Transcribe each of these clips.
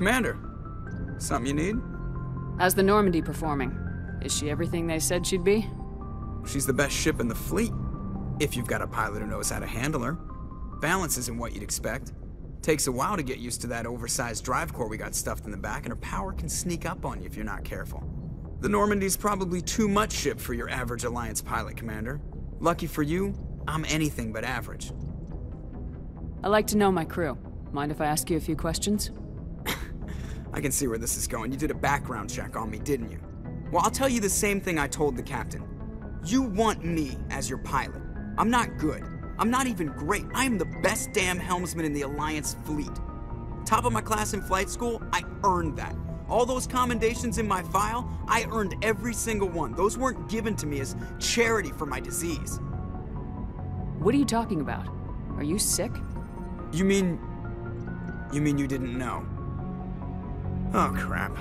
Commander, something you need? How's the Normandy performing? Is she everything they said she'd be? She's the best ship in the fleet, if you've got a pilot who knows how to handle her. Balance isn't what you'd expect. Takes a while to get used to that oversized drive core we got stuffed in the back, and her power can sneak up on you if you're not careful. The Normandy's probably too much ship for your average Alliance pilot, Commander. Lucky for you, I'm anything but average. I like to know my crew. Mind if I ask you a few questions? I can see where this is going. You did a background check on me, didn't you? Well, I'll tell you the same thing I told the captain. You want me as your pilot. I'm not good. I'm not even great. I am the best damn helmsman in the Alliance fleet. Top of my class in flight school, I earned that. All those commendations in my file, I earned every single one. Those weren't given to me as charity for my disease. What are you talking about? Are you sick? You mean you didn't know? Oh, crap.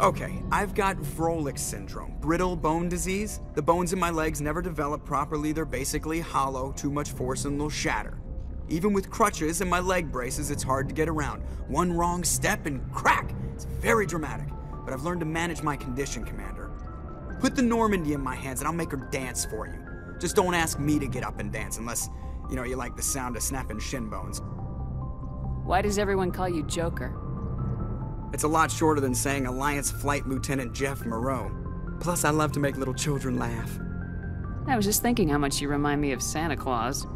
Okay, I've got Vrolik syndrome, brittle bone disease. The bones in my legs never develop properly. They're basically hollow, too much force and they'll shatter. Even with crutches and my leg braces, it's hard to get around. One wrong step and crack! It's very dramatic, but I've learned to manage my condition, Commander. Put the Normandy in my hands and I'll make her dance for you. Just don't ask me to get up and dance unless, you like the sound of snapping shin bones. Why does everyone call you Joker? It's a lot shorter than saying Alliance Flight Lieutenant Jeff Moreau. Plus, I love to make little children laugh. I was just thinking how much you remind me of Santa Claus.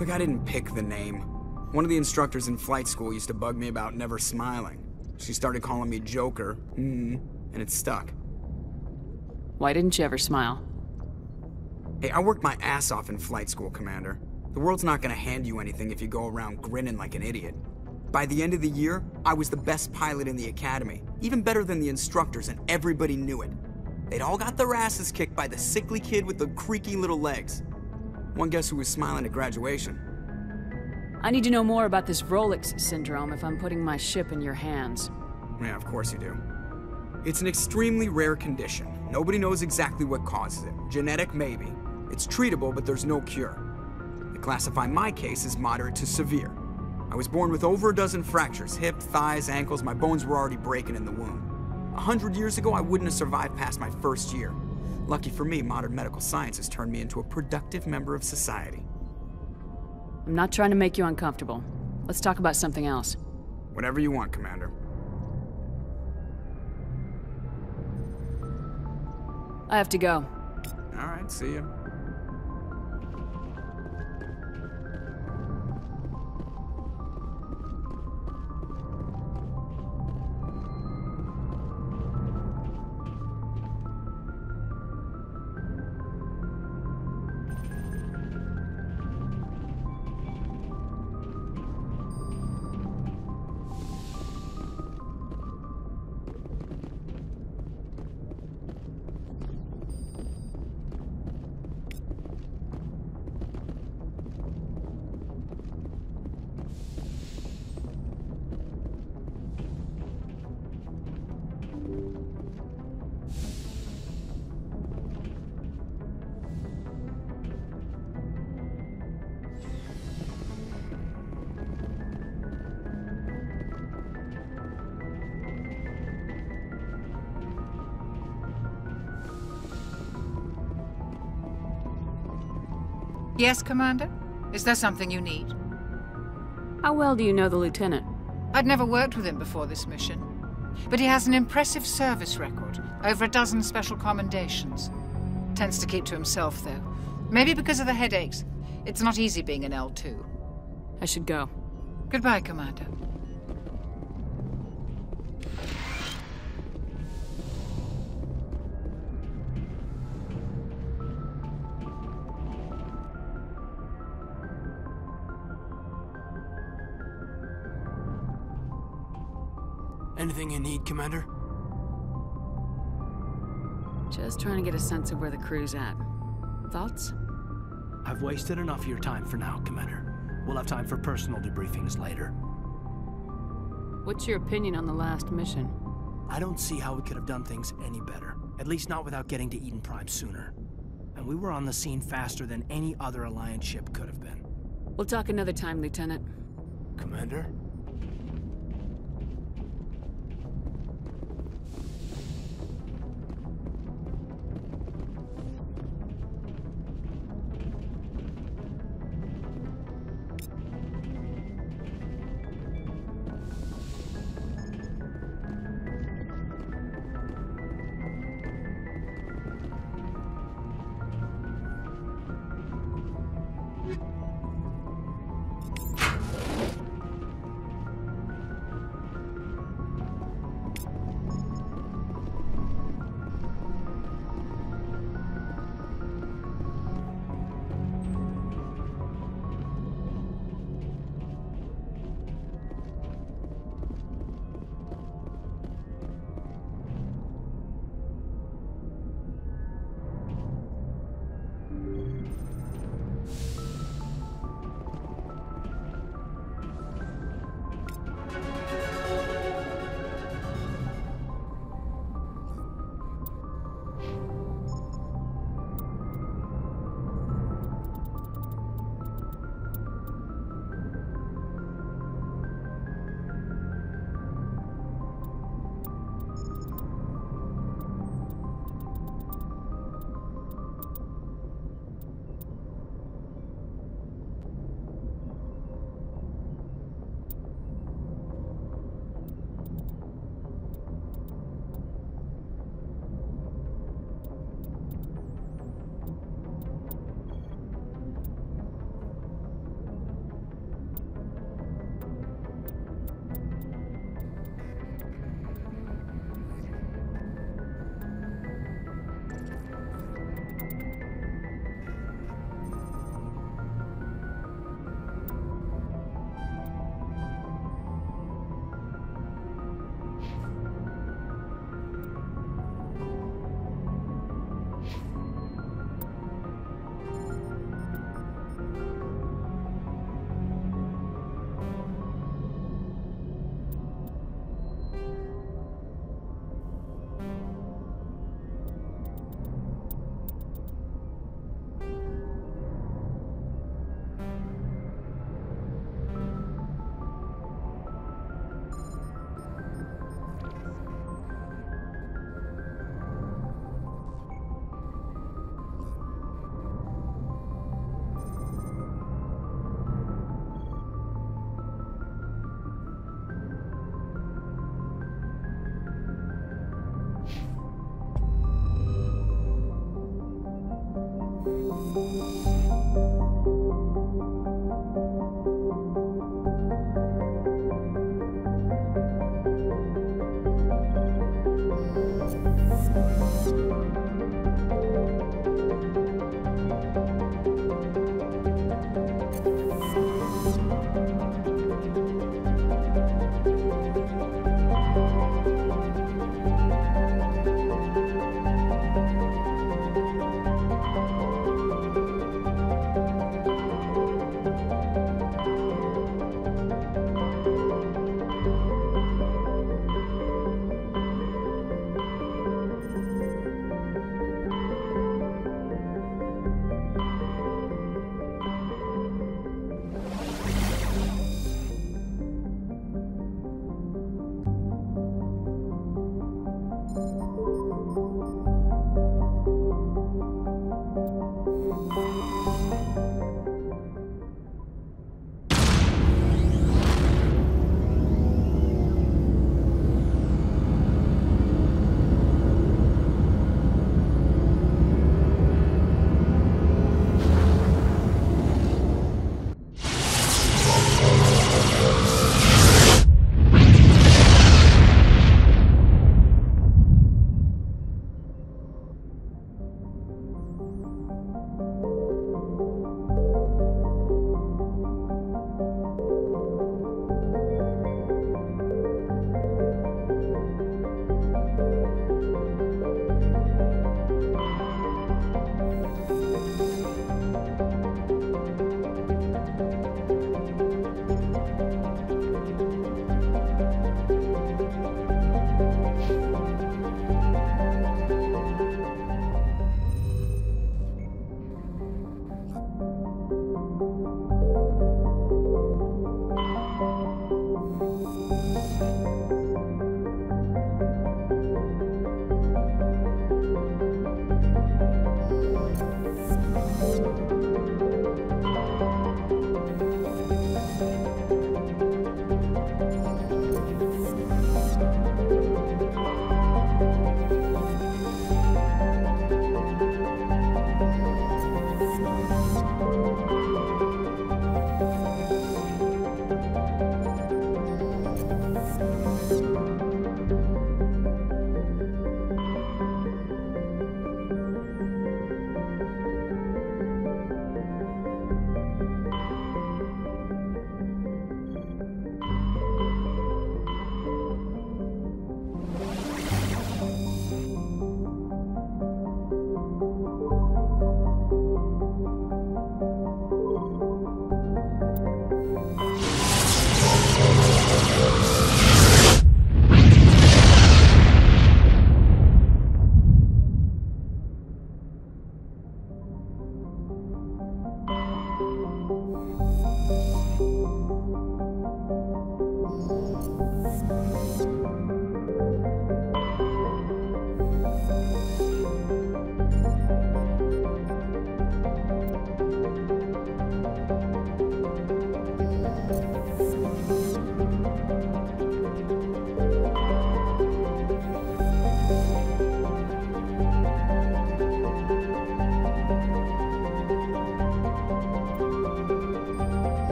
Look, I didn't pick the name. One of the instructors in flight school used to bug me about never smiling. She started calling me Joker, and it stuck. Why didn't you ever smile? Hey, I worked my ass off in flight school, Commander. The world's not gonna hand you anything if you go around grinning like an idiot. By the end of the year, I was the best pilot in the academy, even better than the instructors, and everybody knew it. They'd all got their asses kicked by the sickly kid with the creaky little legs. One guess who was smiling at graduation? I need to know more about this Vrolik syndrome if I'm putting my ship in your hands. Yeah, of course you do. It's an extremely rare condition. Nobody knows exactly what causes it. Genetic, maybe. It's treatable, but there's no cure. They classify my case as moderate to severe. I was born with over a dozen fractures, hip, thighs, ankles. My bones were already breaking in the womb. 100 years ago, I wouldn't have survived past my first year. Lucky for me, modern medical science has turned me into a productive member of society. I'm not trying to make you uncomfortable. Let's talk about something else. Whatever you want, Commander. I have to go. All right, see ya. Yes, Commander? Is there something you need? How well do you know the Lieutenant? I'd never worked with him before this mission. But he has an impressive service record, over a dozen special commendations. Tends to keep to himself, though. Maybe because of the headaches. It's not easy being an L2. I should go. Goodbye, Commander. Anything you need, Commander? Just trying to get a sense of where the crew's at. Thoughts? I've wasted enough of your time for now, Commander. We'll have time for personal debriefings later. What's your opinion on the last mission? I don't see how we could have done things any better. At least not without getting to Eden Prime sooner. And we were on the scene faster than any other Alliance ship could have been. We'll talk another time, Lieutenant. Commander?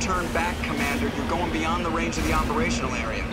turn back, Commander. You're going beyond the range of the operational area.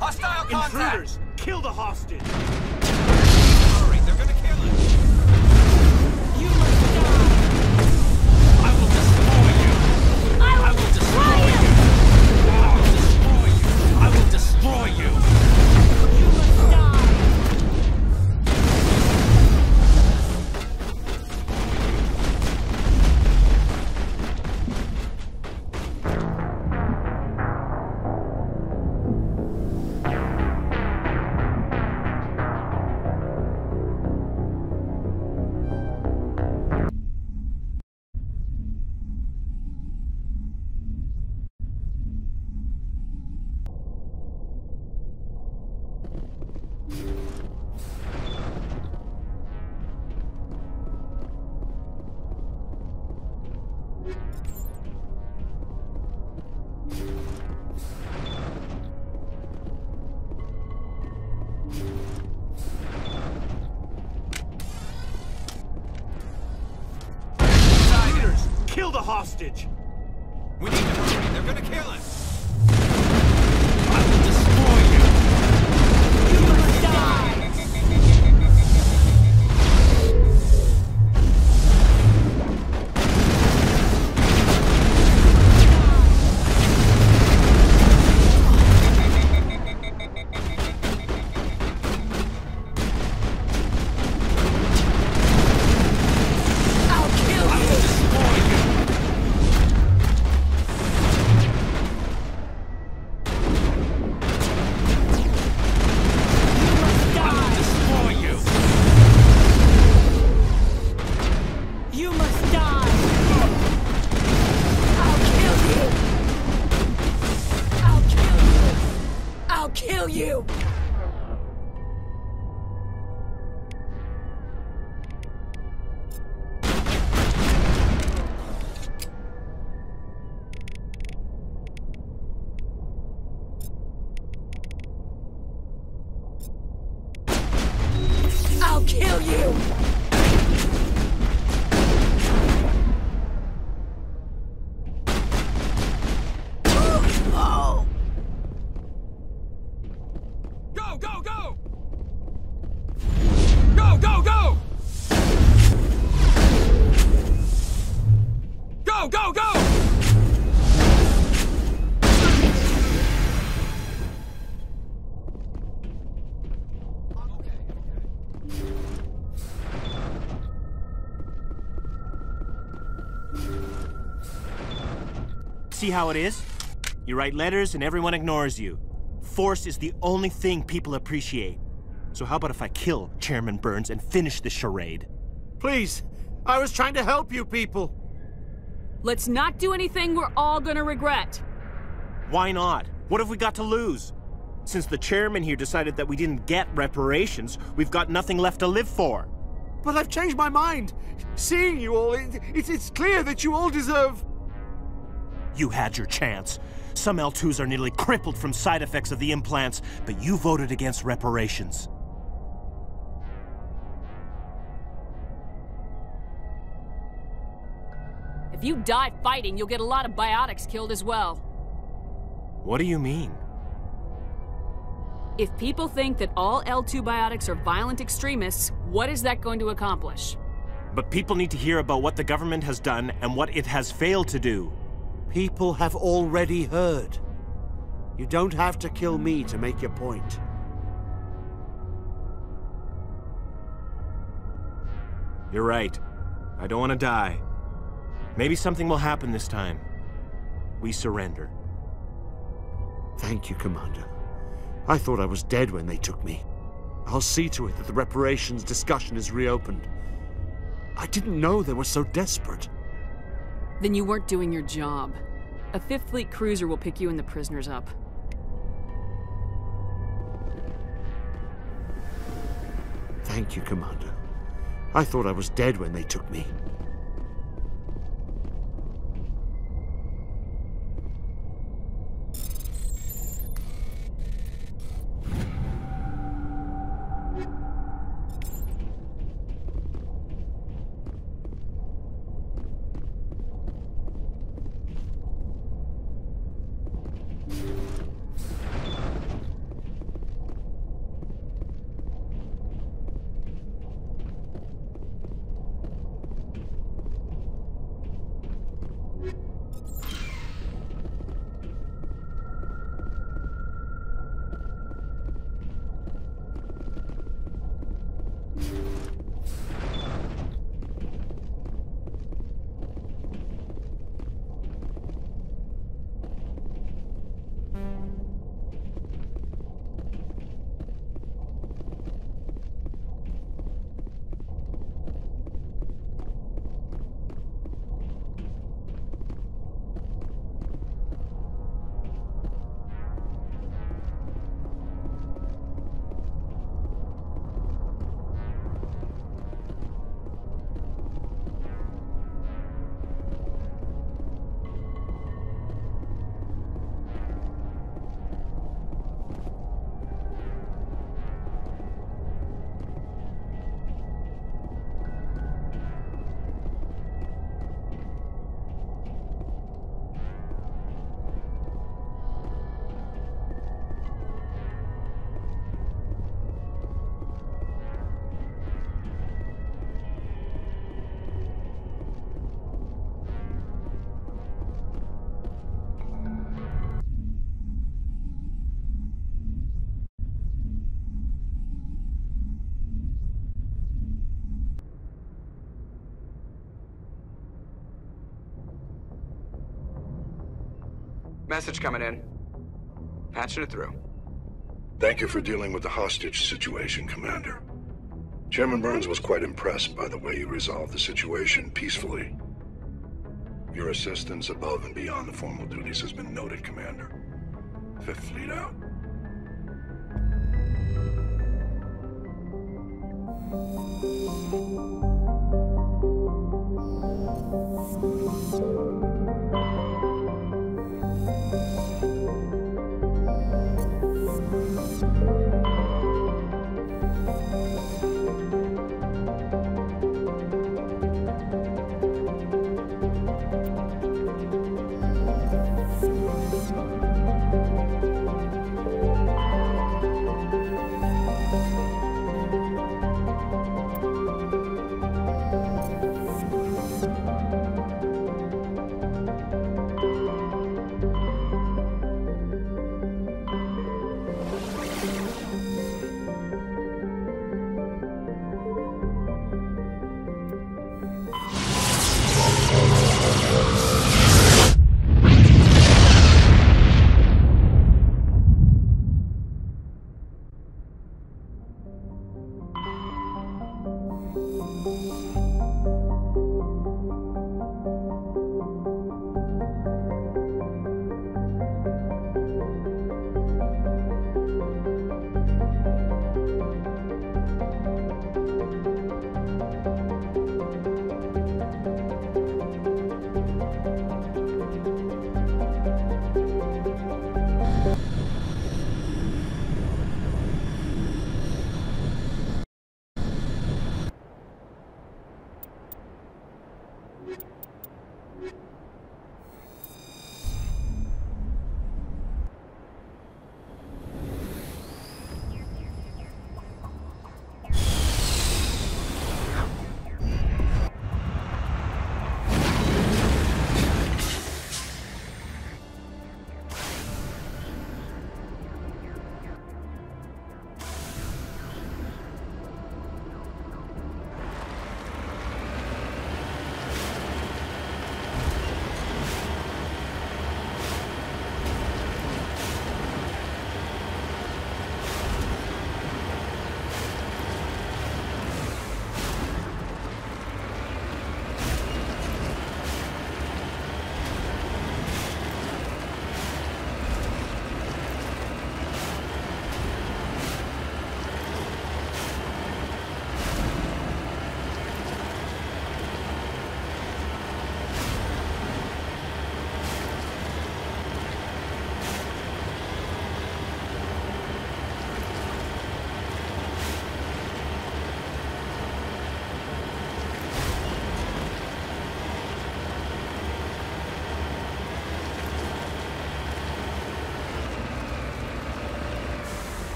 Hostile contact! Intruders! Kill the hostage! Hurry, they're gonna kill us! You must die! I will destroy you! I will destroy you! I will destroy you! You must die! Kill the hostage! We need to hurry, they're gonna kill us! I will destroy you! You must die! Kill you! I'll kill you! Go, go! Go, go, go! Go, go, go! See how it is? You write letters and everyone ignores you. Force is the only thing people appreciate. So how about if I kill Chairman Burns and finish this charade? Please, I was trying to help you people. Let's not do anything we're all gonna regret. Why not? What have we got to lose? Since the chairman here decided that we didn't get reparations, we've got nothing left to live for. But I've changed my mind. Seeing you all, it's clear that you all deserve... You had your chance. Some L2s are nearly crippled from side effects of the implants, but you voted against reparations. If you die fighting, you'll get a lot of biotics killed as well. What do you mean? If people think that all L2 biotics are violent extremists, what is that going to accomplish? But people need to hear about what the government has done and what it has failed to do. People have already heard. You don't have to kill me to make your point. You're right. I don't want to die. Maybe something will happen this time. We surrender. Thank you, Commander. I thought I was dead when they took me. I'll see to it that the reparations discussion is reopened. I didn't know they were so desperate. Then you weren't doing your job. A Fifth Fleet cruiser will pick you and the prisoners up. Thank you, Commander. I thought I was dead when they took me. Message coming in. Patching it through. Thank you for dealing with the hostage situation, Commander. Chairman Burns was quite impressed by the way you resolved the situation peacefully. Your assistance above and beyond the formal duties has been noted, Commander. Fifth Fleet out.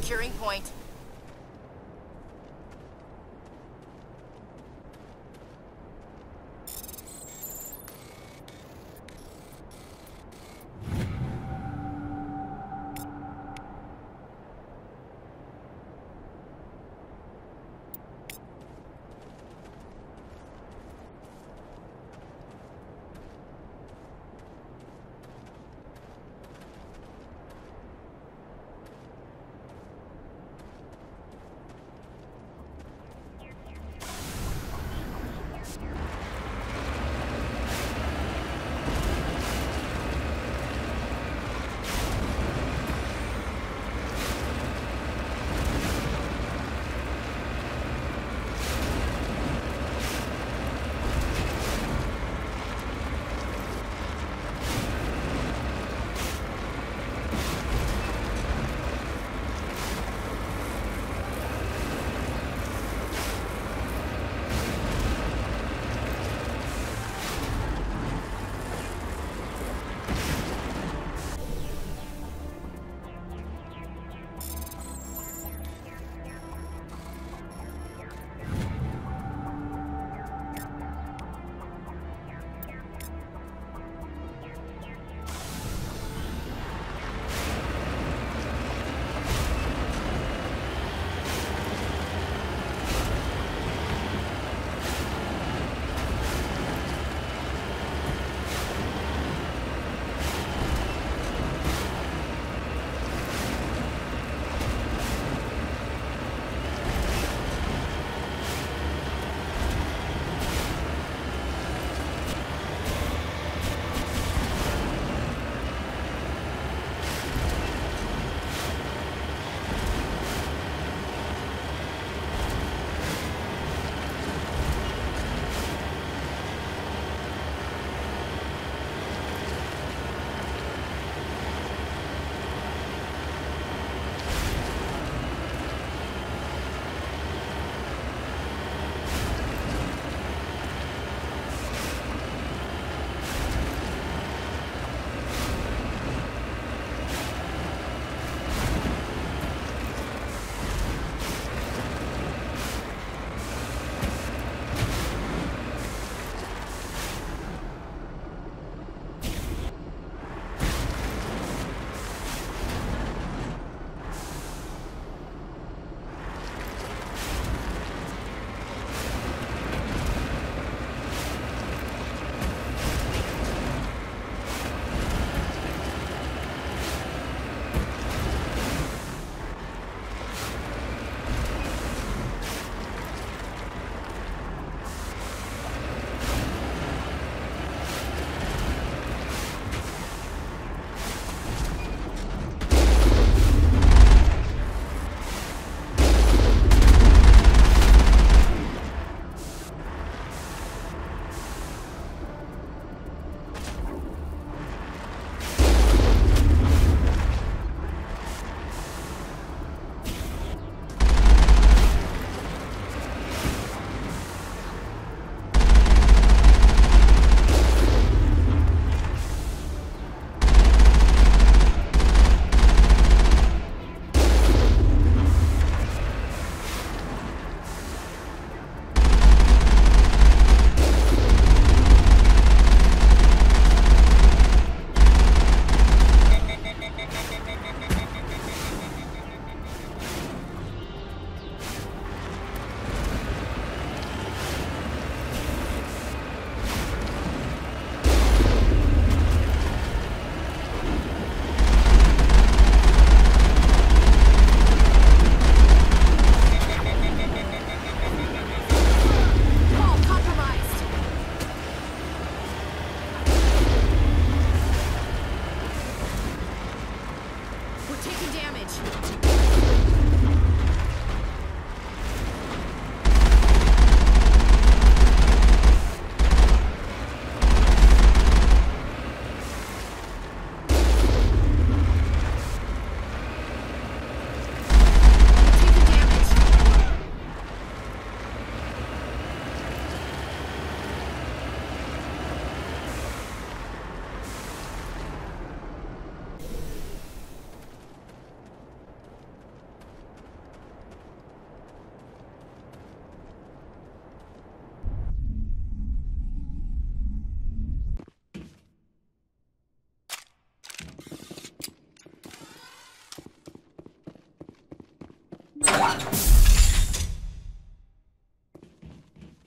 Securing point.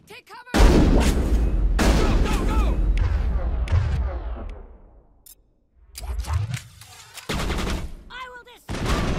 Take cover! Go, go, go! I will destroy!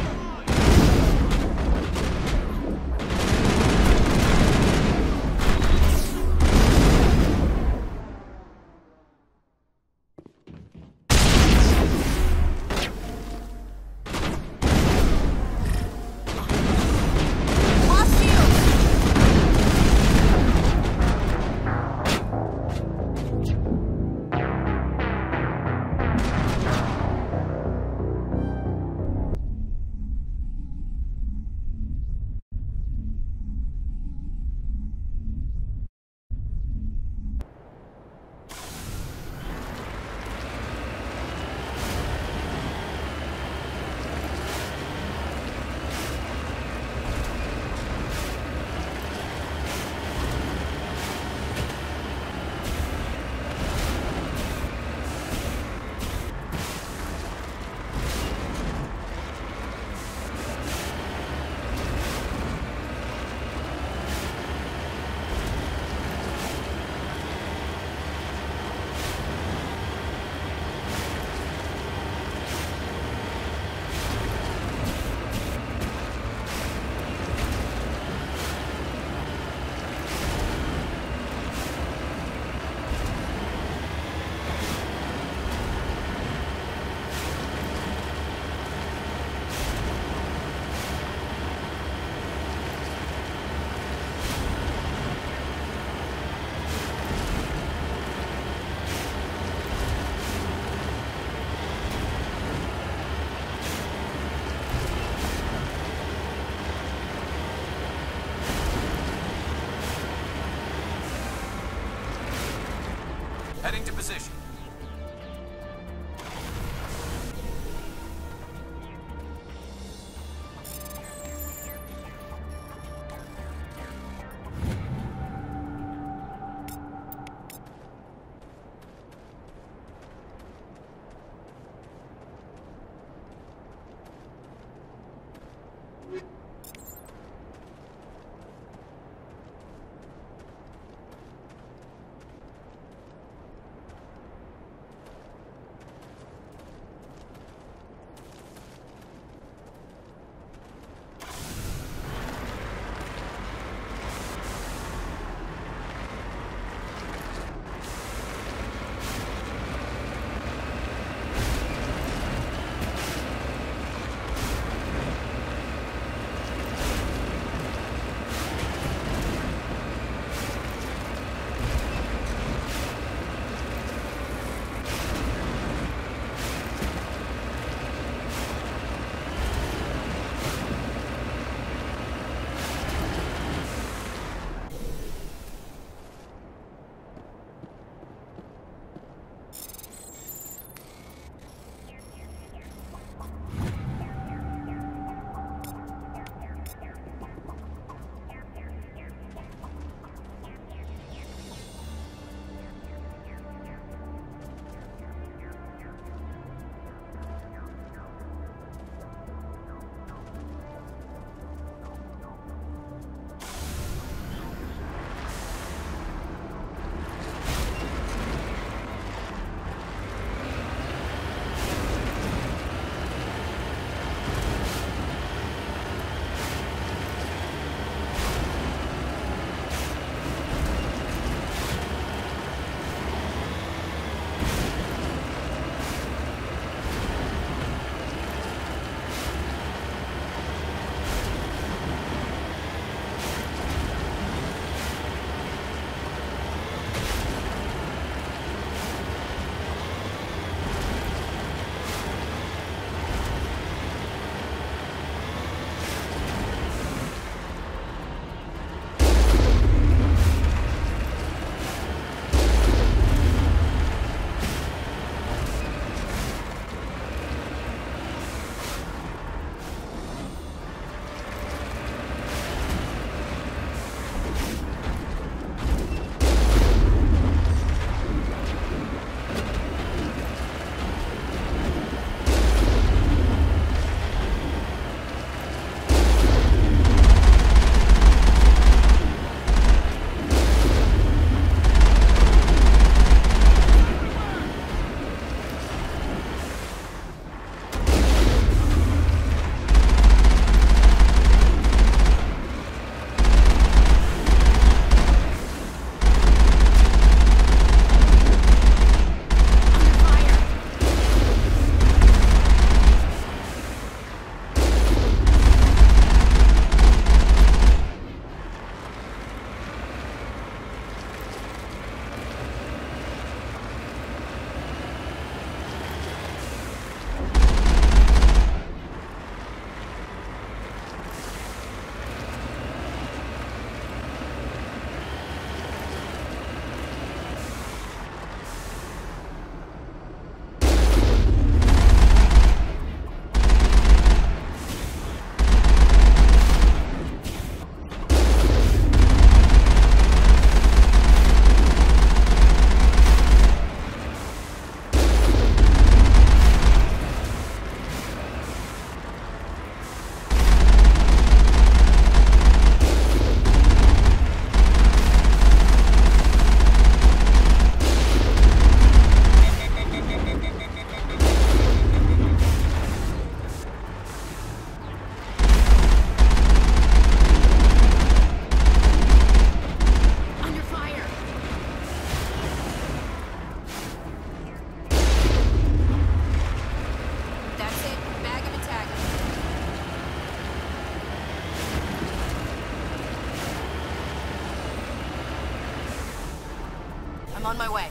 I'm on my way.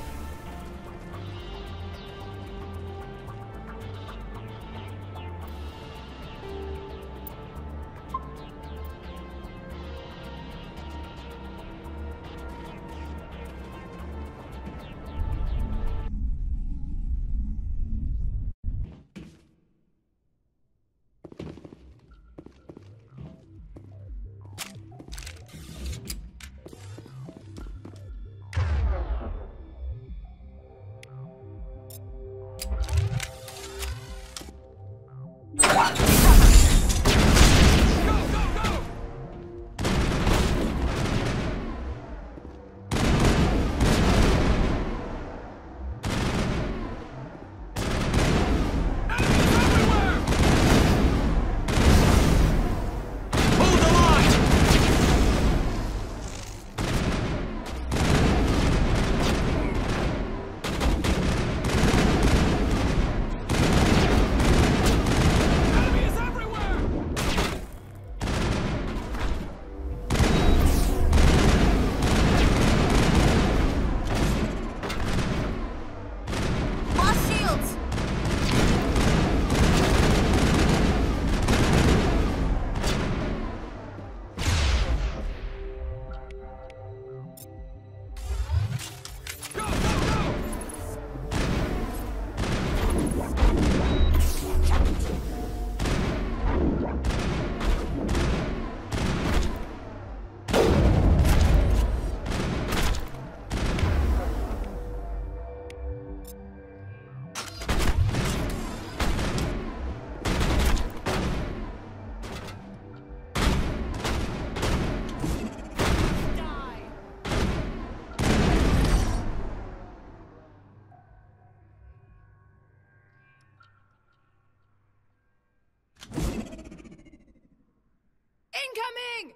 Incoming!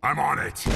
I'm on it!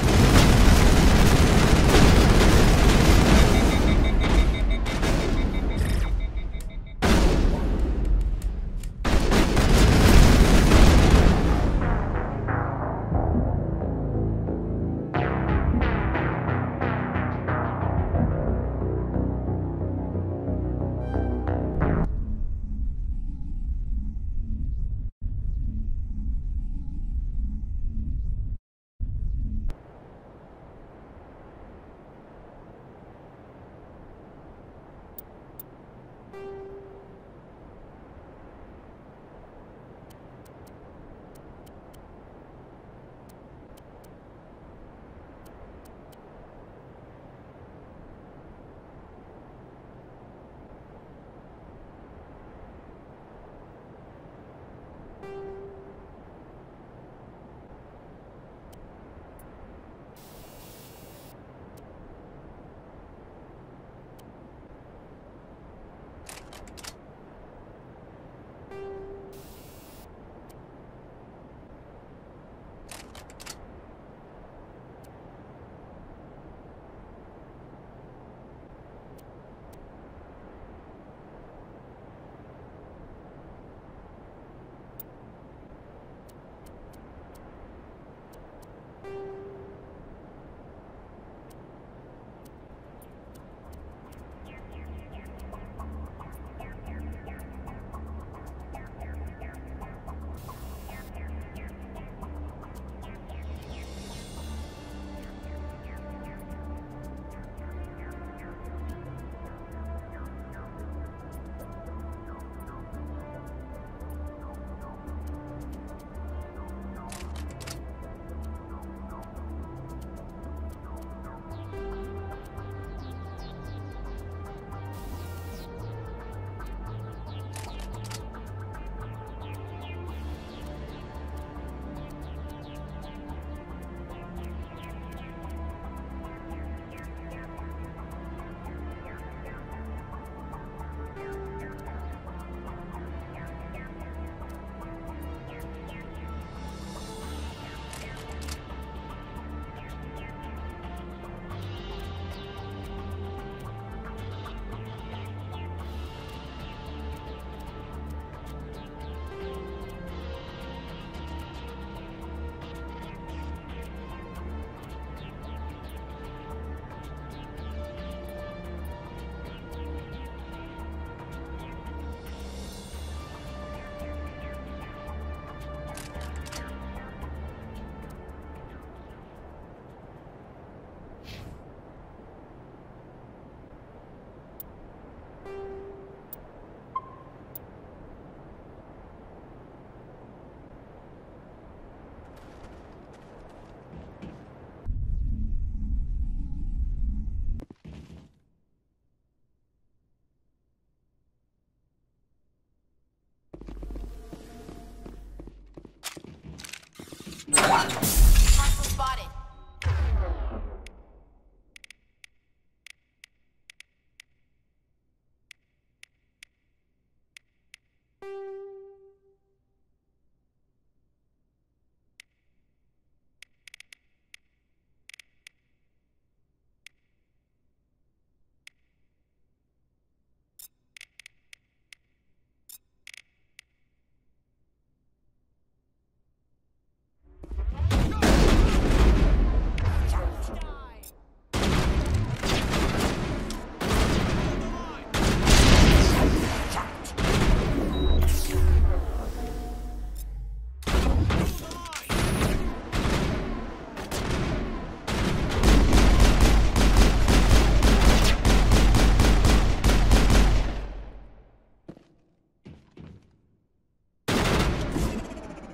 Hostile spotted.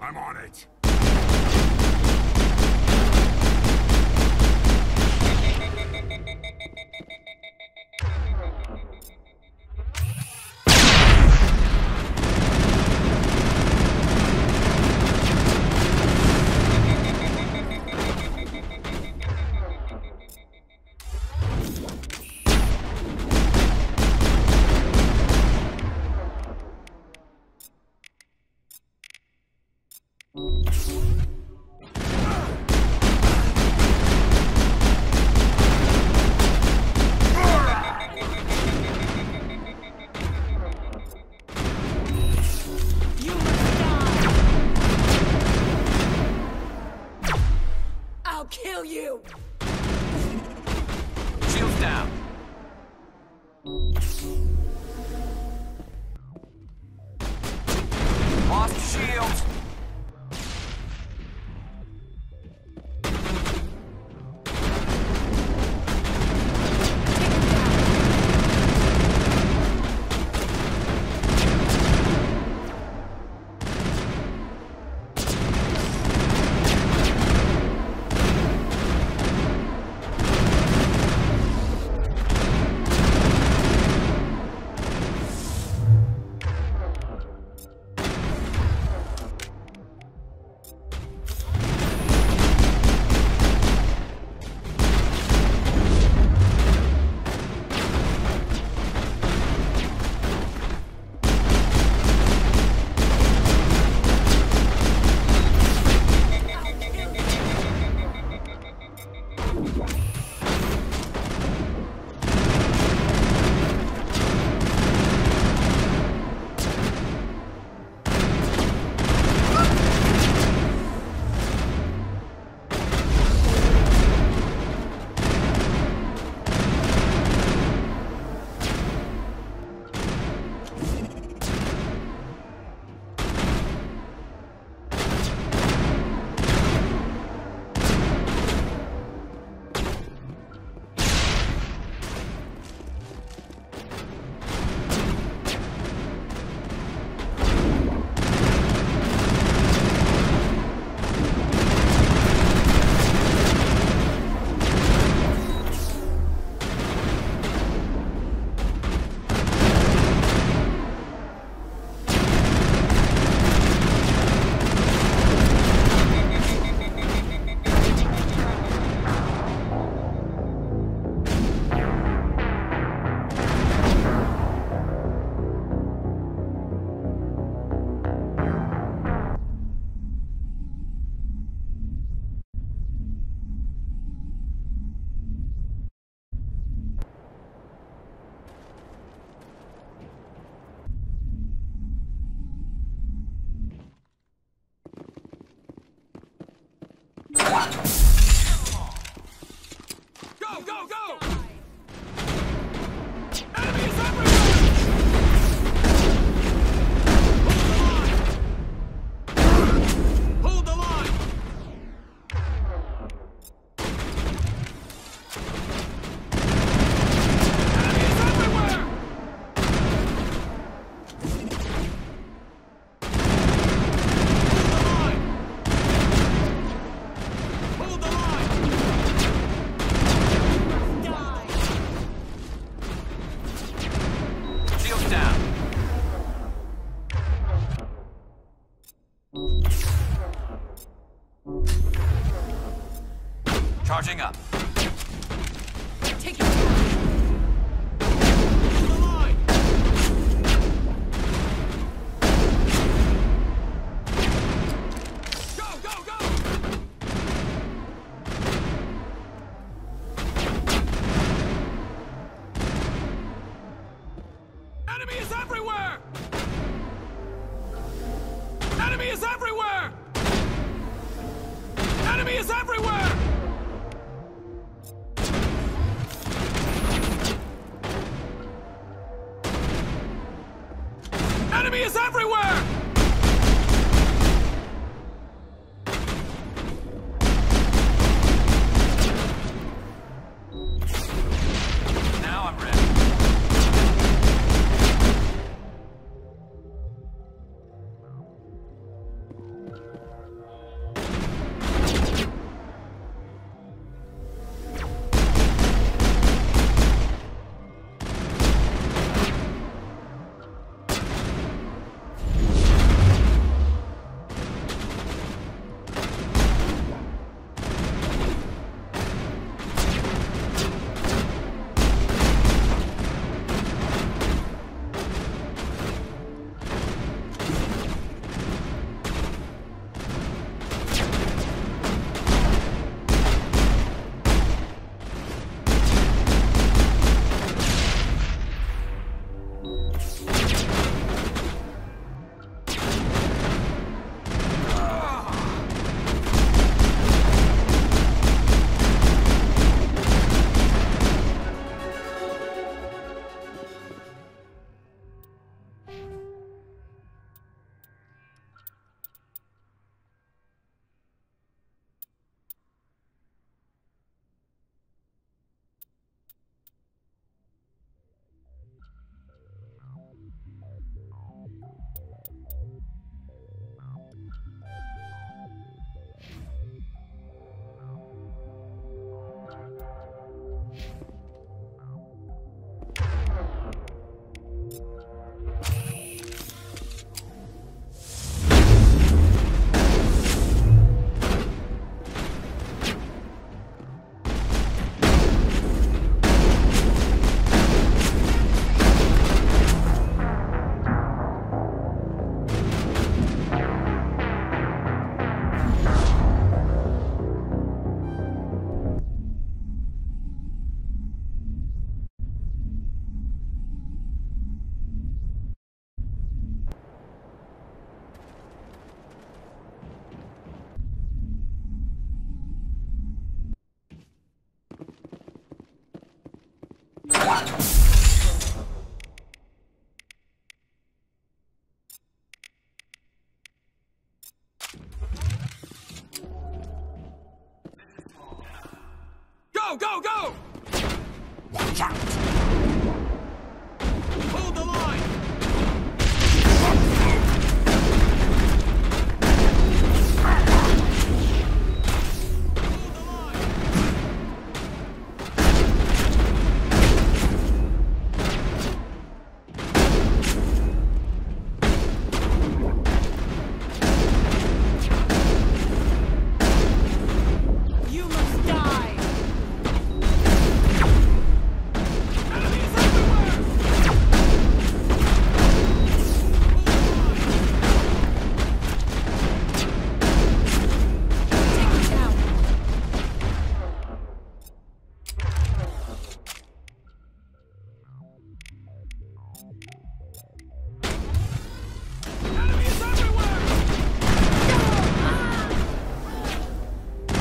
I'm on it. I'll kill you! Shields down. Lost shields. Charging up. Take your time. The line. Go, go, go! Enemy is everywhere! Enemy is everywhere! Enemy is everywhere! Enemy is everywhere! Now I'm ready. Go, go, go! Watch out! Hold the line! You must die! Enemies everywhere! Take it down! Enemies everywhere!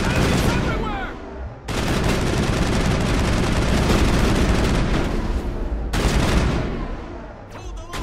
Enemies everywhere! Hold the line!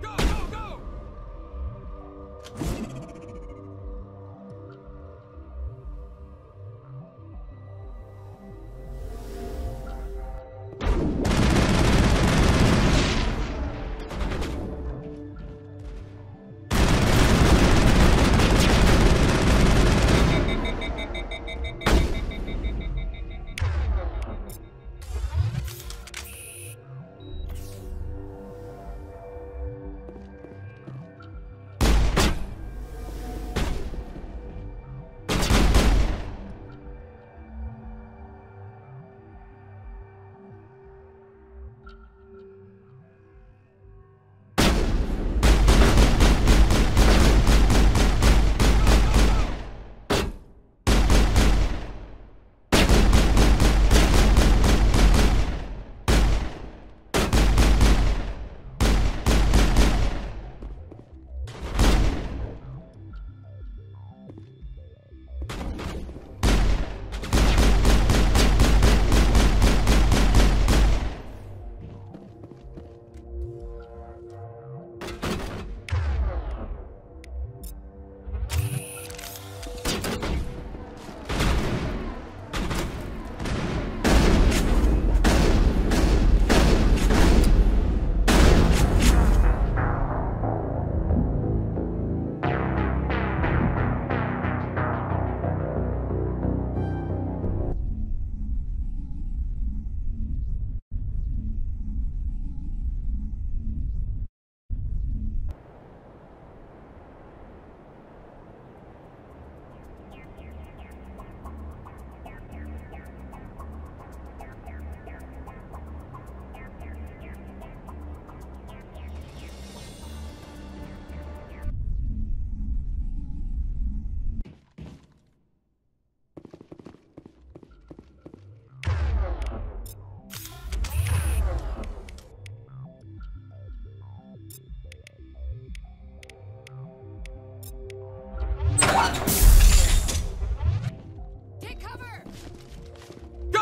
Go, go, go!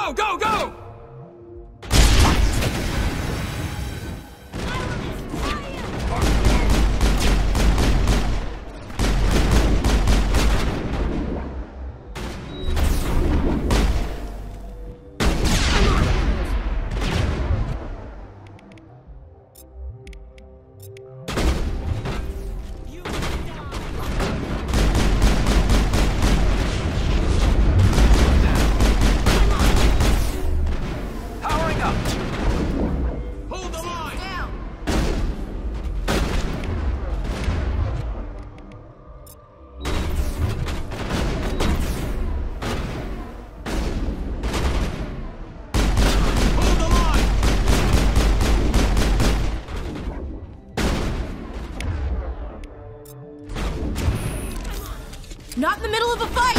Go, go, go! Not in the middle of a fight!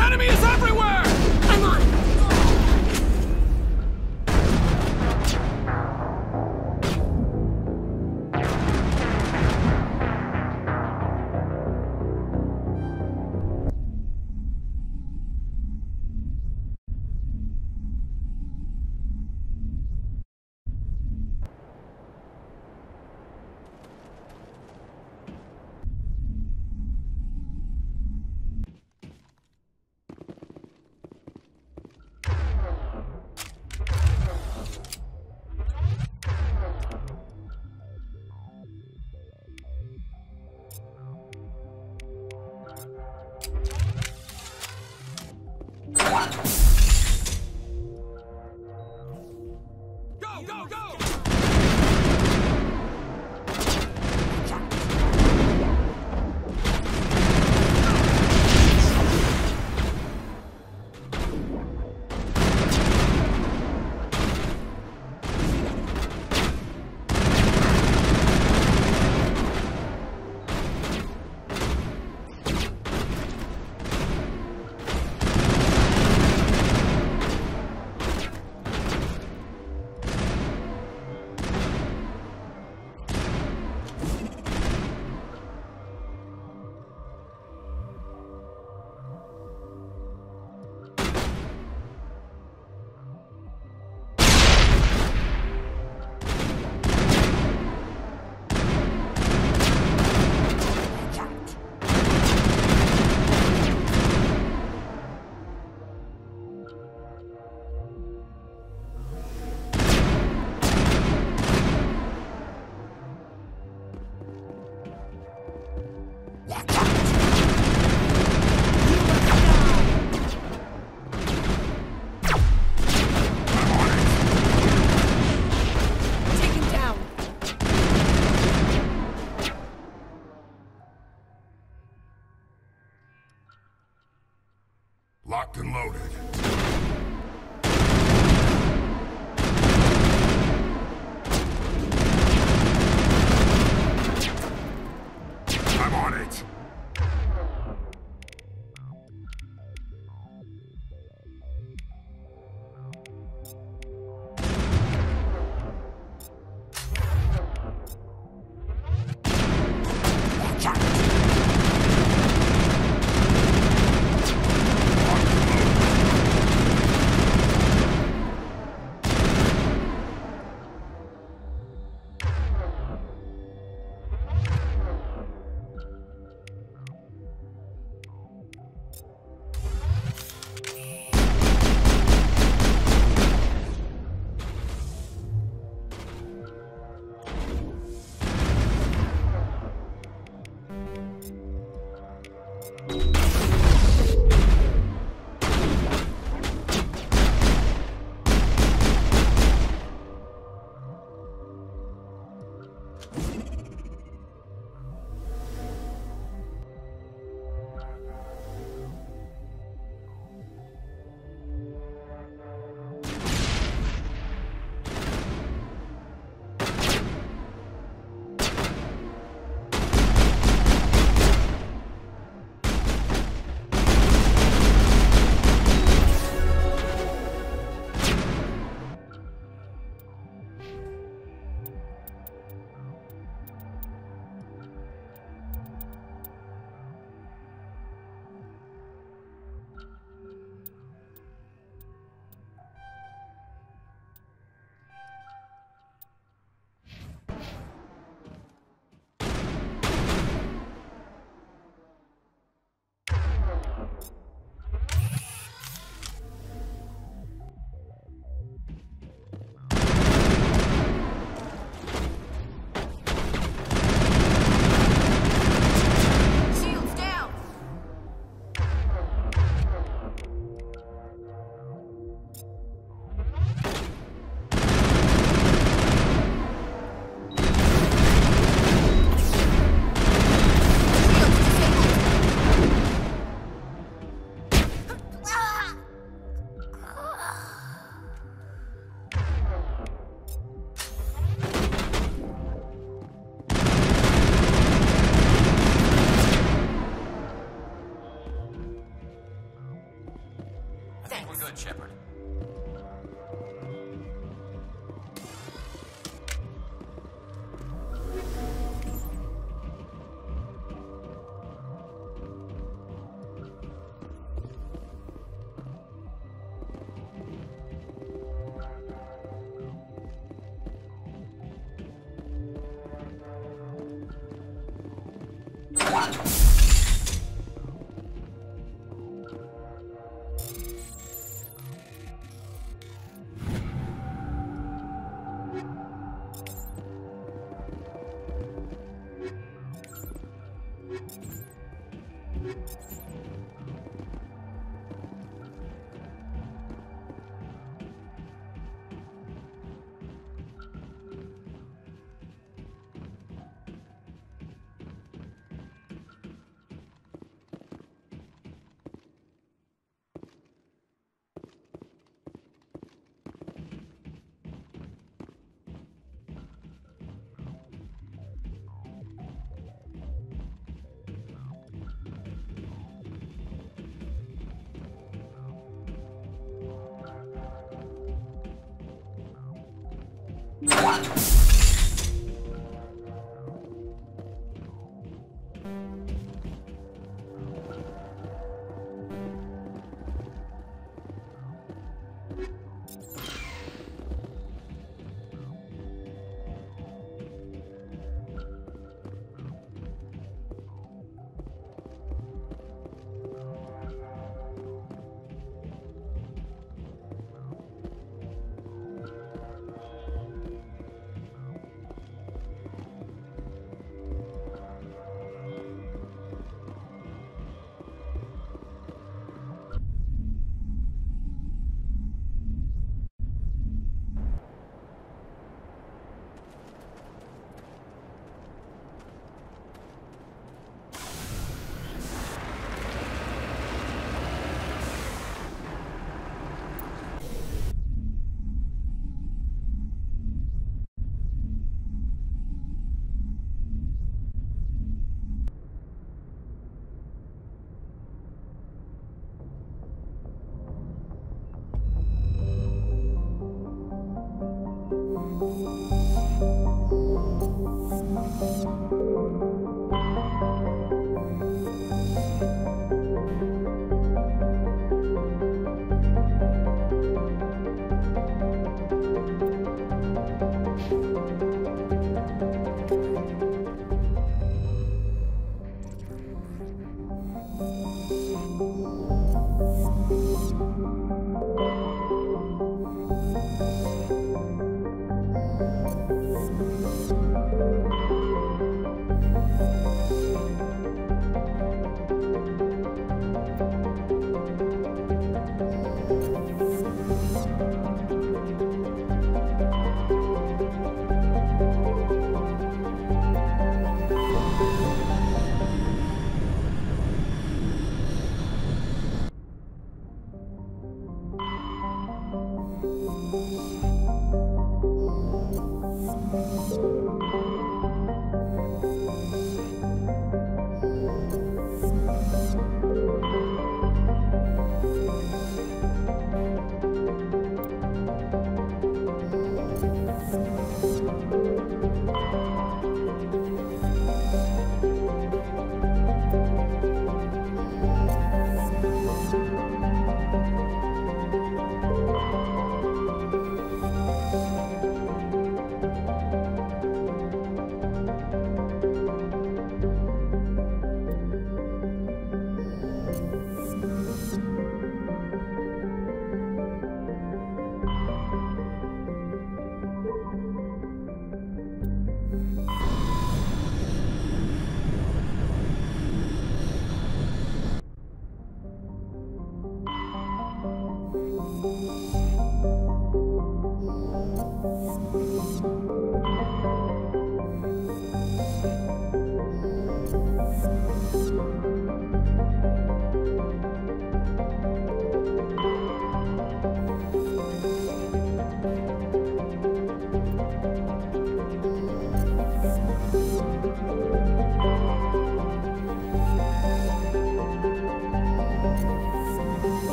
Enemy is everywhere! I'm on it! Go, go, go! Locked and loaded. I'm on it. Watch out.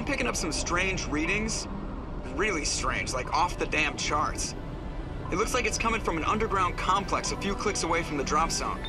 I'm picking up some strange readings. Really strange, like off the damn charts. It looks like it's coming from an underground complex a few clicks away from the drop zone.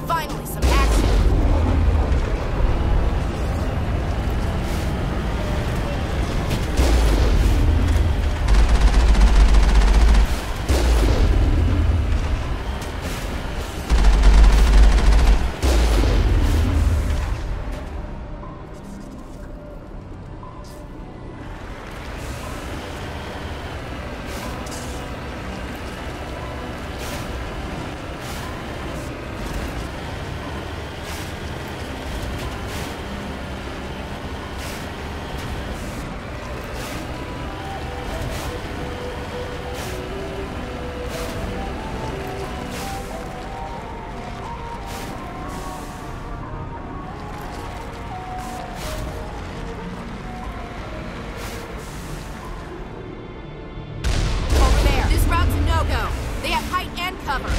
Finally, some action. No-go. They have height and cover.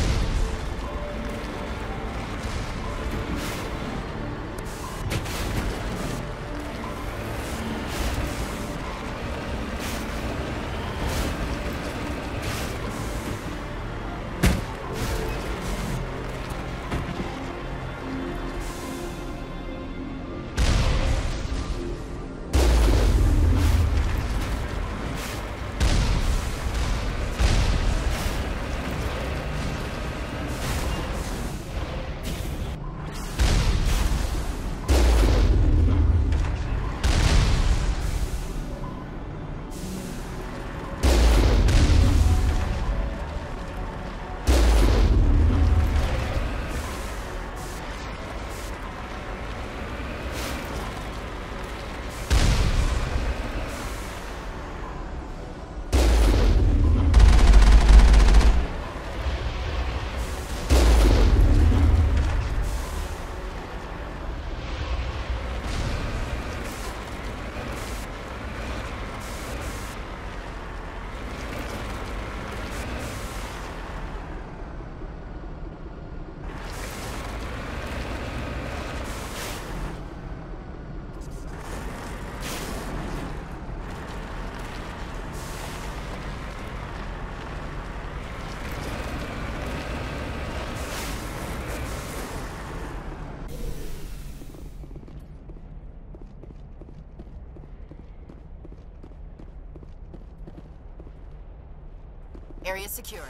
Area secured.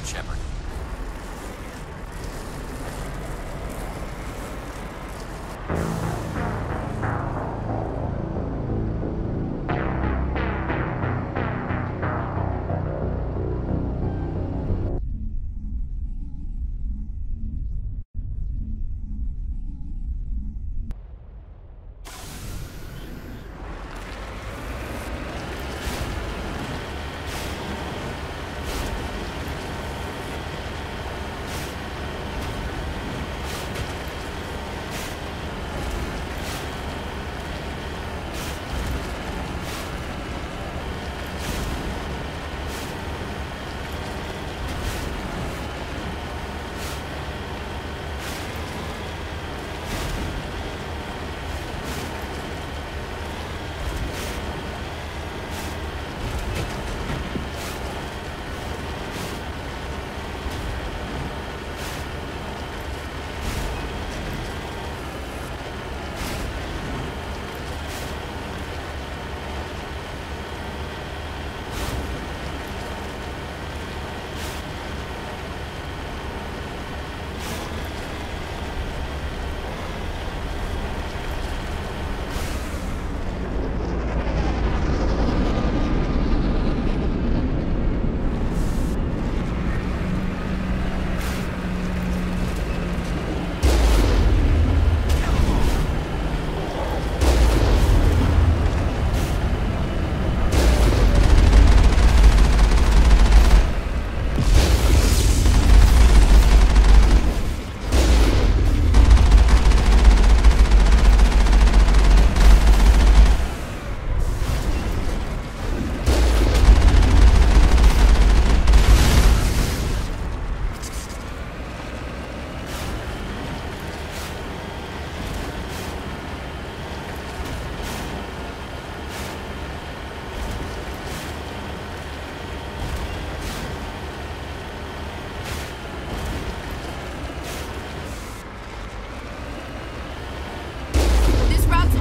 ahead, Shepard.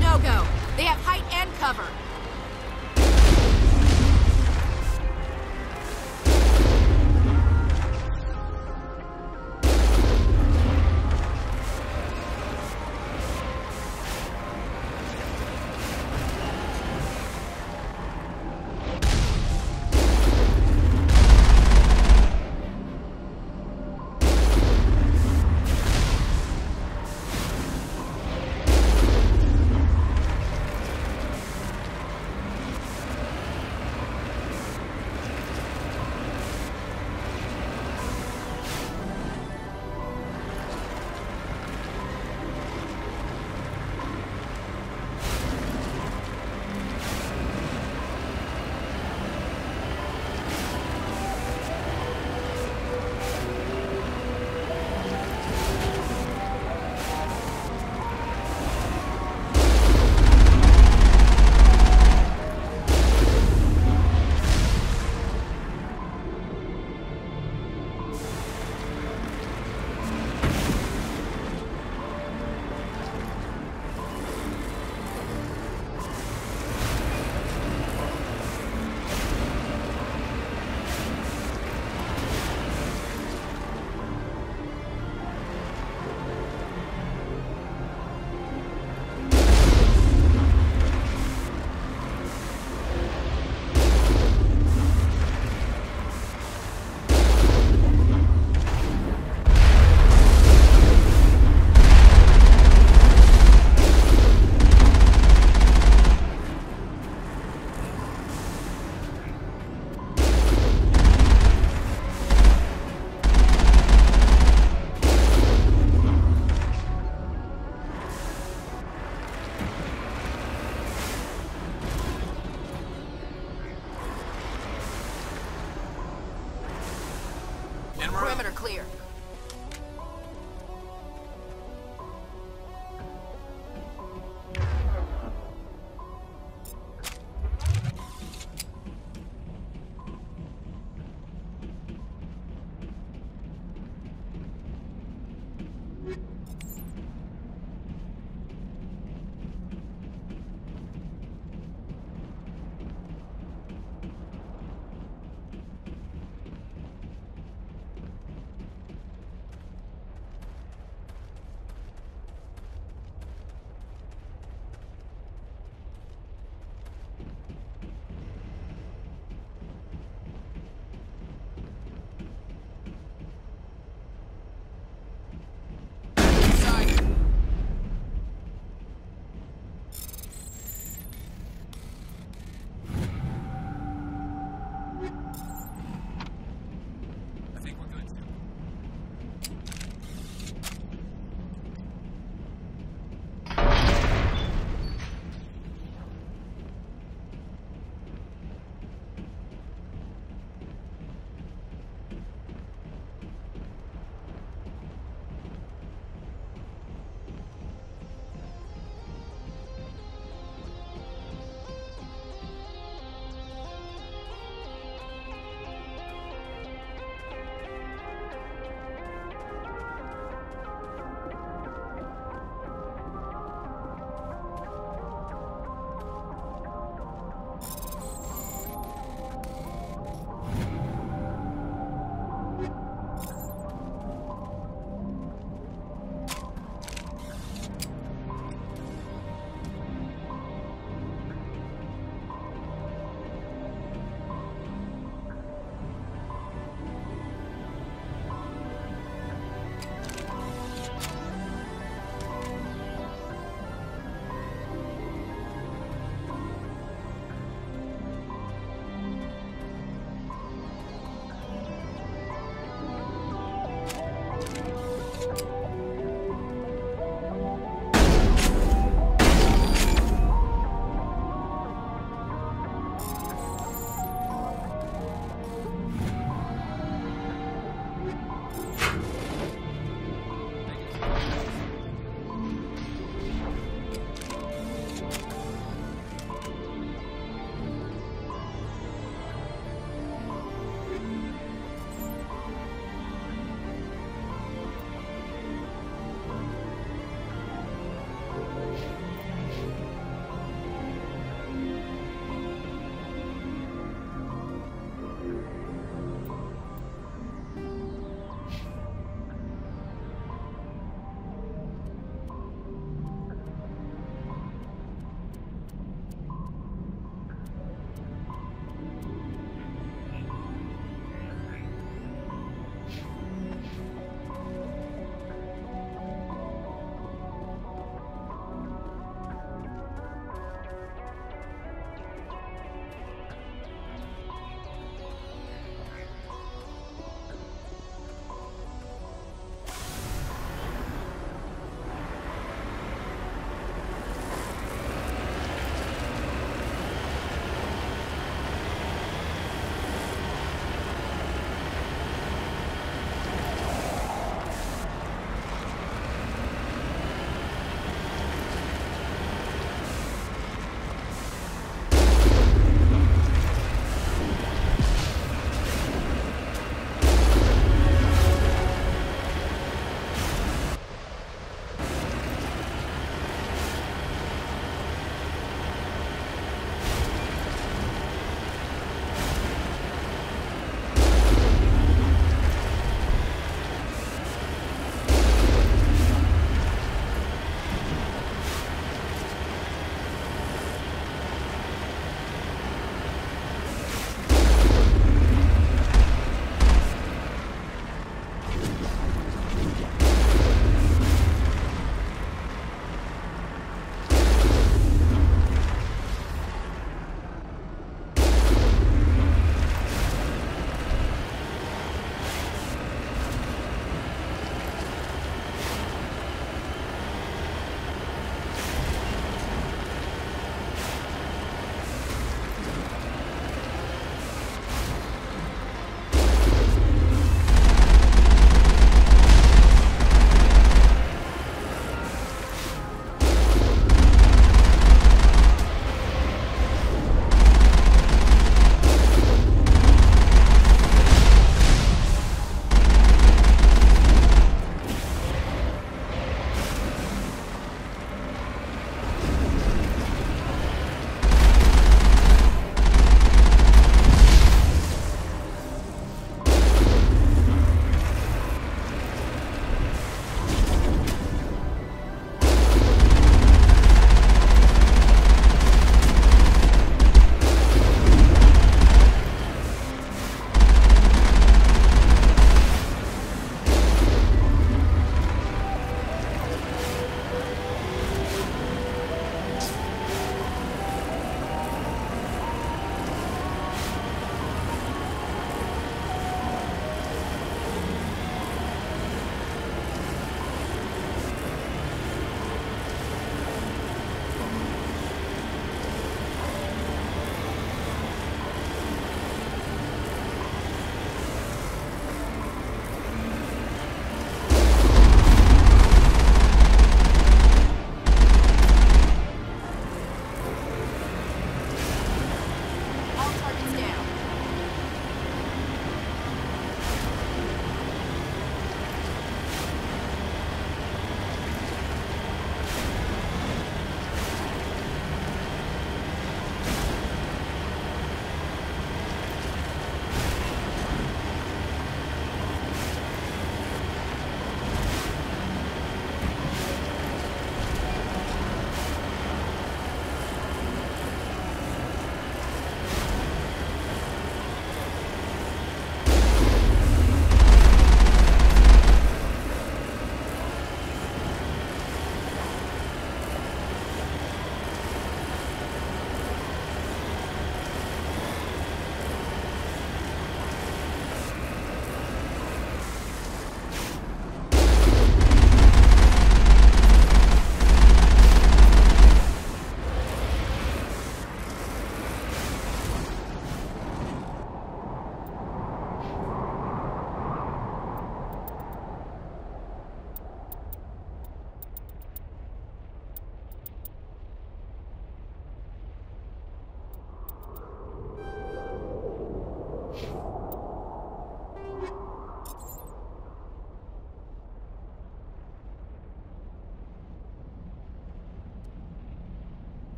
No-go. They have height and cover. Perimeter clear.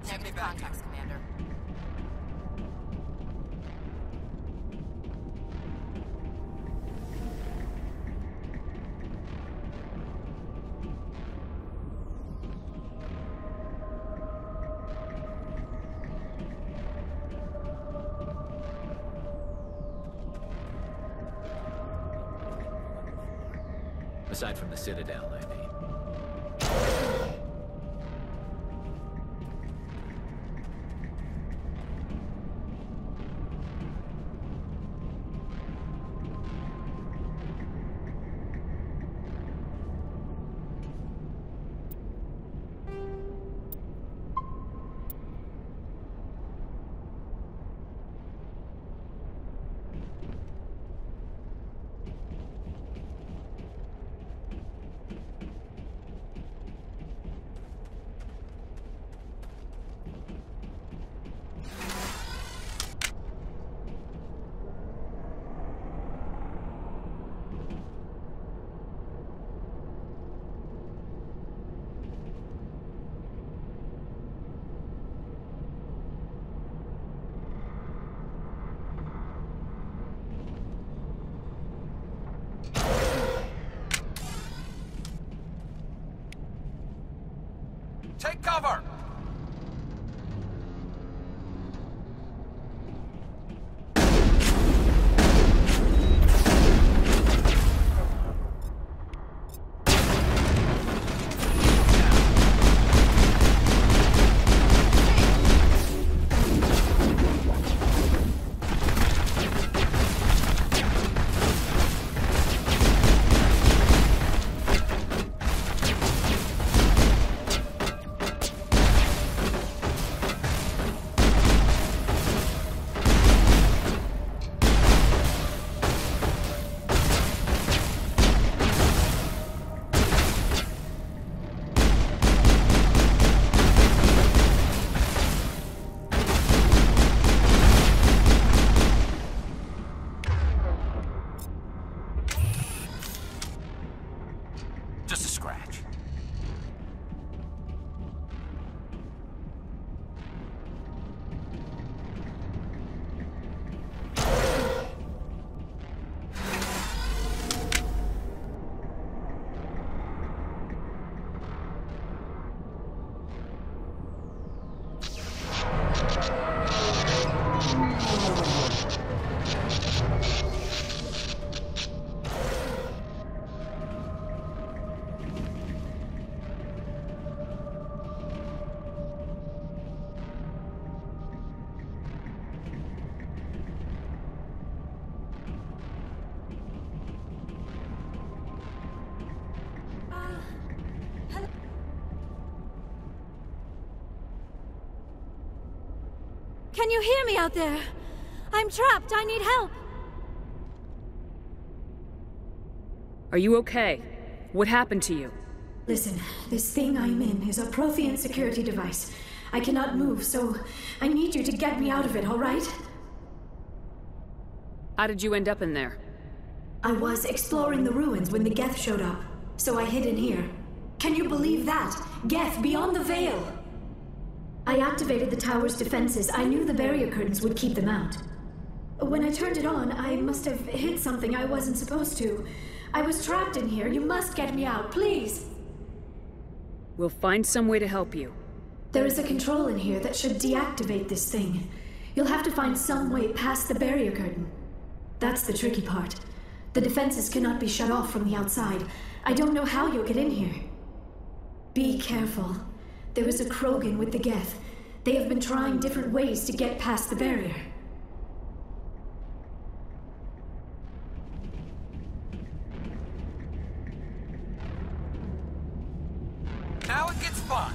Negative contacts, Commander. Aside from the Citadel, I mean. Take cover! Just a scratch. Can you hear me out there? I'm trapped. I need help. Are you okay? What happened to you? Listen, this thing I'm in is a Prothean security device. I cannot move, so I need you to get me out of it, all right? How did you end up in there? I was exploring the ruins when the Geth showed up, so I hid in here. Can you believe that? Geth, beyond the veil! I activated the tower's defenses. I knew the barrier curtains would keep them out. When I turned it on, I must have hit something I wasn't supposed to. I was trapped in here. You must get me out, please! We'll find some way to help you. There is a control in here that should deactivate this thing. You'll have to find some way past the barrier curtain. That's the tricky part. The defenses cannot be shut off from the outside. I don't know how you'll get in here. Be careful. There is a Krogan with the Geth. They have been trying different ways to get past the barrier. Now it gets fun.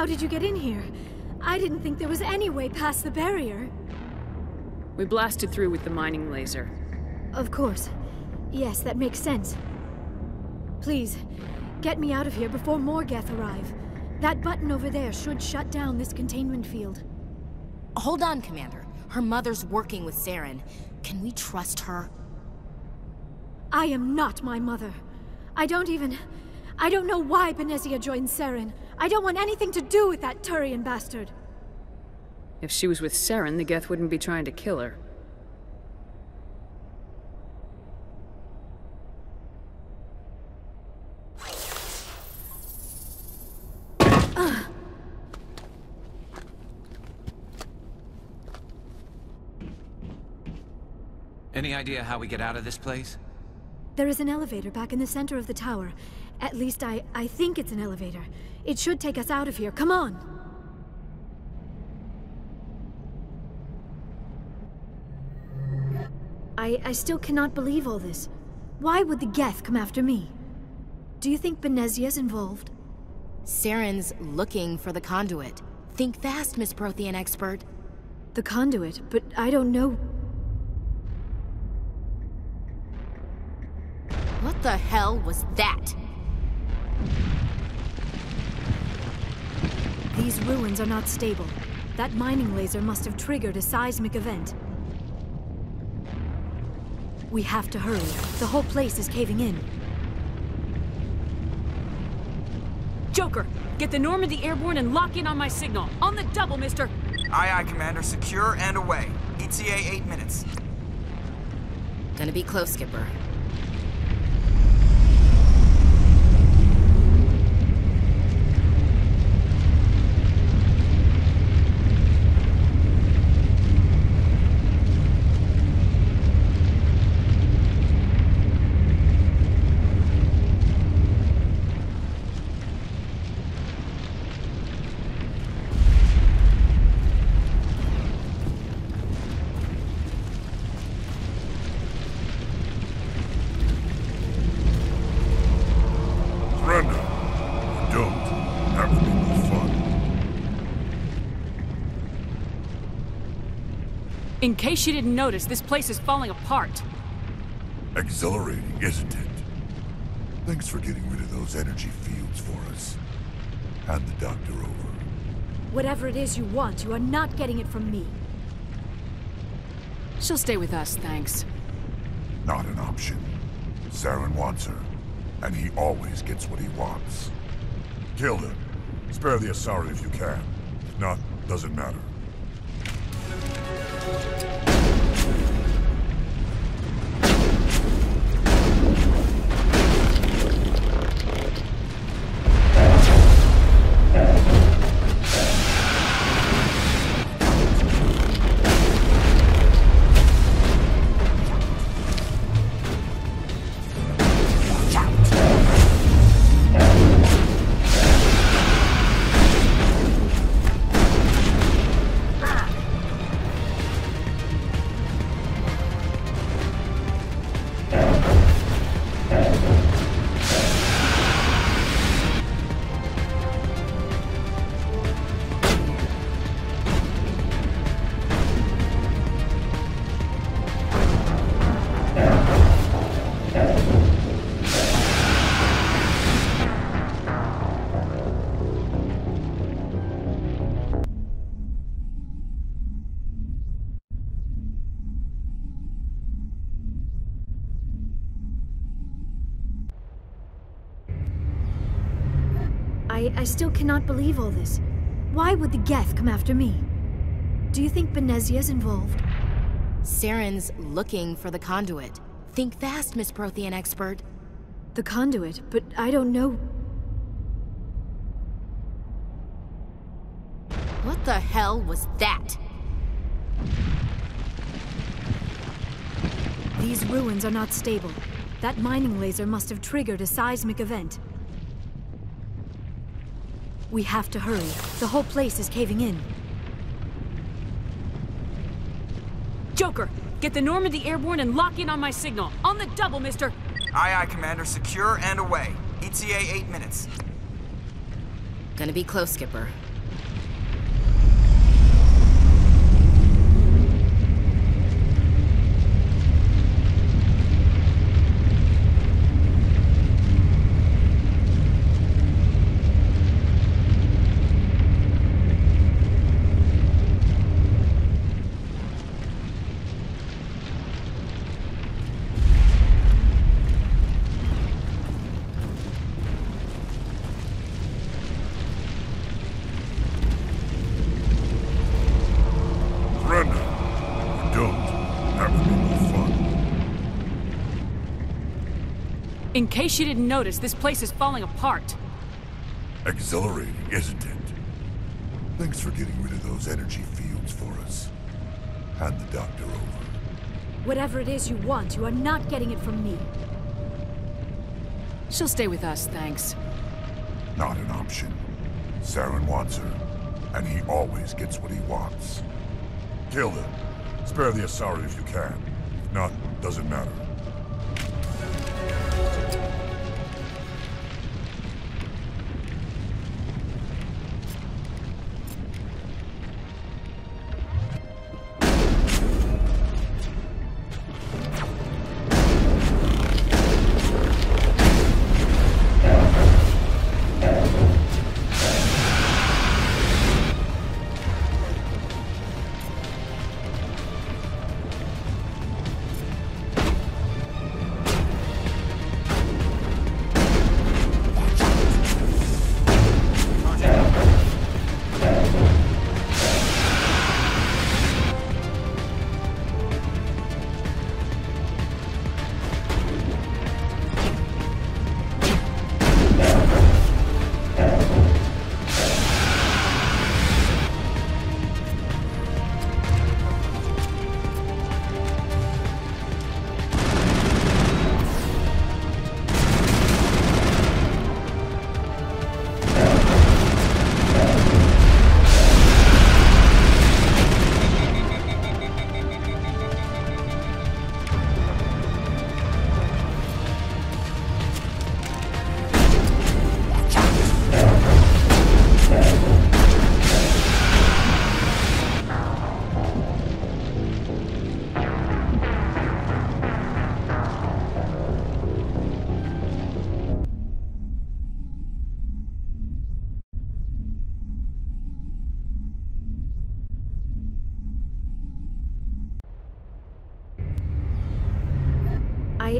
How did you get in here? I didn't think there was any way past the barrier. We blasted through with the mining laser. Of course. Yes, that makes sense. Please, get me out of here before more Geth arrive. That button over there should shut down this containment field. Hold on, Commander. Her mother's working with Saren. Can we trust her? I am not my mother. I don't know why Benezia joined Saren. I don't want anything to do with that Turian bastard. If she was with Saren, the Geth wouldn't be trying to kill her. Any idea how we get out of this place? There is an elevator back in the center of the tower. At least I think it's an elevator. It should take us out of here. Come on! I still cannot believe all this. Why would the Geth come after me? Do you think Benezia's involved? Saren's looking for the conduit. Think fast, Miss Prothean expert. The conduit? But I don't know... What the hell was that? These ruins are not stable. That mining laser must have triggered a seismic event. We have to hurry. The whole place is caving in. Joker, get the Normandy airborne and lock in on my signal. On the double, mister! Aye, aye, Commander. Secure and away. ETA 8 minutes. Gonna be close, Skipper. In case you didn't notice, this place is falling apart. Exhilarating, isn't it? Thanks for getting rid of those energy fields for us. Hand the doctor over. Whatever it is you want, you are not getting it from me. She'll stay with us, thanks. Not an option. Saren wants her, and he always gets what he wants. Kill him. Spare the Asari if you can. If not, doesn't matter. I still cannot believe all this. Why would the Geth come after me? Do you think Benezia's involved? Saren's looking for the conduit. Think fast, Miss Prothean expert. The conduit? But I don't know... What the hell was that? These ruins are not stable. That mining laser must have triggered a seismic event. We have to hurry. The whole place is caving in. Joker, get the Normandy airborne and lock in on my signal. On the double, mister! Aye, aye, Commander. Secure and away. ETA 8 minutes. Gonna be close, Skipper. In case you didn't notice, this place is falling apart. Exhilarating, isn't it? Thanks for getting rid of those energy fields for us. Hand the doctor over. Whatever it is you want, you are not getting it from me. She'll stay with us, thanks. Not an option. Saren wants her, and he always gets what he wants. Kill them. Spare the Asari if you can. If not, doesn't matter.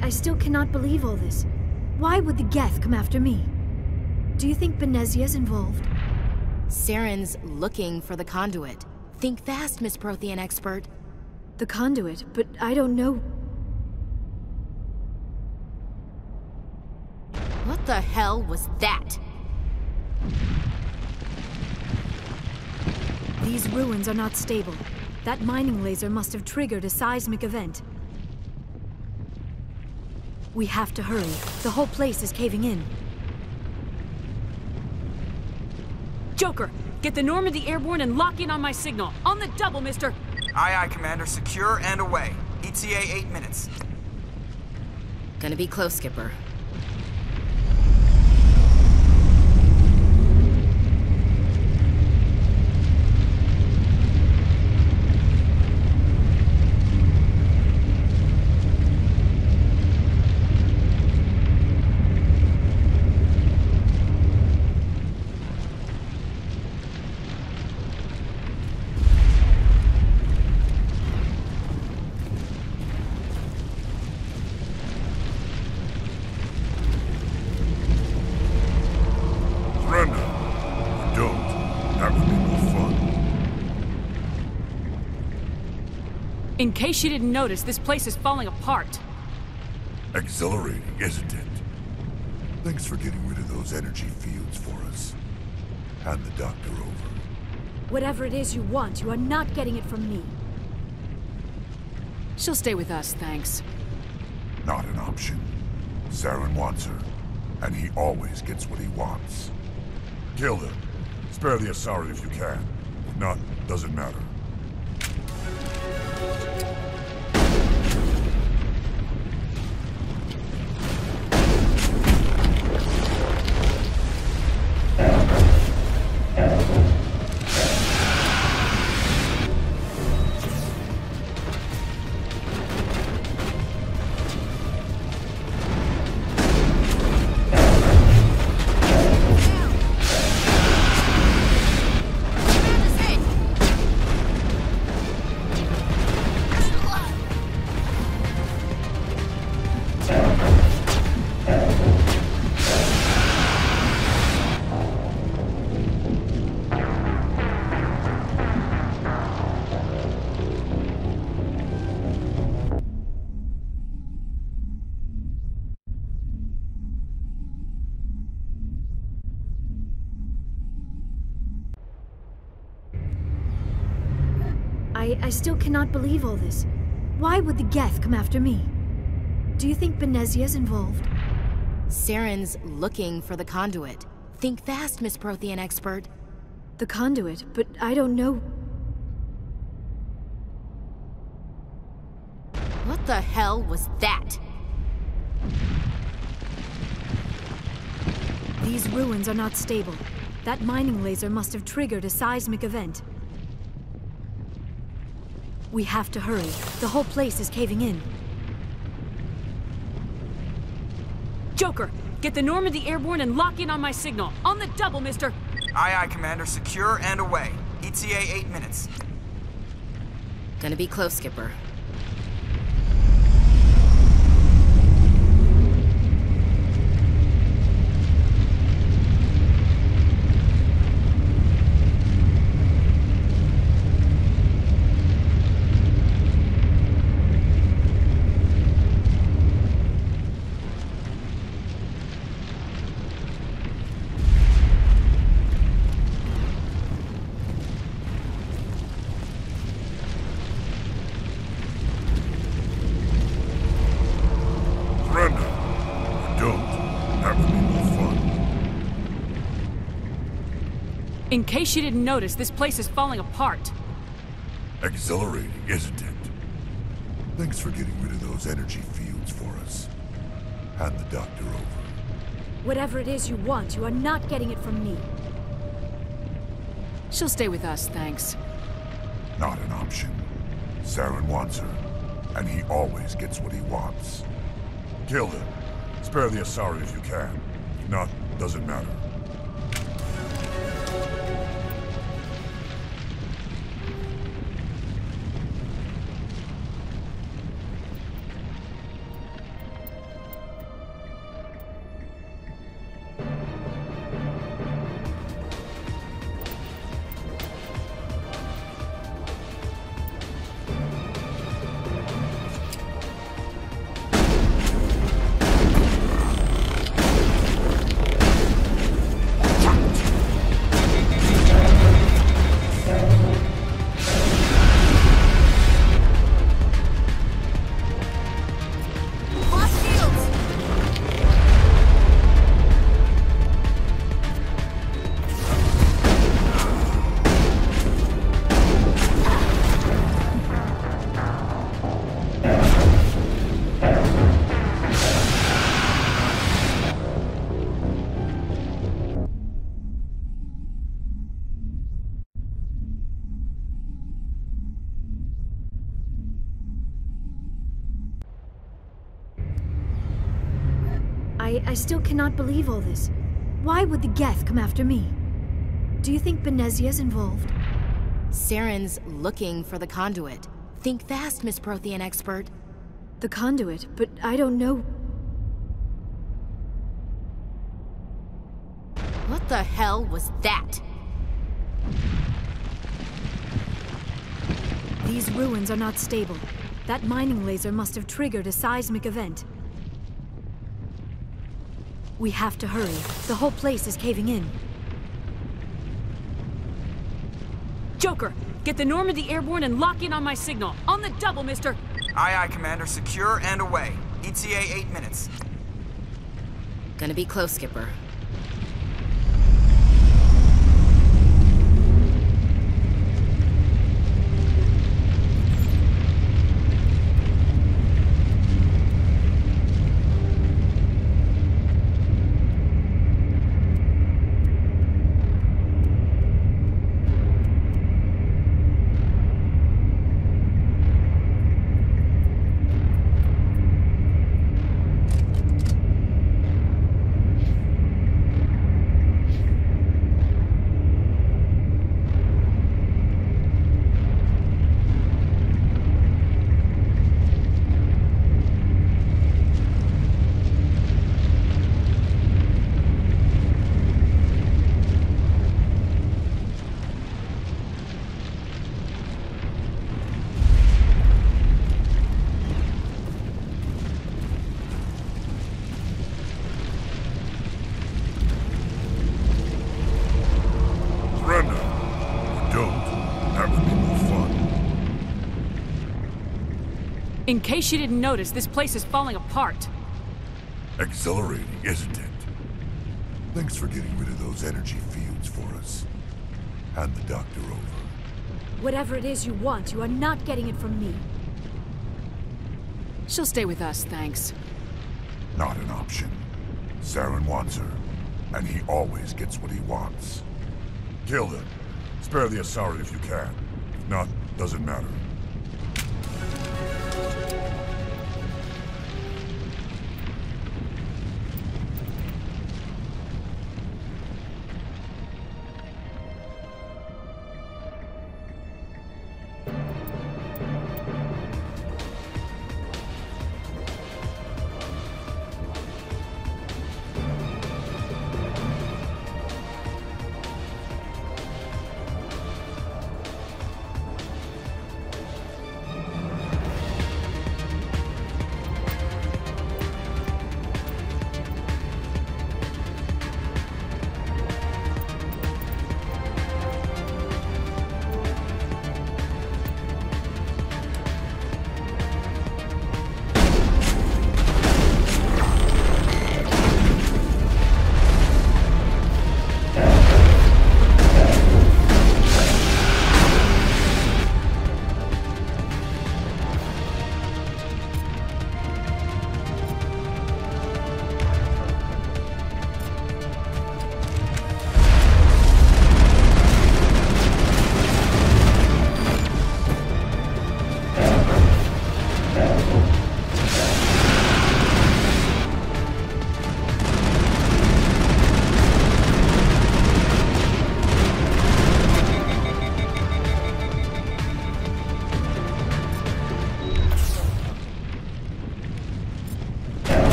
I still cannot believe all this. Why would the Geth come after me? Do you think Benezia's involved? Saren's looking for the conduit. Think fast, Miss Prothean expert. The conduit, but I don't know. What the hell was that? These ruins are not stable. That mining laser must have triggered a seismic event. We have to hurry. The whole place is caving in. Joker, get the Normandy airborne and lock in on my signal. On the double, mister! Aye, aye, Commander. Secure and away. ETA 8 minutes. Gonna be close, Skipper. In case you didn't notice, this place is falling apart. Exhilarating, isn't it? Thanks for getting rid of those energy fields for us. Hand the doctor over. Whatever it is you want, you are not getting it from me. She'll stay with us, thanks. Not an option. Saren wants her, and he always gets what he wants. Kill them. Spare the Asari if you can. If not, doesn't matter. I still cannot believe all this. Why would the Geth come after me? Do you think Benezia's involved? Saren's looking for the conduit. Think fast, Miss Prothean expert. The conduit, but I don't know. What the hell was that? These ruins are not stable. That mining laser must have triggered a seismic event. We have to hurry. The whole place is caving in. Joker, get the Normandy airborne and lock in on my signal. On the double, mister! Aye, aye, Commander. Secure and away. ETA 8 minutes. Gonna be close, Skipper. In case you didn't notice, this place is falling apart. Exhilarating, isn't it? Thanks for getting rid of those energy fields for us. Hand the doctor over. Whatever it is you want, you are not getting it from me. She'll stay with us, thanks. Not an option. Saren wants her, and he always gets what he wants. Kill him. Spare the Asari if you can. If not, doesn't matter. I still cannot believe all this. Why would the Geth come after me? Do you think Benezia's involved? Saren's looking for the conduit. Think fast, Miss Prothean expert. The conduit, but I don't know. What the hell was that? These ruins are not stable. That mining laser must have triggered a seismic event. We have to hurry. The whole place is caving in. Joker, get the Normandy airborne and lock in on my signal. On the double, mister! Aye, aye, Commander. Secure and away. ETA 8 minutes. Gonna be close, Skipper. In case you didn't notice, this place is falling apart. Exhilarating, isn't it? Thanks for getting rid of those energy fields for us. Hand the doctor over. Whatever it is you want, you are not getting it from me. She'll stay with us, thanks. Not an option. Saren wants her, and he always gets what he wants. Kill them. Spare the Asari if you can. If not, doesn't matter.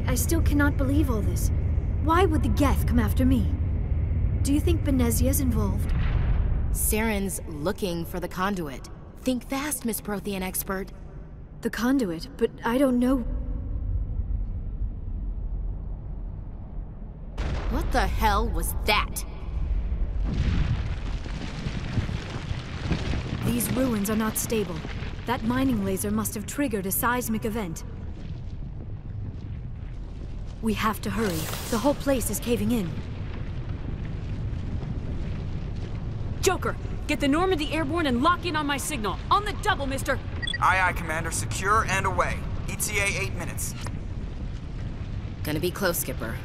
I still cannot believe all this. Why would the Geth come after me? Do you think Benezia's involved? Saren's looking for the conduit. Think fast, Miss Prothean expert. The conduit? But I don't know... What the hell was that? These ruins are not stable. That mining laser must have triggered a seismic event. We have to hurry. The whole place is caving in. Joker, get the Normandy airborne and lock in on my signal. On the double, mister! Aye, aye, Commander. Secure and away. ETA 8 minutes. Gonna be close, Skipper.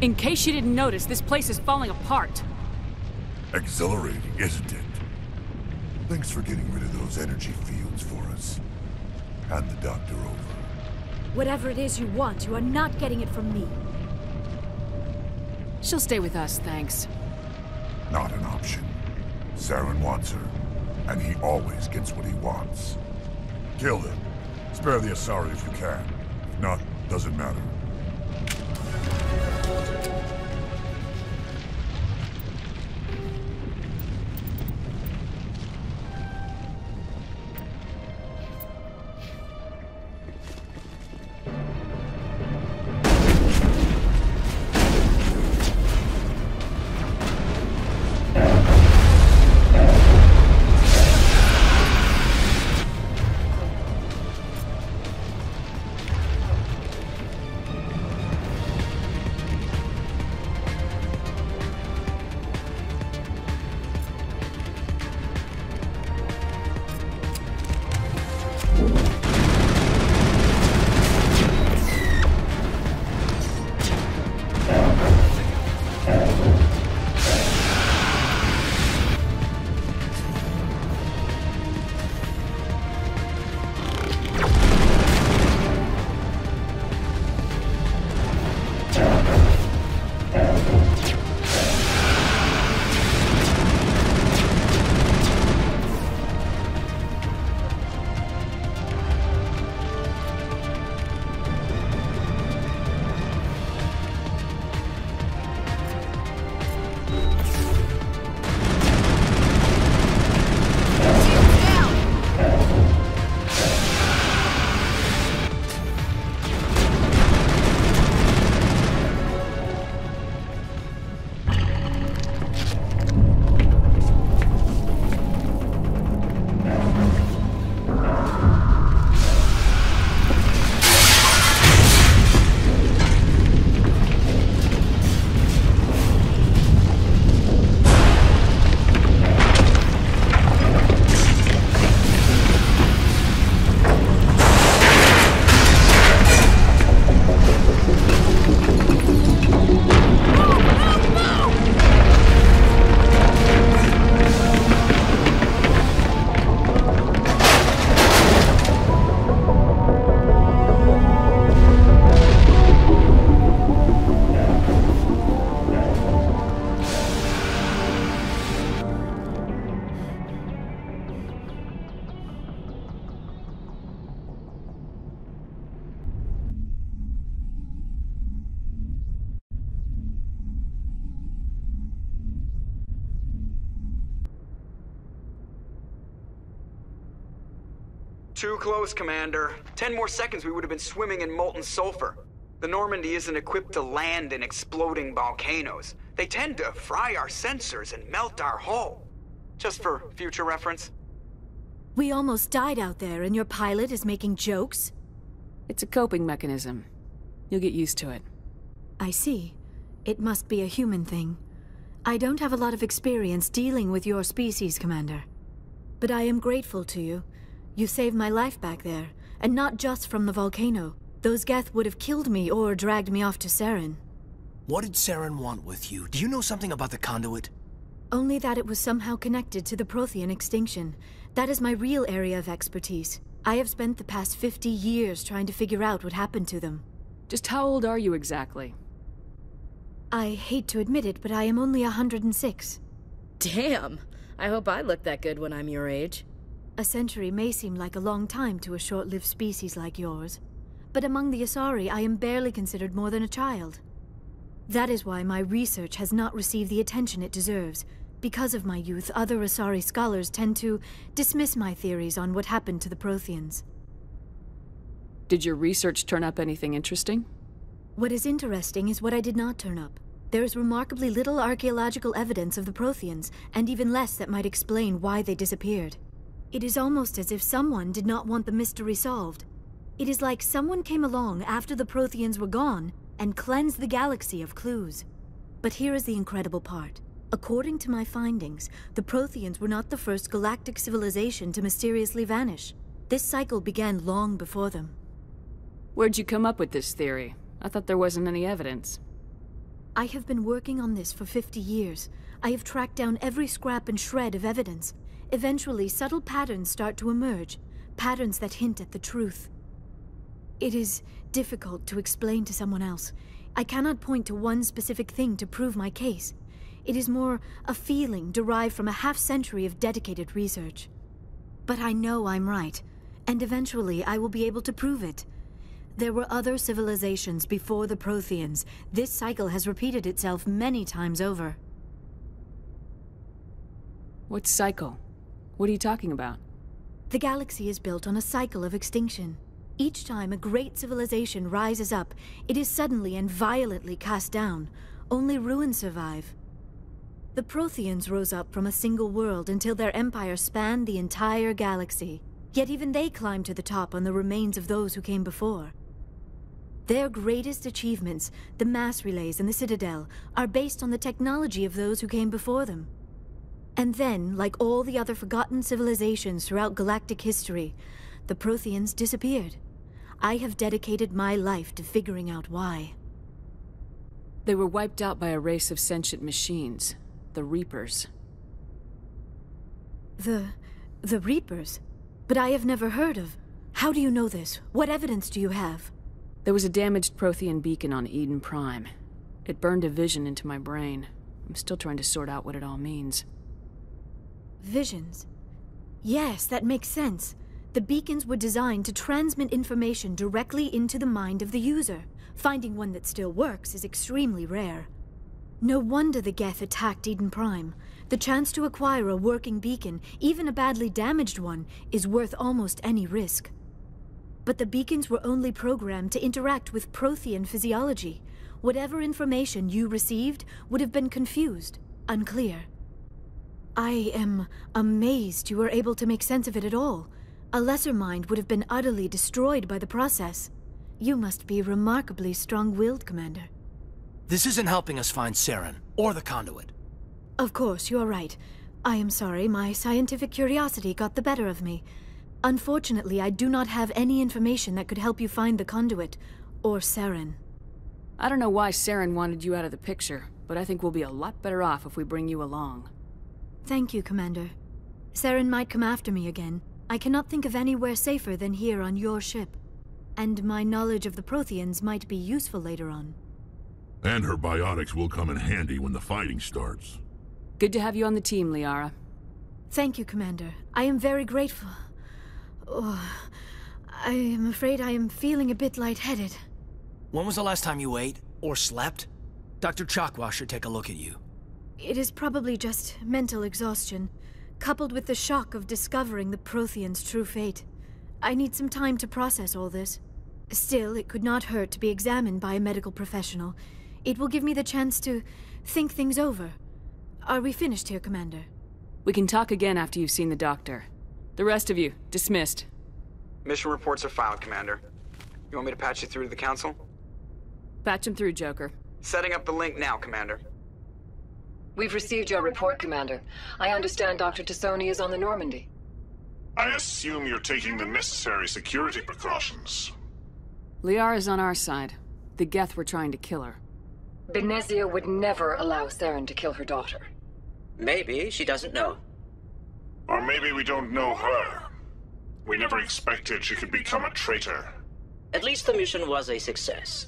In case you didn't notice, this place is falling apart. Exhilarating, isn't it? Thanks for getting rid of those energy fields for us. Hand the doctor over. Whatever it is you want, you are not getting it from me. She'll stay with us, thanks. Not an option. Saren wants her, and he always gets what he wants. Kill them. Spare the Asari if you can. If not, doesn't matter. Too close, Commander. 10 more seconds we would have been swimming in molten sulfur. The Normandy isn't equipped to land in exploding volcanoes. They tend to fry our sensors and melt our hull. Just for future reference. We almost died out there, and your pilot is making jokes? It's a coping mechanism. You'll get used to it. I see. It must be a human thing. I don't have a lot of experience dealing with your species, Commander. But I am grateful to you. You saved my life back there, and not just from the volcano. Those Geth would have killed me or dragged me off to Saren. What did Saren want with you? Do you know something about the conduit? Only that it was somehow connected to the Prothean extinction. That is my real area of expertise. I have spent the past 50 years trying to figure out what happened to them. Just how old are you exactly? I hate to admit it, but I am only 106. Damn! I hope I look that good when I'm your age. A century may seem like a long time to a short-lived species like yours, but among the Asari I am barely considered more than a child. That is why my research has not received the attention it deserves. Because of my youth, other Asari scholars tend to dismiss my theories on what happened to the Protheans. Did your research turn up anything interesting? What is interesting is what I did not turn up. There is remarkably little archaeological evidence of the Protheans, and even less that might explain why they disappeared. It is almost as if someone did not want the mystery solved. It is like someone came along after the Protheans were gone and cleansed the galaxy of clues. But here is the incredible part. According to my findings, the Protheans were not the first galactic civilization to mysteriously vanish. This cycle began long before them. Where'd you come up with this theory? I thought there wasn't any evidence. I have been working on this for 50 years. I have tracked down every scrap and shred of evidence. Eventually, subtle patterns start to emerge, patterns that hint at the truth. It is difficult to explain to someone else. I cannot point to one specific thing to prove my case. It is more a feeling derived from a half-century of dedicated research. But I know I'm right, and eventually I will be able to prove it. There were other civilizations before the Protheans. This cycle has repeated itself many times over. What cycle? What are you talking about? The galaxy is built on a cycle of extinction. Each time a great civilization rises up, it is suddenly and violently cast down. Only ruins survive. The Protheans rose up from a single world until their empire spanned the entire galaxy. Yet even they climbed to the top on the remains of those who came before. Their greatest achievements, the mass relays and the Citadel, are based on the technology of those who came before them. And then, like all the other forgotten civilizations throughout galactic history, the Protheans disappeared. I have dedicated my life to figuring out why. They were wiped out by a race of sentient machines, the Reapers. The Reapers? But I have never heard of. How do you know this? What evidence do you have? There was a damaged Prothean beacon on Eden Prime. It burned a vision into my brain. I'm still trying to sort out what it all means. Visions? Yes, that makes sense. The beacons were designed to transmit information directly into the mind of the user. Finding one that still works is extremely rare. No wonder the Geth attacked Eden Prime. The chance to acquire a working beacon, even a badly damaged one, is worth almost any risk. But the beacons were only programmed to interact with Prothean physiology. Whatever information you received would have been confused, unclear. I am amazed you were able to make sense of it at all. A lesser mind would have been utterly destroyed by the process. You must be remarkably strong-willed, Commander. This isn't helping us find Saren, or the conduit. Of course, you are right. I am sorry, my scientific curiosity got the better of me. Unfortunately, I do not have any information that could help you find the conduit, or Saren. I don't know why Saren wanted you out of the picture, but I think we'll be a lot better off if we bring you along. Thank you, Commander. Saren might come after me again. I cannot think of anywhere safer than here on your ship. And my knowledge of the Protheans might be useful later on. And her biotics will come in handy when the fighting starts. Good to have you on the team, Liara. Thank you, Commander. I am very grateful. Oh, I am afraid I am feeling a bit lightheaded. When was the last time you ate, or slept? Dr. Chakwa should take a look at you. It is probably just mental exhaustion, coupled with the shock of discovering the Protheans' true fate. I need some time to process all this. Still, it could not hurt to be examined by a medical professional. It will give me the chance to think things over. Are we finished here, Commander? We can talk again after you've seen the doctor. The rest of you, dismissed. Mission reports are filed, Commander. You want me to patch you through to the Council? Patch him through, Joker. Setting up the link now, Commander. We've received your report, Commander. I understand Dr. Tassoni is on the Normandy. I assume you're taking the necessary security precautions. Liara's on our side. The Geth were trying to kill her. Benezia would never allow Saren to kill her daughter. Maybe she doesn't know. Or maybe we don't know her. We never expected she could become a traitor. At least the mission was a success.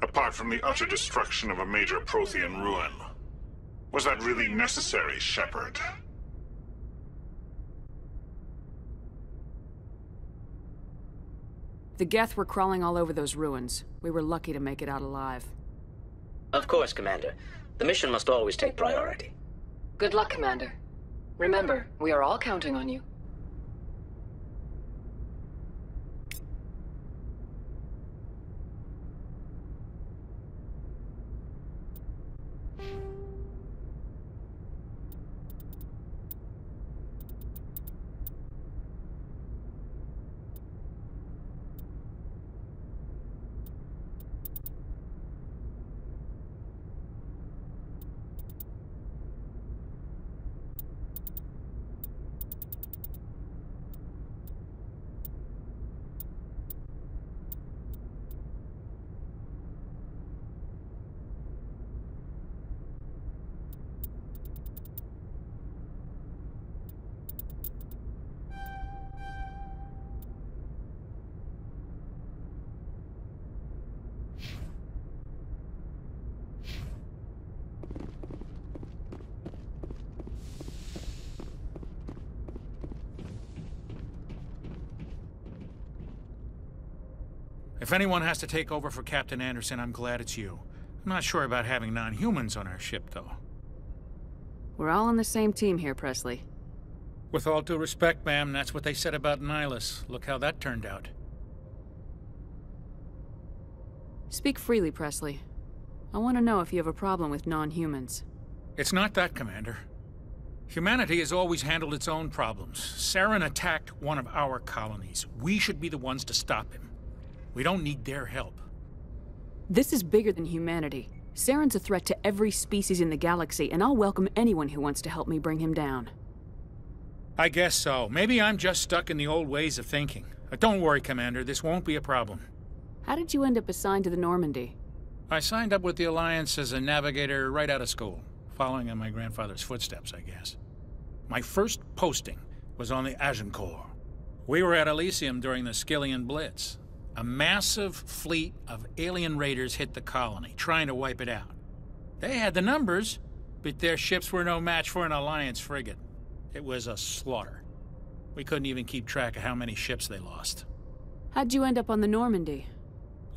Apart from the utter destruction of a major Prothean ruin. Was that really necessary, Shepard? The Geth were crawling all over those ruins. We were lucky to make it out alive. Of course, Commander. The mission must always take priority. Good luck, Commander. Remember, we are all counting on you. If anyone has to take over for Captain Anderson, I'm glad it's you. I'm not sure about having non-humans on our ship, though. We're all on the same team here, Presley. With all due respect, ma'am, that's what they said about Nihilus. Look how that turned out. Speak freely, Presley. I want to know if you have a problem with non-humans. It's not that, Commander. Humanity has always handled its own problems. Saren attacked one of our colonies. We should be the ones to stop him. We don't need their help. This is bigger than humanity. Saren's a threat to every species in the galaxy, and I'll welcome anyone who wants to help me bring him down. I guess so. Maybe I'm just stuck in the old ways of thinking. Don't worry, Commander. This won't be a problem. How did you end up assigned to the Normandy? I signed up with the Alliance as a navigator right out of school, following in my grandfather's footsteps, I guess. My first posting was on the Agincourt. We were at Elysium during the Skyllian Blitz. A massive fleet of alien raiders hit the colony, trying to wipe it out. They had the numbers, but their ships were no match for an Alliance frigate. It was a slaughter. We couldn't even keep track of how many ships they lost. How'd you end up on the Normandy?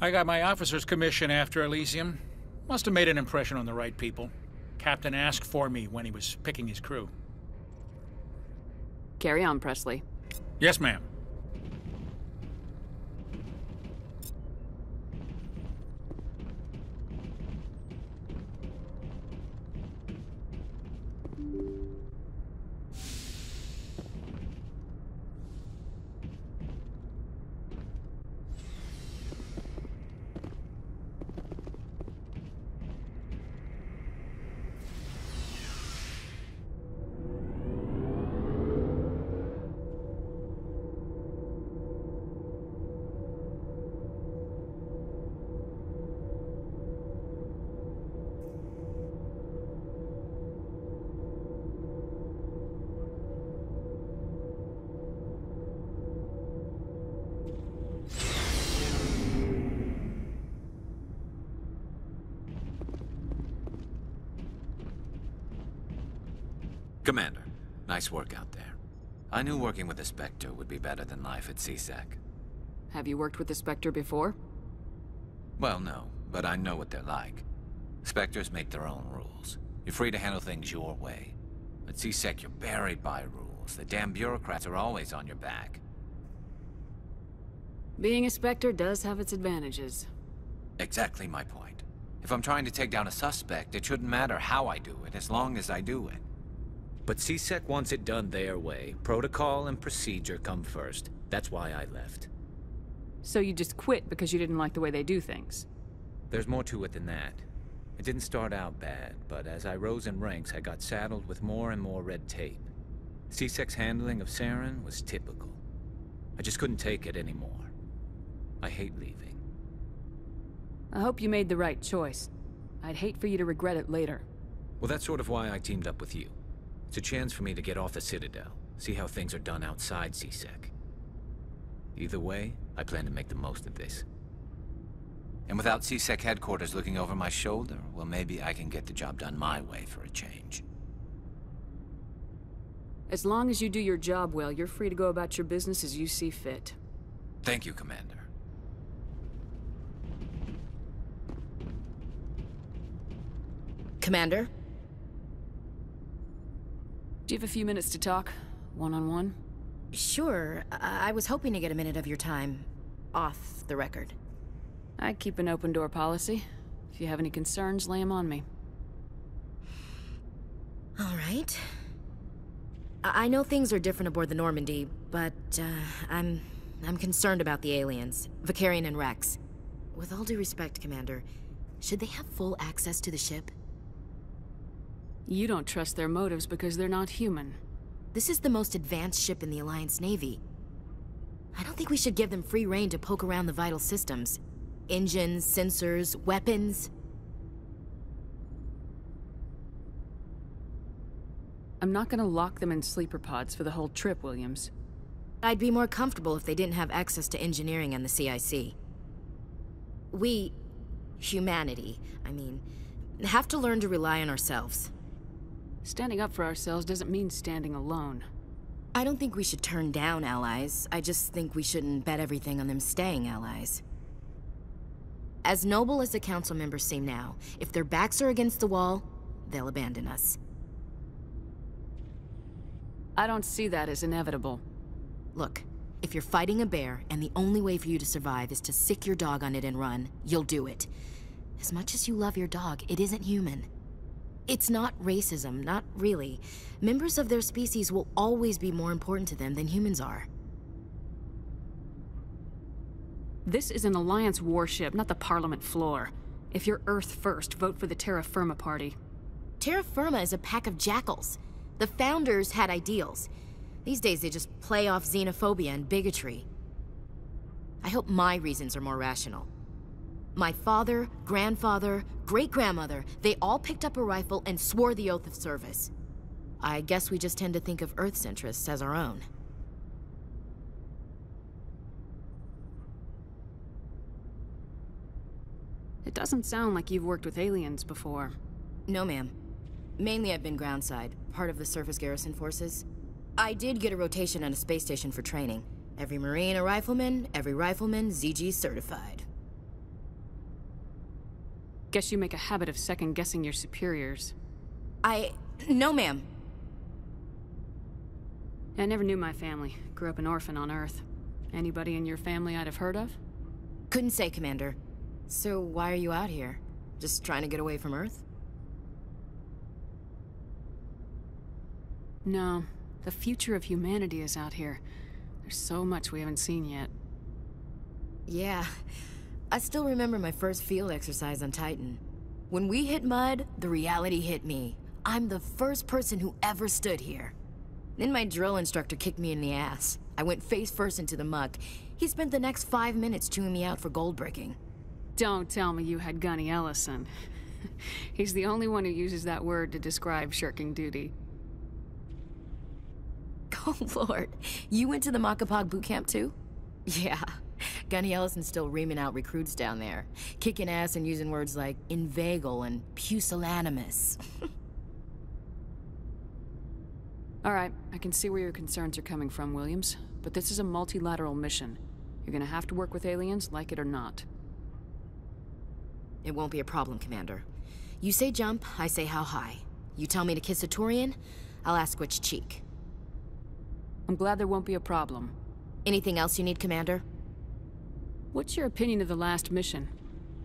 I got my officer's commission after Elysium. Must have made an impression on the right people. Captain asked for me when he was picking his crew. Carry on, Presley. Yes, ma'am. Commander, nice work out there. I knew working with the Spectre would be better than life at CSEC. Have you worked with the Spectre before? Well, no, but I know what they're like. Spectres make their own rules. You're free to handle things your way. At CSEC, you're buried by rules. The damn bureaucrats are always on your back. Being a Spectre does have its advantages. Exactly my point. If I'm trying to take down a suspect, it shouldn't matter how I do it, as long as I do it. But C-Sec wants it done their way. Protocol and procedure come first. That's why I left. So you just quit because you didn't like the way they do things? There's more to it than that. It didn't start out bad, but as I rose in ranks, I got saddled with more and more red tape. C-Sec's handling of Saren was typical. I just couldn't take it anymore. I hate leaving. I hope you made the right choice. I'd hate for you to regret it later. Well, that's sort of why I teamed up with you. It's a chance for me to get off the Citadel, see how things are done outside C-Sec. Either way, I plan to make the most of this. And without C-Sec headquarters looking over my shoulder, well, maybe I can get the job done my way for a change. As long as you do your job well, you're free to go about your business as you see fit. Thank you, Commander. Commander? Do you have a few minutes to talk? One-on-one? Sure. I was hoping to get a minute of your time. Off the record. I keep an open door policy. If you have any concerns, lay them on me. All right. I know things are different aboard the Normandy, but I'm concerned about the aliens, Vakarian and Rex. With all due respect, Commander, should they have full access to the ship? You don't trust their motives because they're not human. This is the most advanced ship in the Alliance Navy. I don't think we should give them free rein to poke around the vital systems. Engines, sensors, weapons. I'm not gonna lock them in sleeper pods for the whole trip, Williams. I'd be more comfortable if they didn't have access to engineering and the CIC. We, humanity, I mean, have to learn to rely on ourselves. Standing up for ourselves doesn't mean standing alone. I don't think we should turn down allies. I just think we shouldn't bet everything on them staying allies. As noble as the council members seem now, if their backs are against the wall, they'll abandon us. I don't see that as inevitable. Look, if you're fighting a bear and the only way for you to survive is to sick your dog on it and run, you'll do it. As much as you love your dog, it isn't human. It's not racism, not really. Members of their species will always be more important to them than humans are. This is an Alliance warship, not the Parliament floor. If you're Earth first, vote for the Terra Firma Party. Terra Firma is a pack of jackals. The founders had ideals. These days they just play off xenophobia and bigotry. I hope my reasons are more rational. My father, grandfather, great-grandmother, they all picked up a rifle and swore the oath of service. I guess we just tend to think of Earth's interests as our own. It doesn't sound like you've worked with aliens before. No, ma'am. Mainly I've been groundside, part of the surface garrison forces. I did get a rotation on a space station for training. Every Marine a rifleman, every rifleman ZG certified. Guess you make a habit of second-guessing your superiors. No, ma'am. I never knew my family. Grew up an orphan on Earth. Anybody in your family I'd have heard of? Couldn't say, Commander. So why are you out here? Just trying to get away from Earth? No. The future of humanity is out here. There's so much we haven't seen yet. Yeah. I still remember my first field exercise on Titan. When we hit mud, the reality hit me. I'm the first person who ever stood here. Then my drill instructor kicked me in the ass. I went face first into the muck. He spent the next 5 minutes chewing me out for gold bricking. Don't tell me you had Gunny Ellison. He's the only one who uses that word to describe shirking duty. Oh, Lord. You went to the Makapog boot camp, too? Yeah. Gunny Ellison's still reaming out recruits down there. Kicking ass and using words like inveigle and pusillanimous. All right, I can see where your concerns are coming from, Williams. But this is a multilateral mission. You're gonna have to work with aliens, like it or not. It won't be a problem, Commander. You say jump, I say how high. You tell me to kiss a Turian, I'll ask which cheek. I'm glad there won't be a problem. Anything else you need, Commander? What's your opinion of the last mission?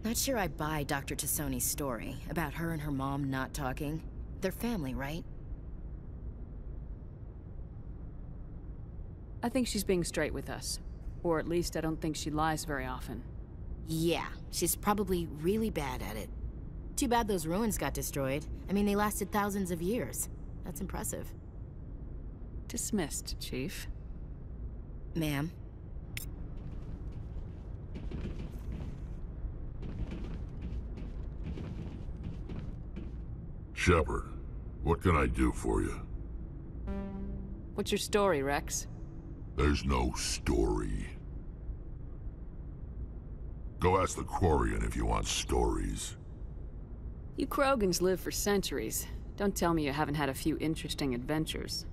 Not sure I buy Dr. Tassoni's story about her and her mom not talking. They're family, right? I think she's being straight with us. Or at least I don't think she lies very often. Yeah, she's probably really bad at it. Too bad those ruins got destroyed. I mean, they lasted thousands of years. That's impressive. Dismissed, Chief. Ma'am. Shepard, what can I do for you? What's your story, Rex? There's no story. Go ask the Quarian if you want stories. You Krogans live for centuries. Don't tell me you haven't had a few interesting adventures.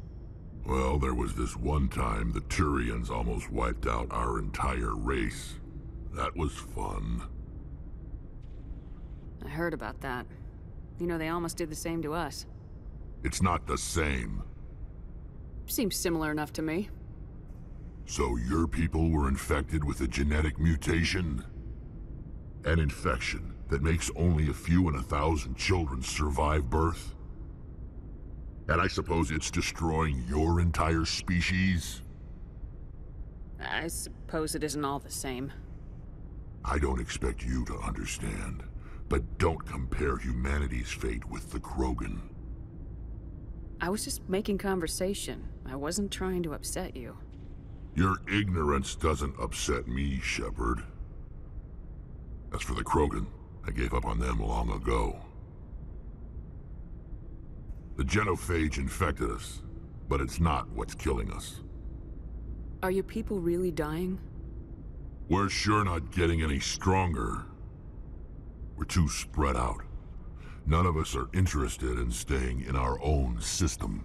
Well, there was this one time the Turians almost wiped out our entire race. That was fun. I heard about that. You know, they almost did the same to us. It's not the same. Seems similar enough to me. So your people were infected with a genetic mutation? An infection that makes only a few in 1,000 children survive birth? And I suppose it's destroying your entire species? I suppose it isn't all the same. I don't expect you to understand, but don't compare humanity's fate with the Krogan. I was just making conversation. I wasn't trying to upset you. Your ignorance doesn't upset me, Shepard. As for the Krogan, I gave up on them long ago. The genophage infected us, but it's not what's killing us. Are your people really dying? We're sure not getting any stronger. We're too spread out. None of us are interested in staying in our own system.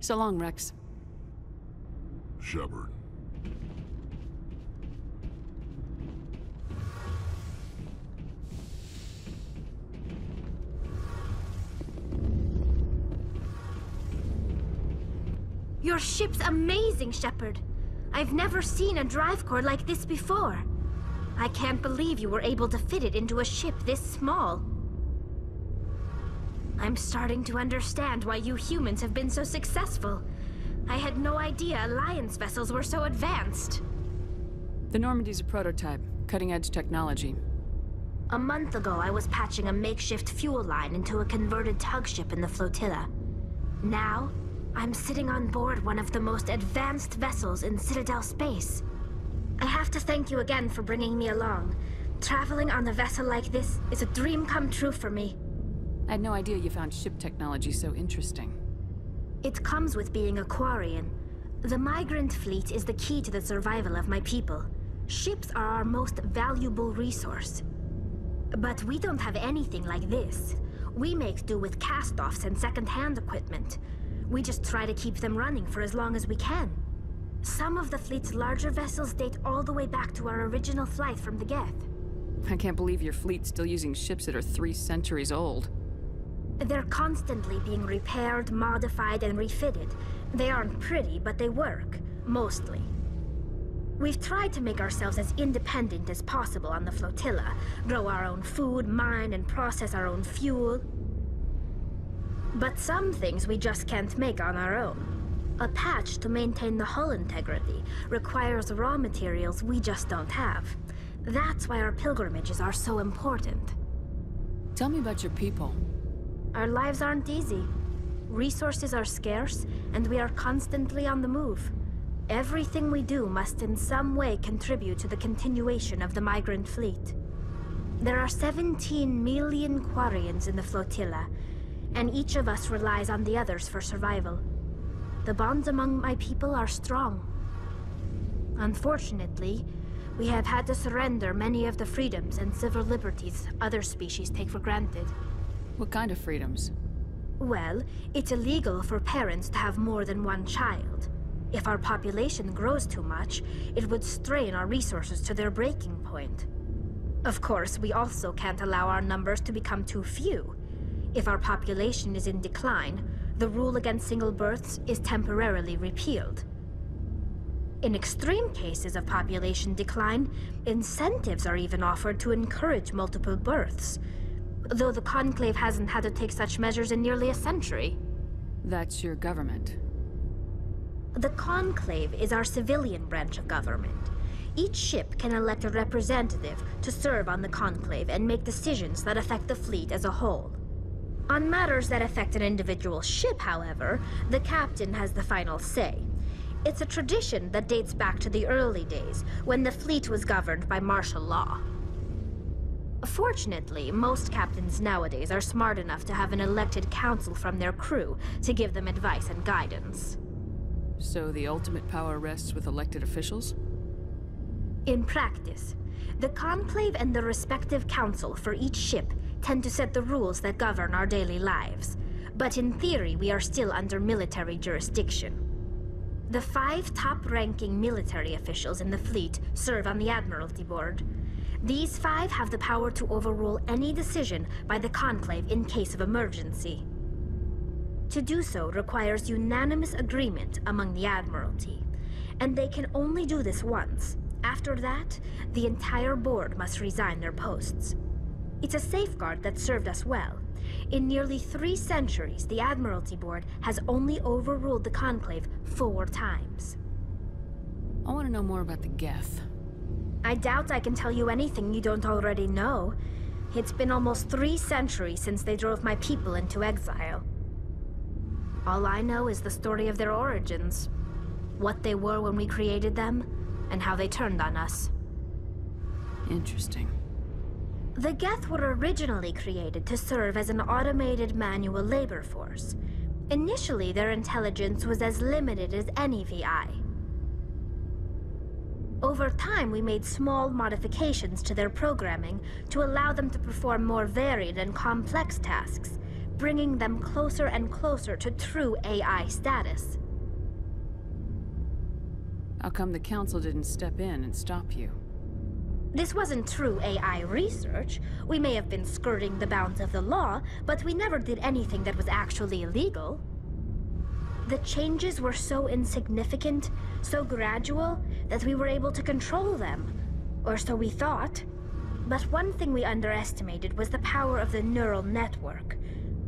So long, Rex. Shepard. Your ship's amazing, Shepard. I've never seen a drive core like this before. I can't believe you were able to fit it into a ship this small. I'm starting to understand why you humans have been so successful. I had no idea Alliance vessels were so advanced. The Normandy's a prototype, cutting-edge technology. A month ago, I was patching a makeshift fuel line into a converted tug ship in the flotilla. Now, I'm sitting on board one of the most advanced vessels in Citadel space. I have to thank you again for bringing me along. Traveling on a vessel like this is a dream come true for me. I had no idea you found ship technology so interesting. It comes with being a Quarian. The migrant fleet is the key to the survival of my people. Ships are our most valuable resource. But we don't have anything like this. We make do with cast-offs and second-hand equipment. We just try to keep them running for as long as we can. Some of the fleet's larger vessels date all the way back to our original flight from the Geth. I can't believe your fleet's still using ships that are 3 centuries old. They're constantly being repaired, modified, and refitted. They aren't pretty, but they work. Mostly. We've tried to make ourselves as independent as possible on the flotilla. Grow our own food, mine, and process our own fuel. But some things we just can't make on our own. A patch to maintain the hull integrity requires raw materials we just don't have. That's why our pilgrimages are so important. Tell me about your people. Our lives aren't easy. Resources are scarce, and we are constantly on the move. Everything we do must in some way contribute to the continuation of the migrant fleet. There are 17 million Quarians in the flotilla, and each of us relies on the others for survival. The bonds among my people are strong. Unfortunately, we have had to surrender many of the freedoms and civil liberties other species take for granted. What kind of freedoms? Well, it's illegal for parents to have more than one child. If our population grows too much, it would strain our resources to their breaking point. Of course, we also can't allow our numbers to become too few. If our population is in decline, the rule against single births is temporarily repealed. In extreme cases of population decline, incentives are even offered to encourage multiple births. Though the Conclave hasn't had to take such measures in nearly a century. That's your government. The Conclave is our civilian branch of government. Each ship can elect a representative to serve on the Conclave and make decisions that affect the fleet as a whole. On matters that affect an individual ship, however, the captain has the final say. It's a tradition that dates back to the early days, when the fleet was governed by martial law. Fortunately, most captains nowadays are smart enough to have an elected council from their crew to give them advice and guidance. So the ultimate power rests with elected officials? In practice, the Conclave and the respective council for each ship tend to set the rules that govern our daily lives. But in theory, we are still under military jurisdiction. The 5 top-ranking military officials in the fleet serve on the Admiralty Board. These 5 have the power to overrule any decision by the Conclave in case of emergency. To do so requires unanimous agreement among the Admiralty, and they can only do this once. After that, the entire board must resign their posts. It's a safeguard that served us well. In nearly 3 centuries, the Admiralty Board has only overruled the Conclave 4 times. I want to know more about the Geth. I doubt I can tell you anything you don't already know. It's been almost 3 centuries since they drove my people into exile. All I know is the story of their origins, what they were when we created them, and how they turned on us. Interesting. The Geth were originally created to serve as an automated manual labor force. Initially, their intelligence was as limited as any VI. Over time, we made small modifications to their programming to allow them to perform more varied and complex tasks, bringing them closer and closer to true AI status. How come the Council didn't step in and stop you? This wasn't true AI research. We may have been skirting the bounds of the law, but we never did anything that was actually illegal. The changes were so insignificant, so gradual, that we were able to control them. Or so we thought. But one thing we underestimated was the power of the neural network.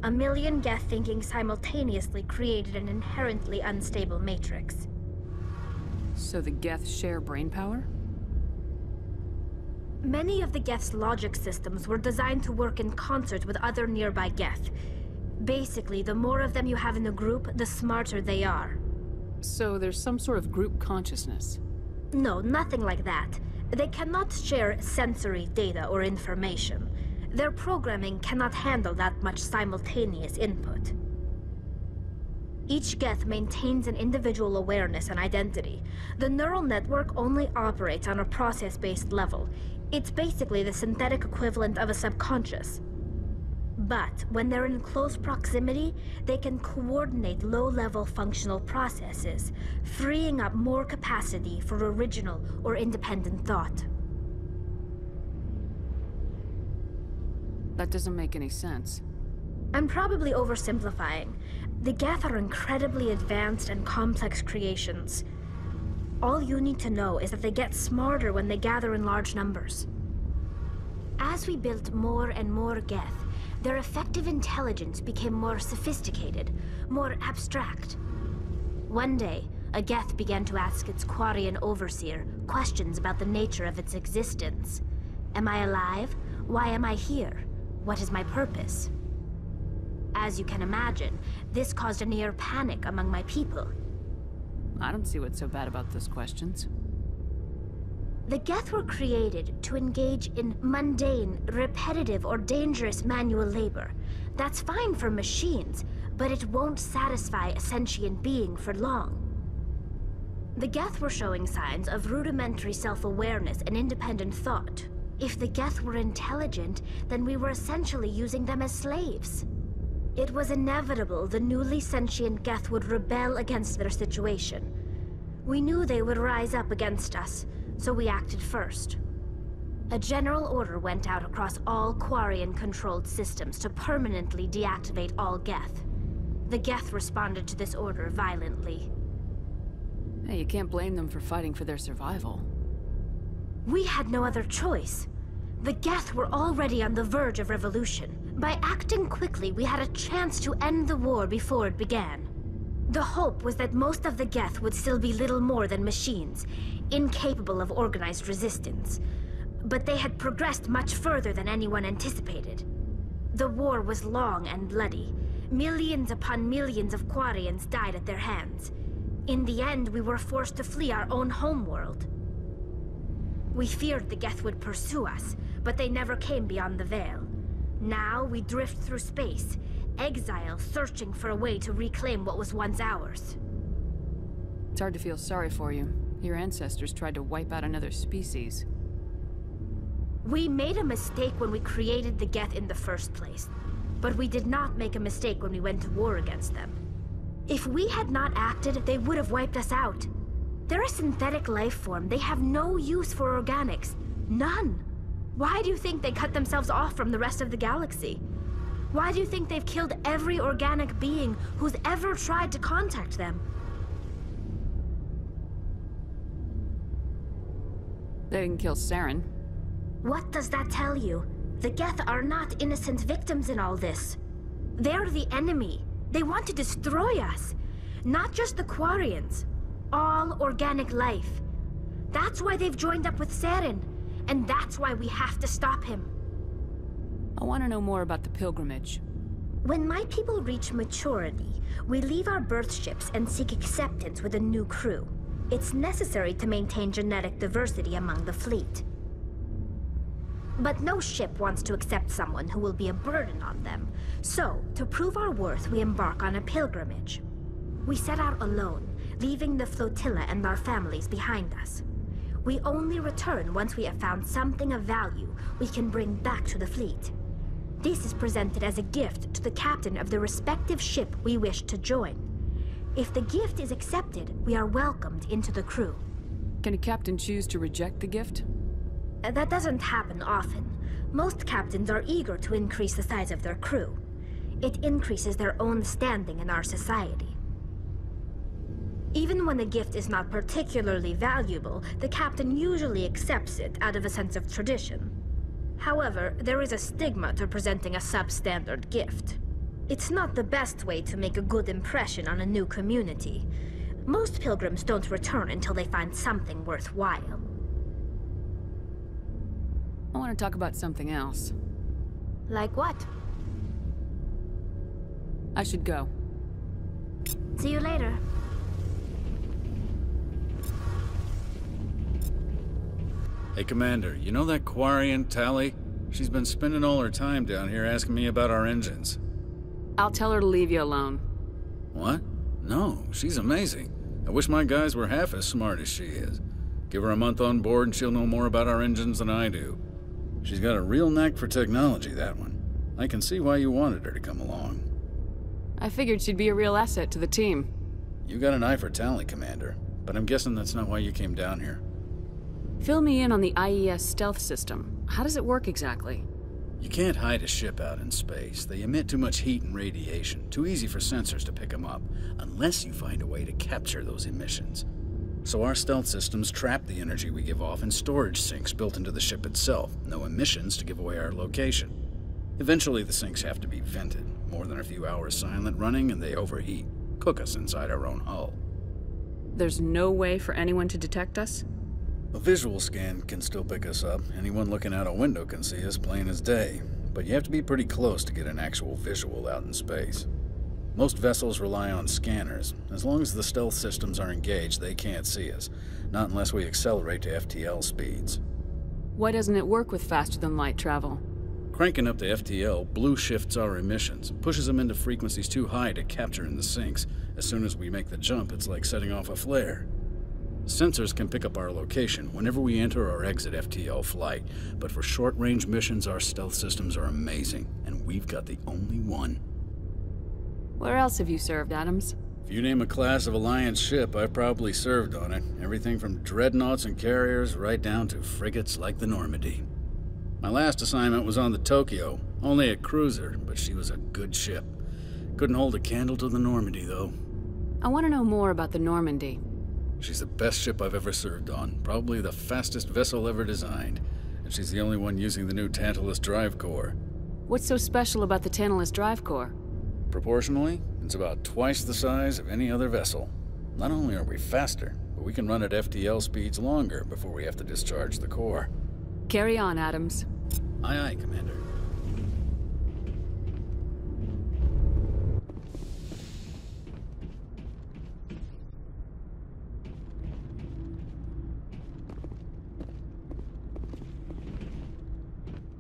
A million Geth thinking simultaneously created an inherently unstable matrix. So the Geth share brainpower? Many of the Geth's logic systems were designed to work in concert with other nearby Geth. Basically, the more of them you have in a group, the smarter they are. So there's some sort of group consciousness? No, nothing like that. They cannot share sensory data or information. Their programming cannot handle that much simultaneous input. Each Geth maintains an individual awareness and identity. The neural network only operates on a process-based level. It's basically the synthetic equivalent of a subconscious. But when they're in close proximity, they can coordinate low-level functional processes, freeing up more capacity for original or independent thought. That doesn't make any sense. I'm probably oversimplifying. The Geth are incredibly advanced and complex creations. All you need to know is that they get smarter when they gather in large numbers. As we built more and more Geth, their effective intelligence became more sophisticated, more abstract. One day, a Geth began to ask its Quarian overseer questions about the nature of its existence. Am I alive? Why am I here? What is my purpose? As you can imagine, this caused a near panic among my people. I don't see what's so bad about those questions. The Geth were created to engage in mundane, repetitive, or dangerous manual labor. That's fine for machines, but it won't satisfy a sentient being for long. The Geth were showing signs of rudimentary self-awareness and independent thought. If the Geth were intelligent, then we were essentially using them as slaves. It was inevitable the newly sentient Geth would rebel against their situation. We knew they would rise up against us, so we acted first. A general order went out across all Quarian-controlled systems to permanently deactivate all Geth. The Geth responded to this order violently. Hey, you can't blame them for fighting for their survival. We had no other choice. The Geth were already on the verge of revolution. By acting quickly, we had a chance to end the war before it began. The hope was that most of the Geth would still be little more than machines, incapable of organized resistance. But they had progressed much further than anyone anticipated. The war was long and bloody. Millions upon millions of Quarians died at their hands. In the end, we were forced to flee our own homeworld. We feared the Geth would pursue us, but they never came beyond the Veil. Now we drift through space, exile searching for a way to reclaim what was once ours. It's hard to feel sorry for you. Your ancestors tried to wipe out another species. We made a mistake when we created the Geth in the first place, but we did not make a mistake when we went to war against them. If we had not acted, they would have wiped us out. They're a synthetic life form. They have no use for organics. None. Why do you think they cut themselves off from the rest of the galaxy? Why do you think they've killed every organic being who's ever tried to contact them? They didn't kill Saren. What does that tell you? The Geth are not innocent victims in all this. They're the enemy. They want to destroy us. Not just the Quarians. All organic life. That's why they've joined up with Saren. And that's why we have to stop him. I want to know more about the pilgrimage. When my people reach maturity, we leave our birth ships and seek acceptance with a new crew. It's necessary to maintain genetic diversity among the fleet. But no ship wants to accept someone who will be a burden on them. So, to prove our worth, we embark on a pilgrimage. We set out alone, leaving the flotilla and our families behind us. We only return once we have found something of value we can bring back to the fleet. This is presented as a gift to the captain of the respective ship we wish to join. If the gift is accepted, we are welcomed into the crew. Can a captain choose to reject the gift? That doesn't happen often. Most captains are eager to increase the size of their crew. It increases their own standing in our society. Even when a gift is not particularly valuable, the captain usually accepts it out of a sense of tradition. However, there is a stigma to presenting a substandard gift. It's not the best way to make a good impression on a new community. Most pilgrims don't return until they find something worthwhile. I want to talk about something else. Like what? I should go. See you later. Hey, Commander, you know that Quarian, Tali? She's been spending all her time down here asking me about our engines. I'll tell her to leave you alone. What? No, she's amazing. I wish my guys were half as smart as she is. Give her a month on board and she'll know more about our engines than I do. She's got a real knack for technology, that one. I can see why you wanted her to come along. I figured she'd be a real asset to the team. You got an eye for Tali, Commander, but I'm guessing that's not why you came down here. Fill me in on the IES stealth system. How does it work exactly? You can't hide a ship out in space. They emit too much heat and radiation. Too easy for sensors to pick them up, unless you find a way to capture those emissions. So our stealth systems trap the energy we give off in storage sinks built into the ship itself. No emissions to give away our location. Eventually the sinks have to be vented. More than a few hours silent running and they overheat. Cook us inside our own hull. There's no way for anyone to detect us? A visual scan can still pick us up. Anyone looking out a window can see us plain as day. But you have to be pretty close to get an actual visual out in space. Most vessels rely on scanners. As long as the stealth systems are engaged, they can't see us. Not unless we accelerate to FTL speeds. Why doesn't it work with faster-than-light travel? Cranking up to FTL blue shifts our emissions, pushes them into frequencies too high to capture in the sinks. As soon as we make the jump, it's like setting off a flare. Sensors can pick up our location whenever we enter or exit FTL flight, but for short-range missions, our stealth systems are amazing, and we've got the only one. Where else have you served, Adams? If you name a class of Alliance ship, I've probably served on it. Everything from dreadnoughts and carriers right down to frigates like the Normandy. My last assignment was on the Tokyo, only a cruiser, but she was a good ship. Couldn't hold a candle to the Normandy, though. I want to know more about the Normandy. She's the best ship I've ever served on, probably the fastest vessel ever designed. And she's the only one using the new Tantalus drive core. What's so special about the Tantalus drive core? Proportionally, it's about twice the size of any other vessel. Not only are we faster, but we can run at FTL speeds longer before we have to discharge the core. Carry on, Adams. Aye, aye, Commander.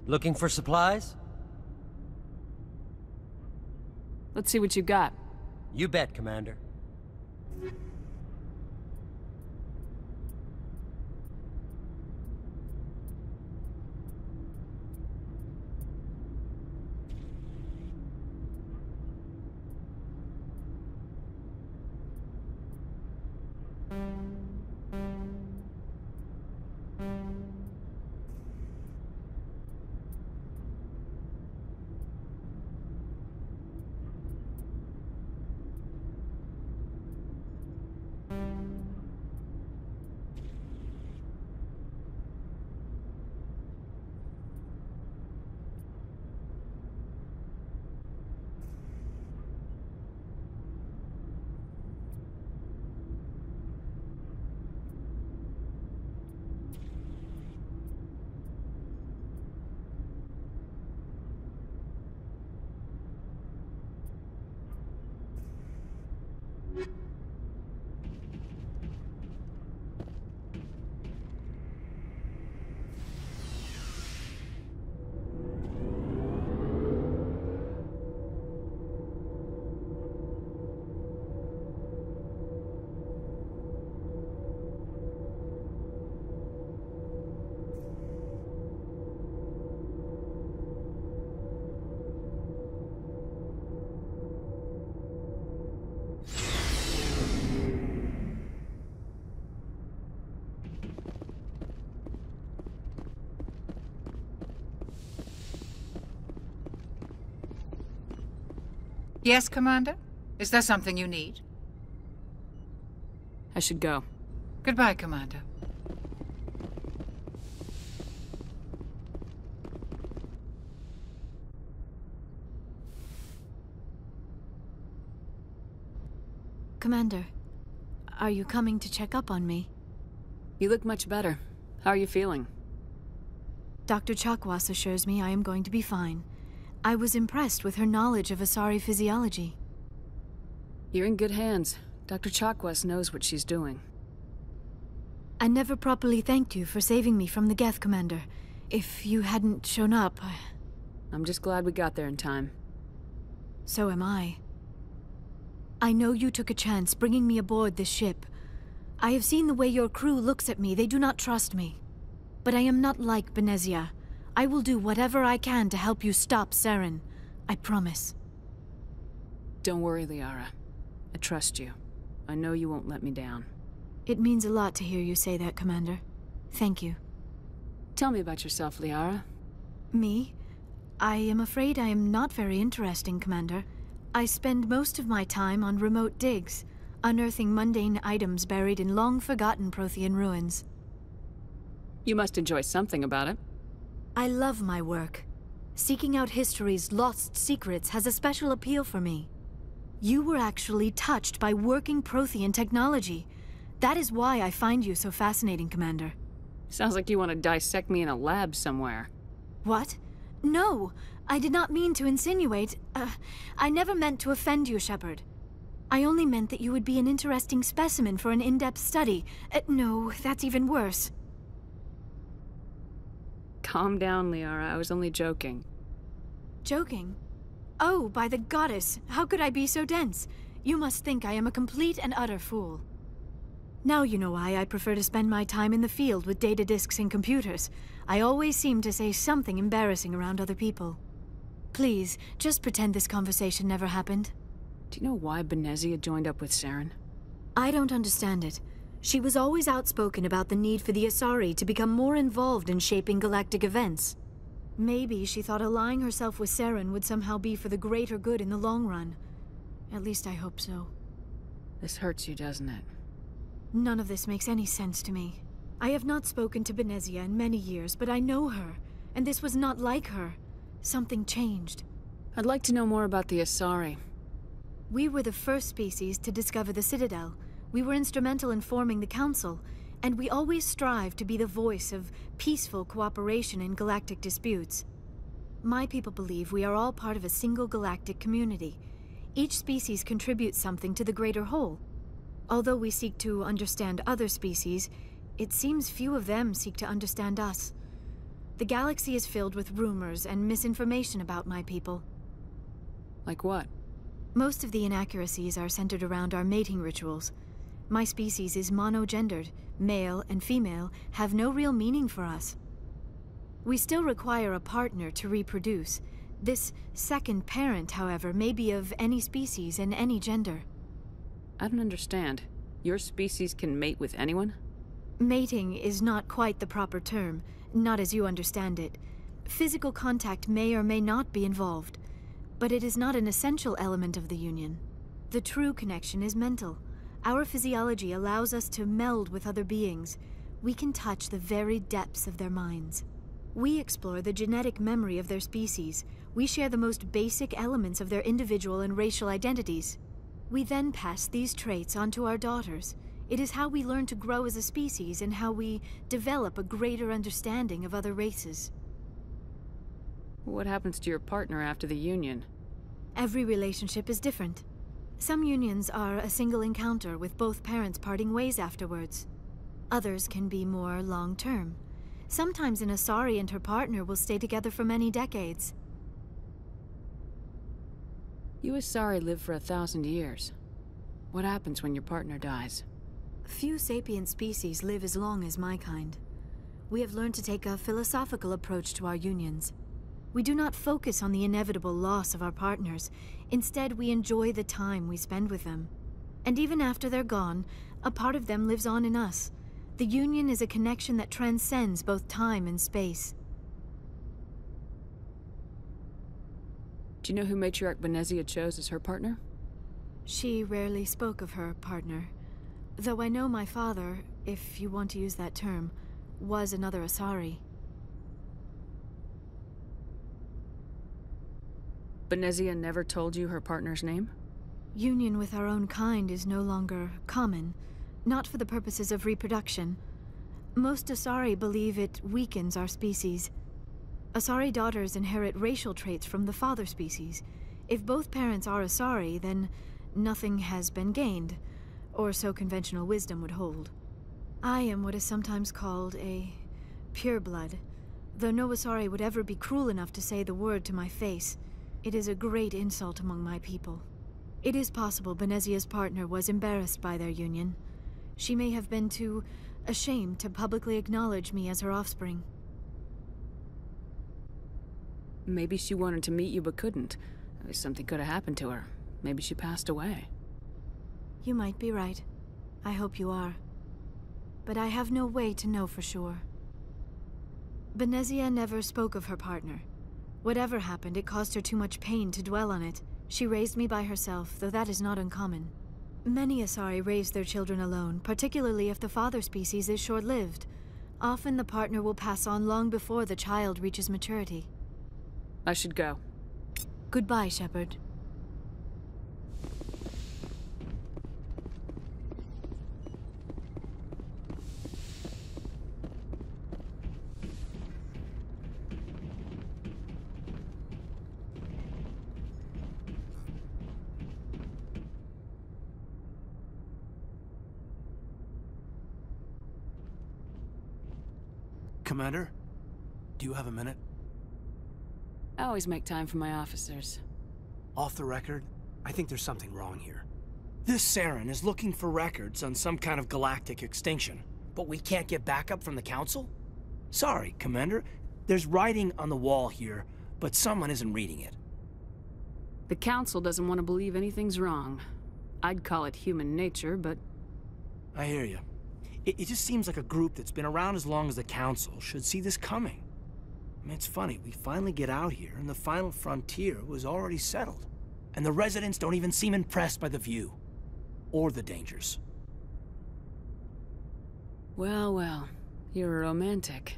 Looking for supplies? Let's see what you got. You bet, Commander. Yes, Commander? Is there something you need? I should go. Goodbye, Commander. Commander, are you coming to check up on me? You look much better. How are you feeling? Dr. Chakwas assures me I am going to be fine. I was impressed with her knowledge of Asari physiology. You're in good hands. Dr. Chakwas knows what she's doing. I never properly thanked you for saving me from the Geth, Commander. If you hadn't shown up, I'm just glad we got there in time. So am I. I know you took a chance bringing me aboard this ship. I have seen the way your crew looks at me. They do not trust me. But I am not like Benezia. I will do whatever I can to help you stop Saren. I promise. Don't worry, Liara. I trust you. I know you won't let me down. It means a lot to hear you say that, Commander. Thank you. Tell me about yourself, Liara. Me? I am afraid I am not very interesting, Commander. I spend most of my time on remote digs, unearthing mundane items buried in long-forgotten Prothean ruins. You must enjoy something about it. I love my work. Seeking out history's lost secrets has a special appeal for me. You were actually touched by working Prothean technology. That is why I find you so fascinating, Commander. Sounds like you want to dissect me in a lab somewhere. What? No! I did not mean to insinuate. I never meant to offend you, Shepard. I only meant that you would be an interesting specimen for an in-depth study. No, that's even worse. Calm down, Liara. I was only joking. Joking? Oh, by the goddess, how could I be so dense? You must think I am a complete and utter fool. Now you know why I prefer to spend my time in the field with data disks and computers. I always seem to say something embarrassing around other people. Please, just pretend this conversation never happened. Do you know why Benezia joined up with Saren? I don't understand it. She was always outspoken about the need for the Asari to become more involved in shaping galactic events. Maybe she thought allying herself with Saren would somehow be for the greater good in the long run. At least I hope so. This hurts you, doesn't it? None of this makes any sense to me. I have not spoken to Benezia in many years, but I know her, and this was not like her. Something changed. I'd like to know more about the Asari. We were the first species to discover the Citadel. We were instrumental in forming the Council, and we always strive to be the voice of peaceful cooperation in galactic disputes. My people believe we are all part of a single galactic community. Each species contributes something to the greater whole. Although we seek to understand other species, it seems few of them seek to understand us. The galaxy is filled with rumors and misinformation about my people. Like what? Most of the inaccuracies are centered around our mating rituals. My species is monogendered. Male and female have no real meaning for us. We still require a partner to reproduce. This second parent, however, may be of any species and any gender. I don't understand. Your species can mate with anyone? Mating is not quite the proper term, not as you understand it. Physical contact may or may not be involved, but it is not an essential element of the union. The true connection is mental. Our physiology allows us to meld with other beings. We can touch the very depths of their minds. We explore the genetic memory of their species. We share the most basic elements of their individual and racial identities. We then pass these traits on to our daughters. It is how we learn to grow as a species and how we develop a greater understanding of other races. What happens to your partner after the union? Every relationship is different. Some unions are a single encounter with both parents parting ways afterwards. Others can be more long-term. Sometimes an Asari and her partner will stay together for many decades. You Asari live for 1,000 years. What happens when your partner dies? Few sapient species live as long as my kind. We have learned to take a philosophical approach to our unions. We do not focus on the inevitable loss of our partners. Instead, we enjoy the time we spend with them. And even after they're gone, a part of them lives on in us. The union is a connection that transcends both time and space. Do you know who Matriarch Benezia chose as her partner? She rarely spoke of her partner. Though I know my father, if you want to use that term, was another Asari. Benezia never told you her partner's name? Union with our own kind is no longer common, not for the purposes of reproduction. Most Asari believe it weakens our species. Asari daughters inherit racial traits from the father species. If both parents are Asari, then nothing has been gained, or so conventional wisdom would hold. I am what is sometimes called a pureblood, though no Asari would ever be cruel enough to say the word to my face. It is a great insult among my people. It is possible Benezia's partner was embarrassed by their union. She may have been too ashamed to publicly acknowledge me as her offspring. Maybe she wanted to meet you but couldn't. Something could have happened to her. Maybe she passed away. You might be right. I hope you are. But I have no way to know for sure. Benezia never spoke of her partner. Whatever happened, it caused her too much pain to dwell on it. She raised me by herself, though that is not uncommon. Many Asari raise their children alone, particularly if the father species is short-lived. Often the partner will pass on long before the child reaches maturity. I should go. Goodbye, Shepard. Commander, do you have a minute? I always make time for my officers. Off the record, I think there's something wrong here. This Saren is looking for records on some kind of galactic extinction, but we can't get backup from the Council? Sorry, Commander. There's writing on the wall here, but someone isn't reading it. The Council doesn't want to believe anything's wrong. I'd call it human nature, but... I hear you. It just seems like a group that's been around as long as the Council should see this coming. I mean, it's funny, we finally get out here, and the final frontier was already settled. And the residents don't even seem impressed by the view. Or the dangers. Well, well. You're a romantic.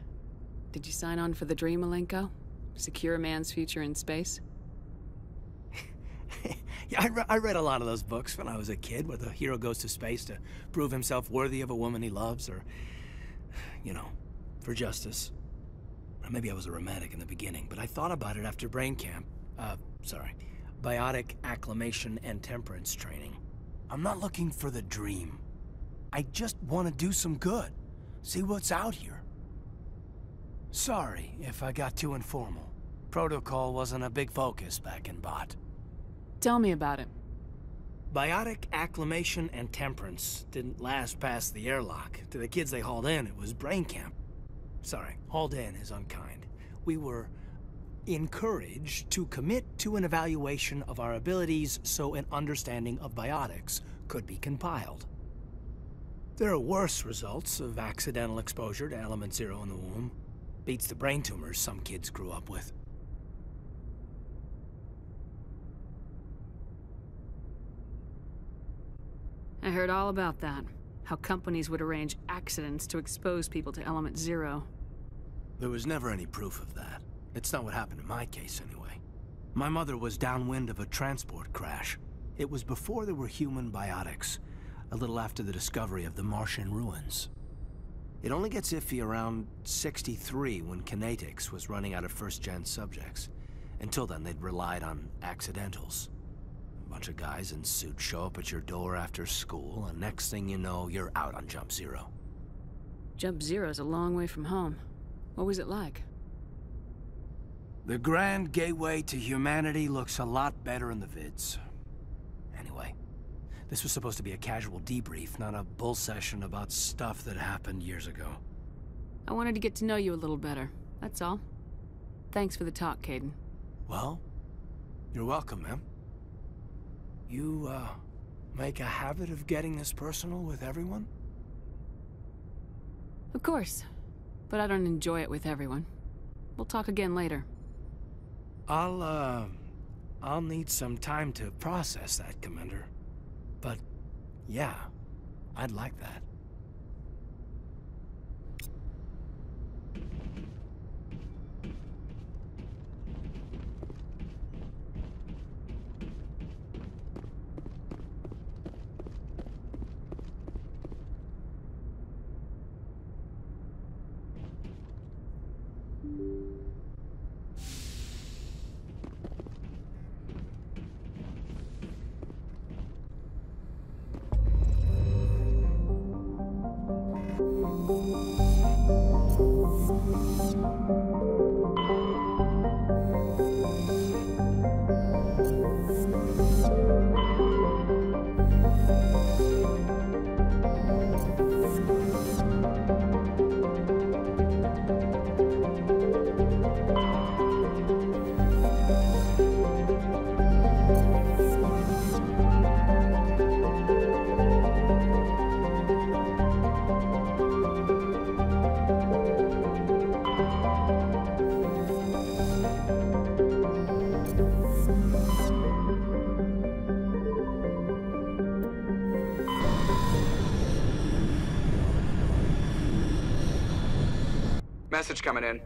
Did you sign on for the dream, Malenko? Secure a man's future in space? Yeah, I read a lot of those books when I was a kid, where the hero goes to space to prove himself worthy of a woman he loves, or, you know, for justice. Or maybe I was a romantic in the beginning, but I thought about it after brain camp. Biotic acclimation and temperance training. I'm not looking for the dream. I just want to do some good. See what's out here. Sorry if I got too informal. Protocol wasn't a big focus back in BOT. Tell me about it. Biotic acclimation and temperance didn't last past the airlock. To the kids they hauled in, it was brain camp. Sorry, hauled in is unkind. We were encouraged to commit to an evaluation of our abilities so an understanding of biotics could be compiled. There are worse results of accidental exposure to Element Zero in the womb. Beats the brain tumors some kids grew up with. I heard all about that. How companies would arrange accidents to expose people to Element Zero. There was never any proof of that. It's not what happened in my case, anyway. My mother was downwind of a transport crash. It was before there were human biotics, a little after the discovery of the Martian ruins. It only gets iffy around 63 when Kinetics was running out of first-gen subjects. Until then, they'd relied on accidentals. A bunch of guys in suits show up at your door after school, and next thing you know, you're out on Jump Zero. Jump Zero's a long way from home. What was it like? The grand gateway to humanity looks a lot better in the vids. Anyway, this was supposed to be a casual debrief, not a bull session about stuff that happened years ago. I wanted to get to know you a little better, that's all. Thanks for the talk, Kaidan. Well, you're welcome, ma'am. You, make a habit of getting this personal with everyone? Of course, but I don't enjoy it with everyone. We'll talk again later. I'll need some time to process that, Commander. But, yeah, I'd like that. Message coming in.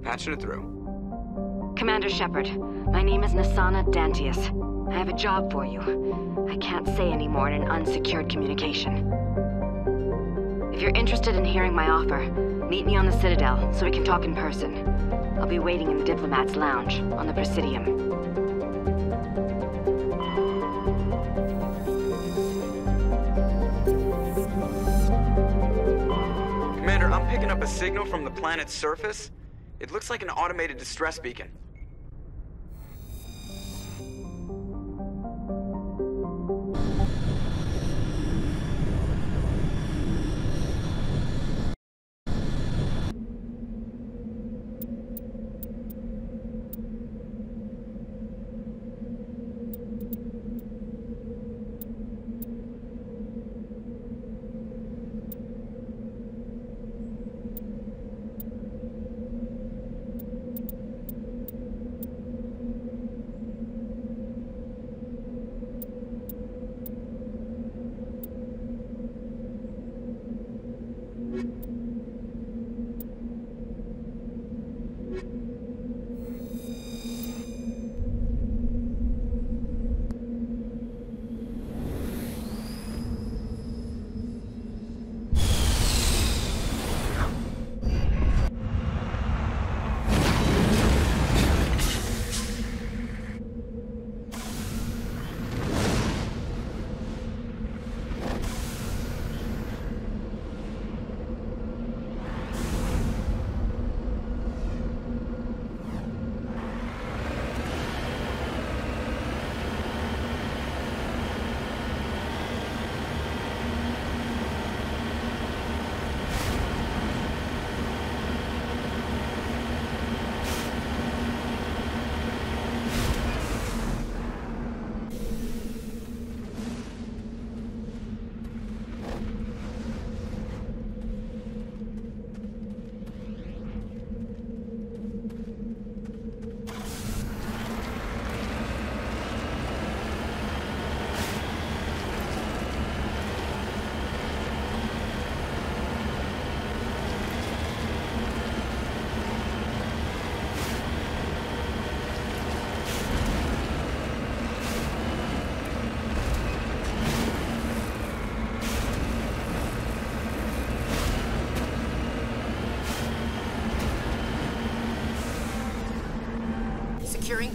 Patching it through. Commander Shepard, my name is Nassana Dantius. I have a job for you. I can't say any more in an unsecured communication. If you're interested in hearing my offer, meet me on the Citadel so we can talk in person. I'll be waiting in the Diplomat's Lounge on the Presidium. Commander, I'm picking up a signal from the planet's surface. It looks like an automated distress beacon.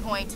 point.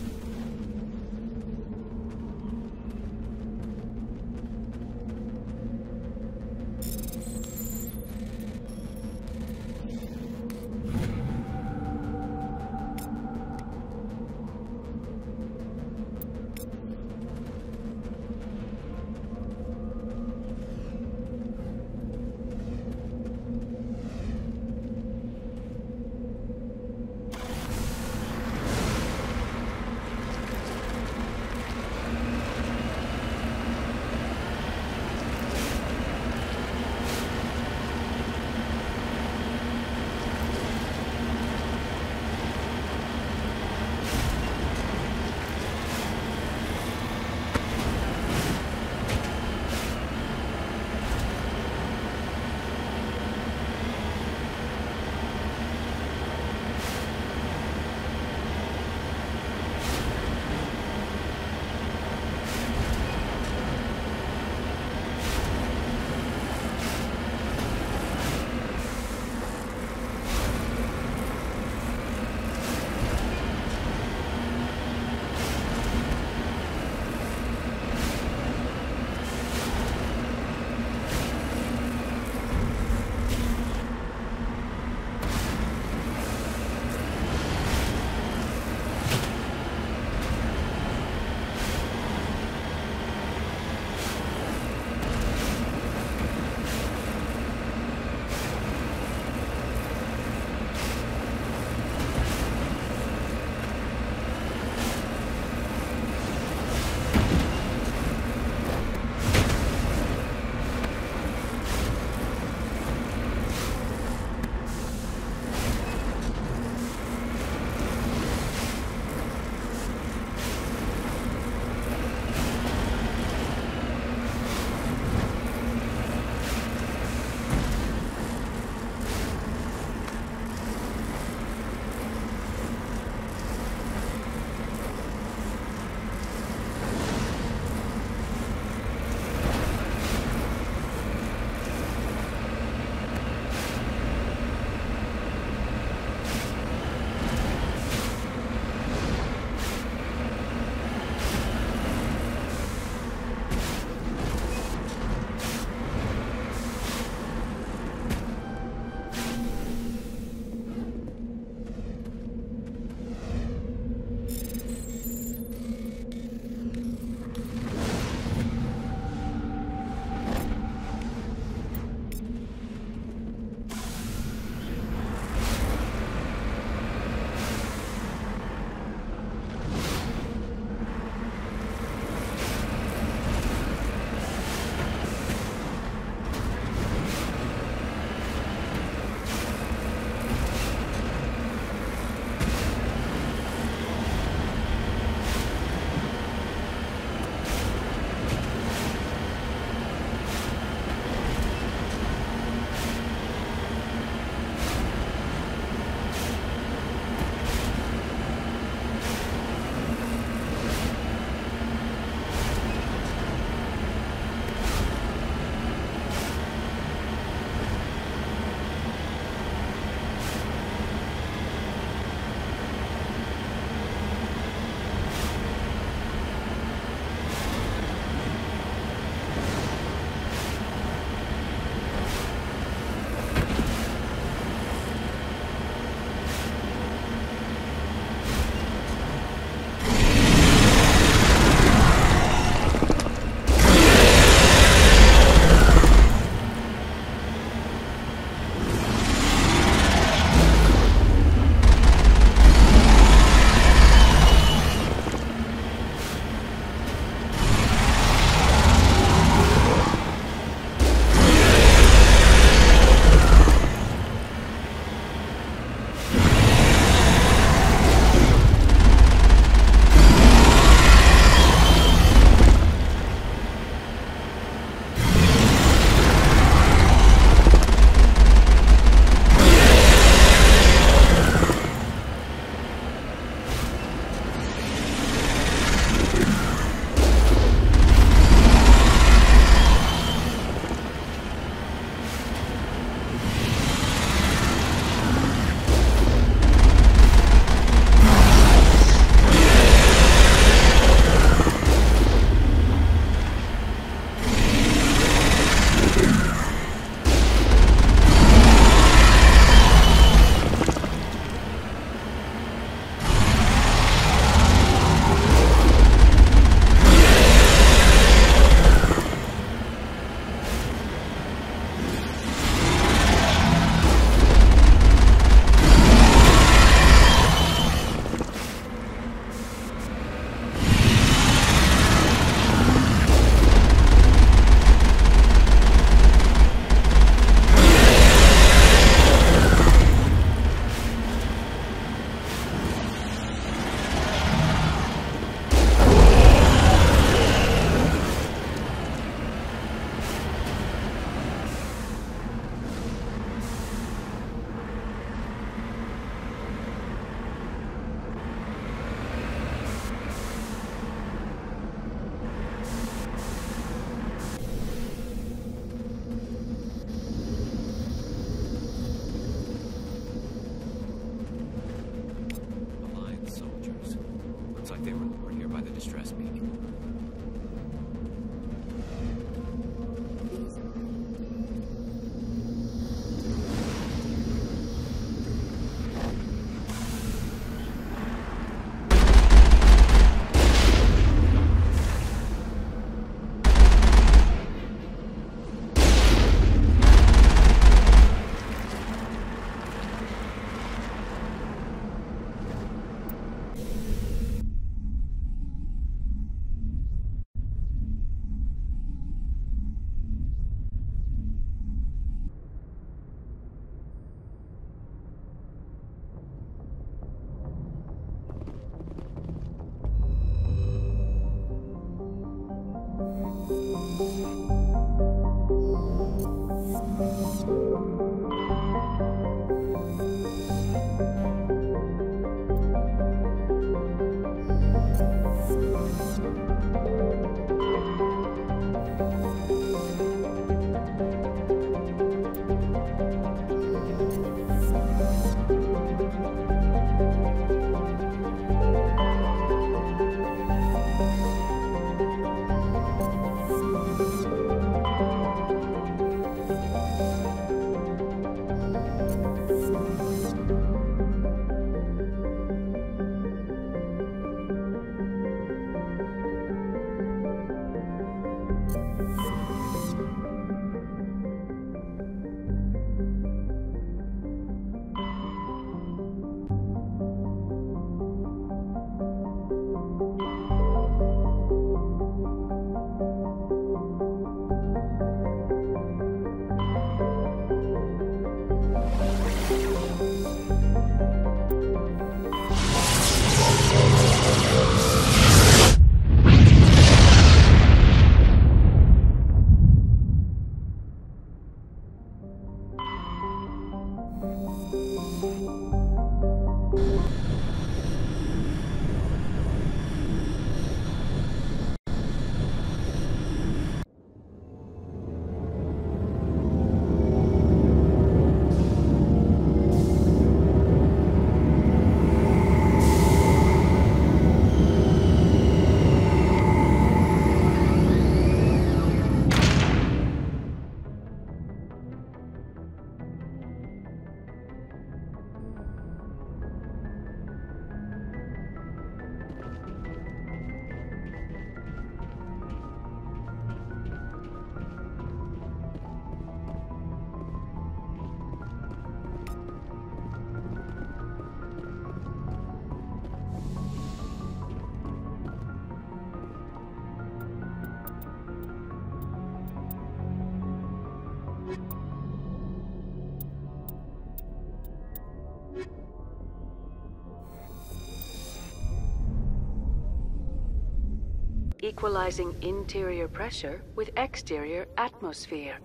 Equalizing interior pressure with exterior atmosphere.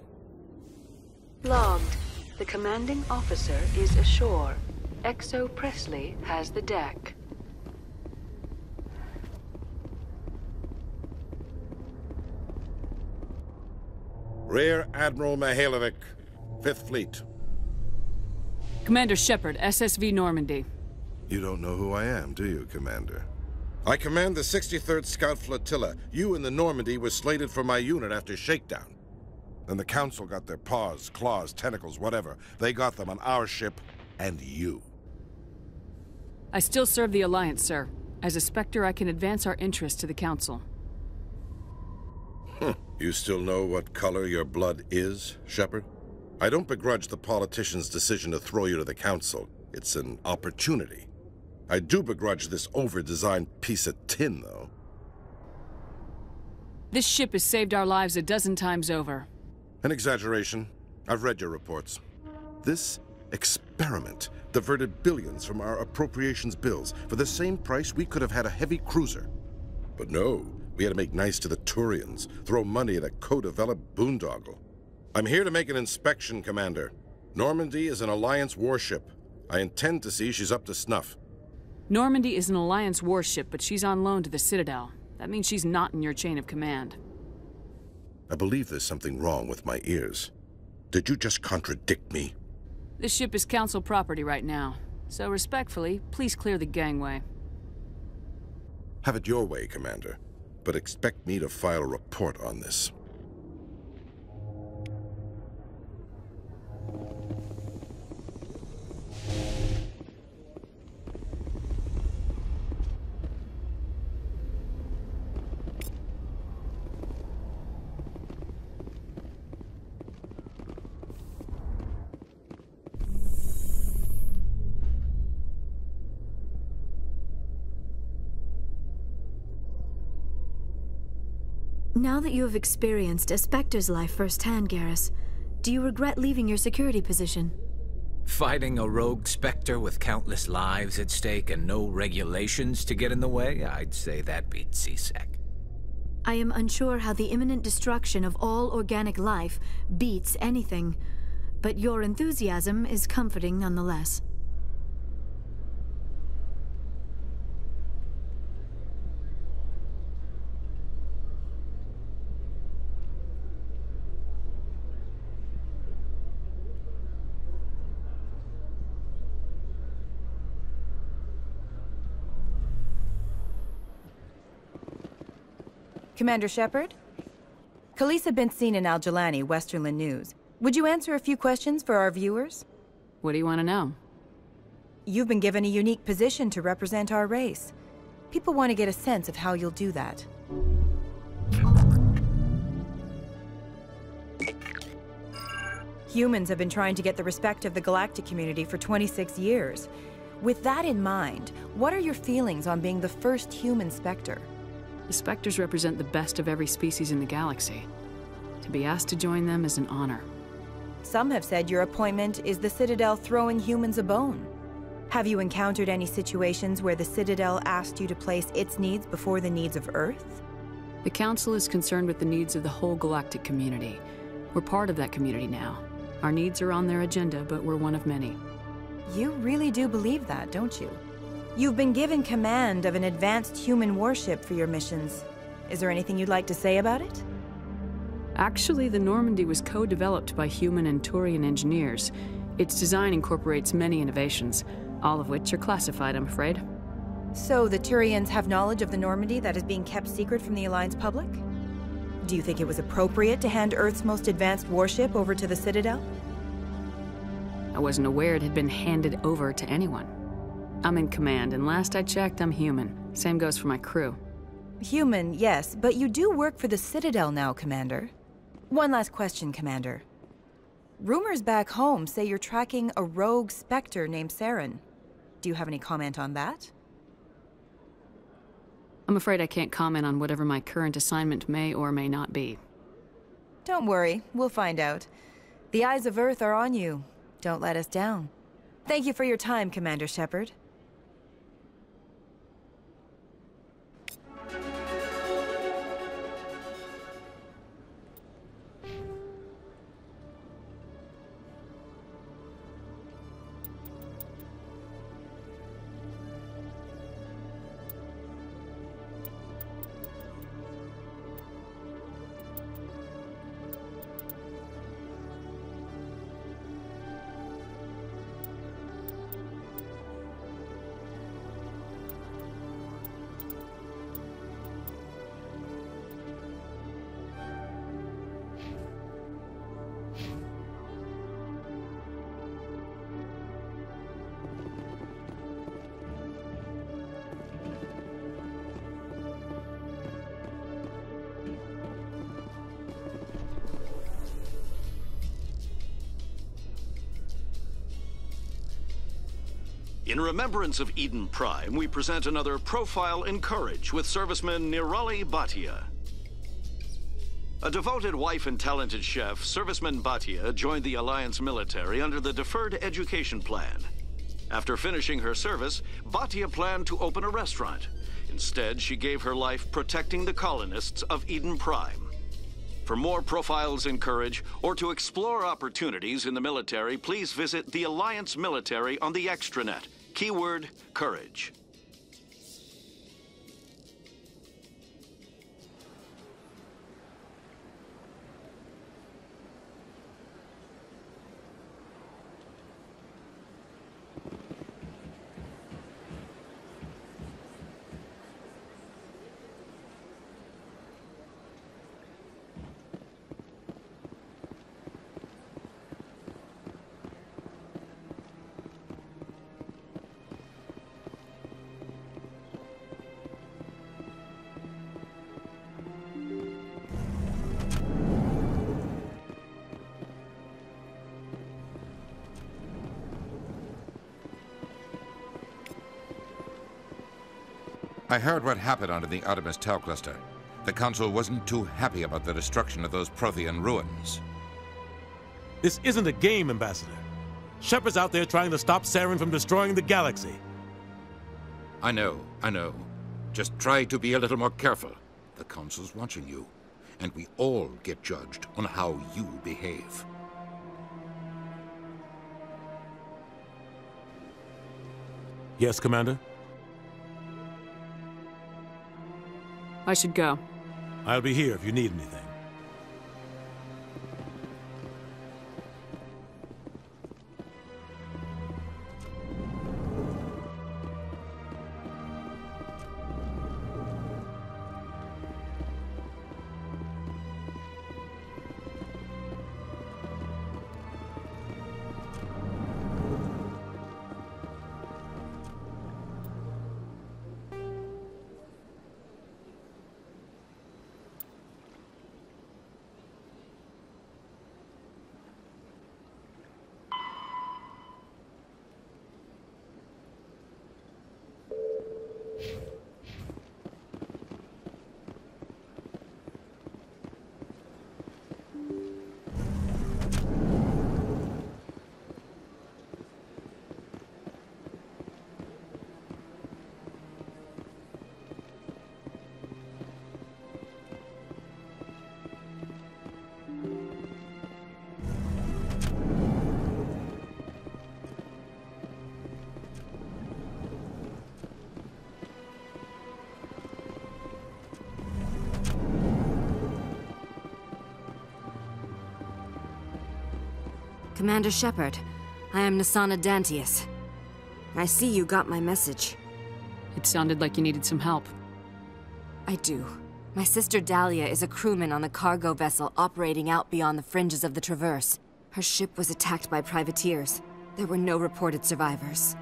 Logged. The commanding officer is ashore. XO Presley has the deck. Rear Admiral Mihailovic, 5th Fleet. Commander Shepard, SSV Normandy. You don't know who I am, do you, Commander? I command the 63rd Scout Flotilla. You and the Normandy were slated for my unit after shakedown. Then the Council got their paws, claws, tentacles, whatever. They got them on our ship and you. I still serve the Alliance, sir. As a Spectre, I can advance our interests to the Council. You still know what color your blood is, Shepard? I don't begrudge the politician's decision to throw you to the Council. It's an opportunity. I do begrudge this over-designed piece of tin, though. This ship has saved our lives a dozen times over. An exaggeration. I've read your reports. This experiment diverted billions from our appropriations bills. For the same price, we could have had a heavy cruiser. But no, we had to make nice to the Turians, throw money at a co-developed boondoggle. I'm here to make an inspection, Commander. Normandy is an Alliance warship. I intend to see she's up to snuff. Normandy is an Alliance warship, but she's on loan to the Citadel. That means she's not in your chain of command. I believe there's something wrong with my ears. Did you just contradict me? This ship is Council property right now. So respectfully, please clear the gangway. Have it your way, Commander. But expect me to file a report on this. Now that you have experienced a Spectre's life firsthand, Garrus, do you regret leaving your security position? Fighting a rogue Spectre with countless lives at stake and no regulations to get in the way? I'd say that beats CSEC. I am unsure how the imminent destruction of all organic life beats anything, but your enthusiasm is comforting nonetheless. Commander Shepard? Khaleesa been seen in Al-Jalani, Westerland News. Would you answer a few questions for our viewers? What do you want to know? You've been given a unique position to represent our race. People want to get a sense of how you'll do that. Humans have been trying to get the respect of the galactic community for 26 years. With that in mind, what are your feelings on being the first human Spectre? The Spectres represent the best of every species in the galaxy. To be asked to join them is an honor. Some have said your appointment is the Citadel throwing humans a bone. Have you encountered any situations where the Citadel asked you to place its needs before the needs of Earth? The Council is concerned with the needs of the whole galactic community. We're part of that community now. Our needs are on their agenda, but we're one of many. You really do believe that, don't you? You've been given command of an advanced human warship for your missions. Is there anything you'd like to say about it? Actually, the Normandy was co-developed by human and Turian engineers. Its design incorporates many innovations, all of which are classified, I'm afraid. So the Turians have knowledge of the Normandy that is being kept secret from the Alliance public? Do you think it was appropriate to hand Earth's most advanced warship over to the Citadel? I wasn't aware it had been handed over to anyone. I'm in command, and last I checked, I'm human. Same goes for my crew. Human, yes, but you do work for the Citadel now, Commander. One last question, Commander. Rumors back home say you're tracking a rogue Spectre named Saren. Do you have any comment on that? I'm afraid I can't comment on whatever my current assignment may or may not be. Don't worry, we'll find out. The eyes of Earth are on you. Don't let us down. Thank you for your time, Commander Shepard. In remembrance of Eden Prime, we present another Profile in Courage with serviceman Nirali Bhatia. A devoted wife and talented chef, Serviceman Bhatia joined the Alliance military under the Deferred Education Plan. After finishing her service, Bhatia planned to open a restaurant. Instead, she gave her life protecting the colonists of Eden Prime. For more Profiles in Courage, or to explore opportunities in the military, please visit the Alliance Military on the extranet. Keyword, Courage. I heard what happened under the Artemis Tau cluster. The Council wasn't too happy about the destruction of those Prothean ruins. This isn't a game, Ambassador. Shepard's out there trying to stop Saren from destroying the galaxy. I know. Just try to be a little more careful. The Council's watching you, and we all get judged on how you behave. Yes, Commander? I should go. I'll be here if you need anything. Commander Shepard, I am Nassana Dantius. I see you got my message. It sounded like you needed some help. I do. My sister Dahlia is a crewman on a cargo vessel operating out beyond the fringes of the Traverse. Her ship was attacked by privateers. There were no reported survivors.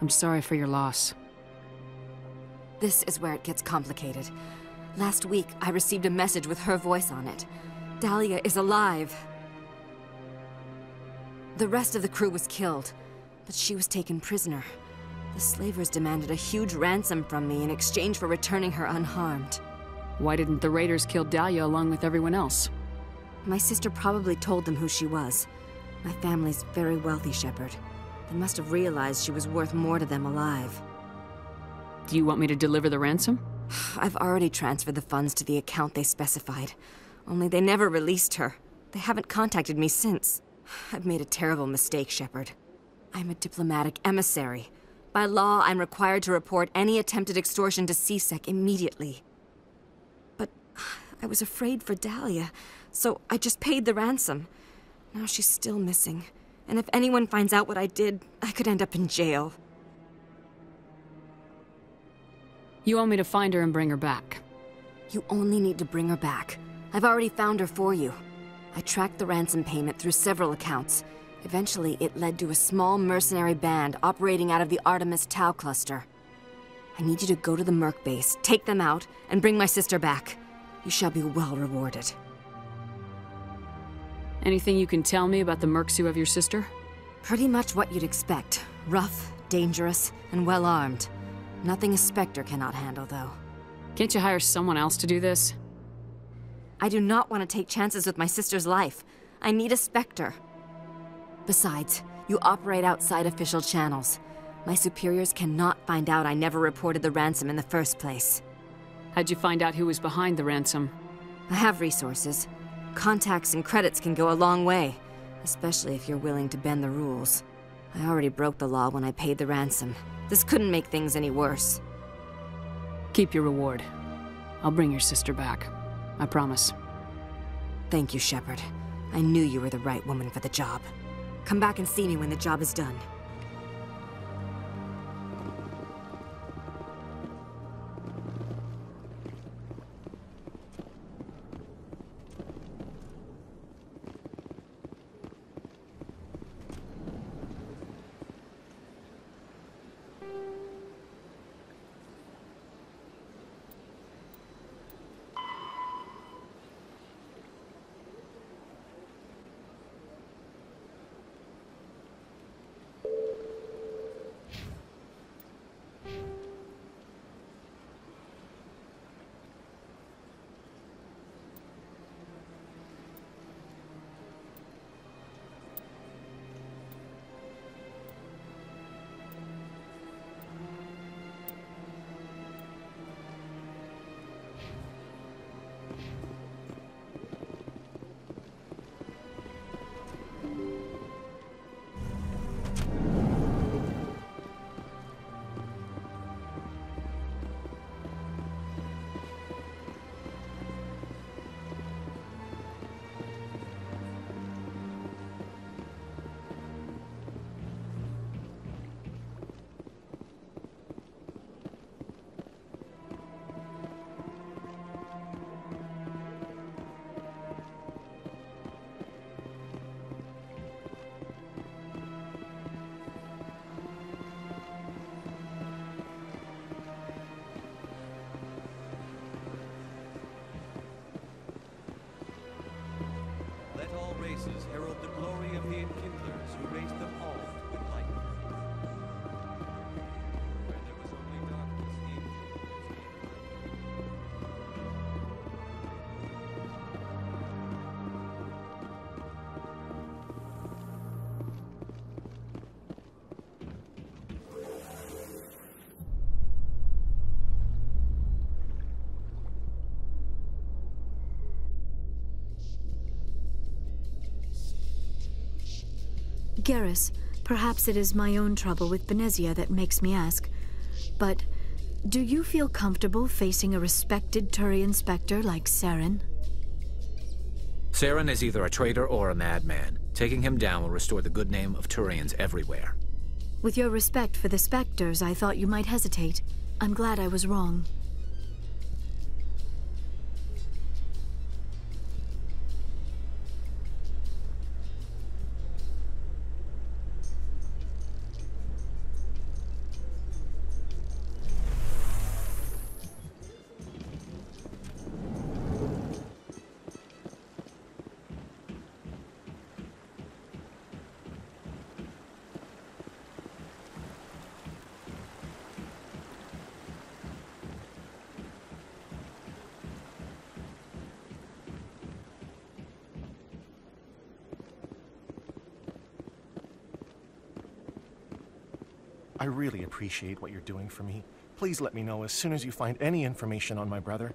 I'm sorry for your loss. This is where it gets complicated. Last week, I received a message with her voice on it. Dahlia is alive. The rest of the crew was killed, but she was taken prisoner. The slavers demanded a huge ransom from me in exchange for returning her unharmed. Why didn't the raiders kill Dahlia along with everyone else? My sister probably told them who she was. My family's very wealthy, Shepard. They must have realized she was worth more to them alive. Do you want me to deliver the ransom? I've already transferred the funds to the account they specified. Only they never released her. They haven't contacted me since. I've made a terrible mistake, Shepard. I'm a diplomatic emissary. By law, I'm required to report any attempted extortion to C-Sec immediately. But I was afraid for Dahlia, so I just paid the ransom. Now she's still missing. And if anyone finds out what I did, I could end up in jail. You want me to find her and bring her back? You only need to bring her back. I've already found her for you. I tracked the ransom payment through several accounts. Eventually, it led to a small mercenary band operating out of the Artemis Tau cluster. I need you to go to the Merc base, take them out, and bring my sister back. You shall be well rewarded. Anything you can tell me about the mercs who have your sister? Pretty much what you'd expect. Rough, dangerous, and well-armed. Nothing a Spectre cannot handle, though. Can't you hire someone else to do this? I do not want to take chances with my sister's life. I need a Spectre. Besides, you operate outside official channels. My superiors cannot find out I never reported the ransom in the first place. How'd you find out who was behind the ransom? I have resources. Contacts and credits can go a long way, especially if you're willing to bend the rules. I already broke the law when I paid the ransom. This couldn't make things any worse. Keep your reward. I'll bring your sister back. I promise. Thank you, Shepard. I knew you were the right woman for the job. Come back and see me when the job is done. Herald the glory of the Enkindlers who raised them all to enlightenment. Where there was only darkness, the Garrus, perhaps it is my own trouble with Benezia that makes me ask, but do you feel comfortable facing a respected Turian Spectre like Saren? Saren is either a traitor or a madman. Taking him down will restore the good name of Turians everywhere. With your respect for the Spectres, I thought you might hesitate. I'm glad I was wrong. I really appreciate what you're doing for me. Please let me know as soon as you find any information on my brother.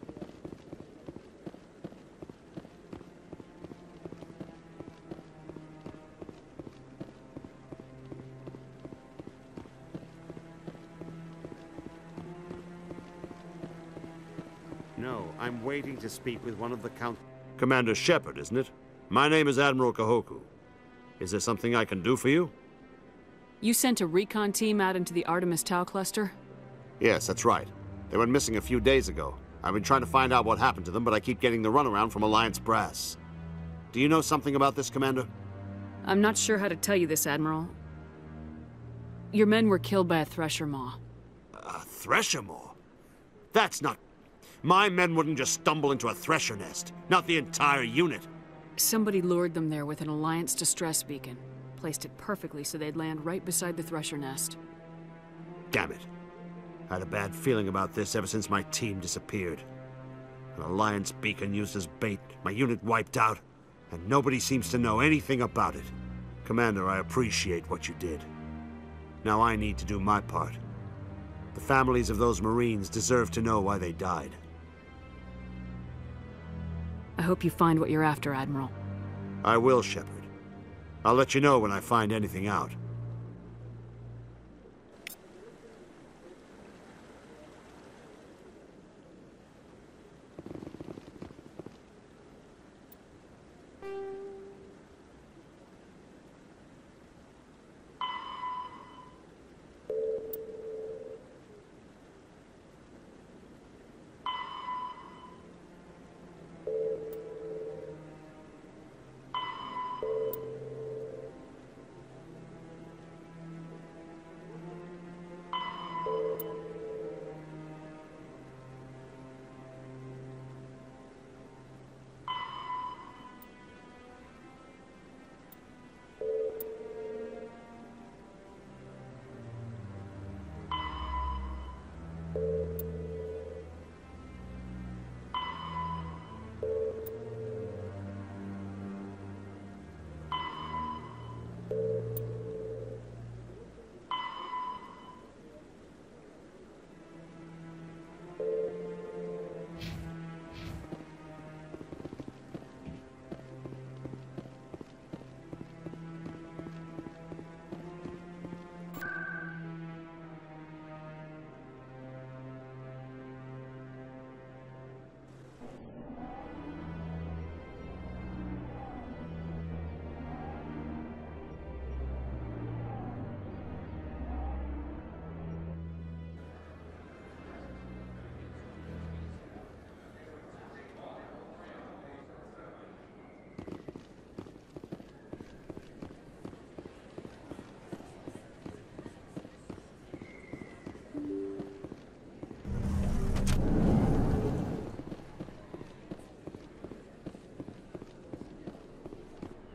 No, I'm waiting to speak with one of the count... Commander Shepard, isn't it? My name is Admiral Kahoku. Is there something I can do for you? You sent a recon team out into the Artemis Tau cluster? Yes, that's right. They went missing a few days ago. I've been trying to find out what happened to them, but I keep getting the runaround from Alliance brass. Do you know something about this, Commander? I'm not sure how to tell you this, Admiral. Your men were killed by a Thresher Maw. A Thresher Maw? That's not... My men wouldn't just stumble into a Thresher nest. Not the entire unit. Somebody lured them there with an Alliance distress beacon. Placed it perfectly so they'd land right beside the Thresher nest. Damn it. I had a bad feeling about this ever since my team disappeared. An Alliance beacon used as bait, my unit wiped out, and nobody seems to know anything about it. Commander, I appreciate what you did. Now I need to do my part. The families of those Marines deserve to know why they died. I hope you find what you're after, Admiral. I will, Shepard. I'll let you know when I find anything out.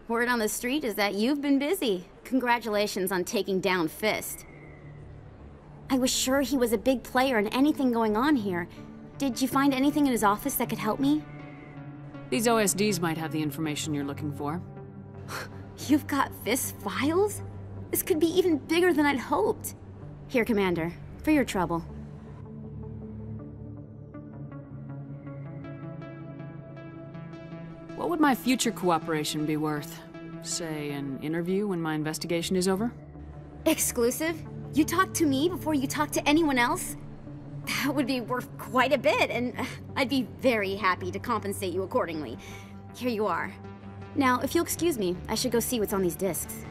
Word on the street is that you've been busy. Congratulations on taking down Fist. I was sure he was a big player in anything going on here. Did you find anything in his office that could help me? These OSDs might have the information you're looking for. You've got Fist's files? This could be even bigger than I'd hoped. Here, Commander, for your trouble. What would my future cooperation be worth? Say, an interview when my investigation is over? Exclusive? You talk to me before you talk to anyone else? That would be worth quite a bit, and I'd be very happy to compensate you accordingly. Here you are. Now, if you'll excuse me, I should go see what's on these discs.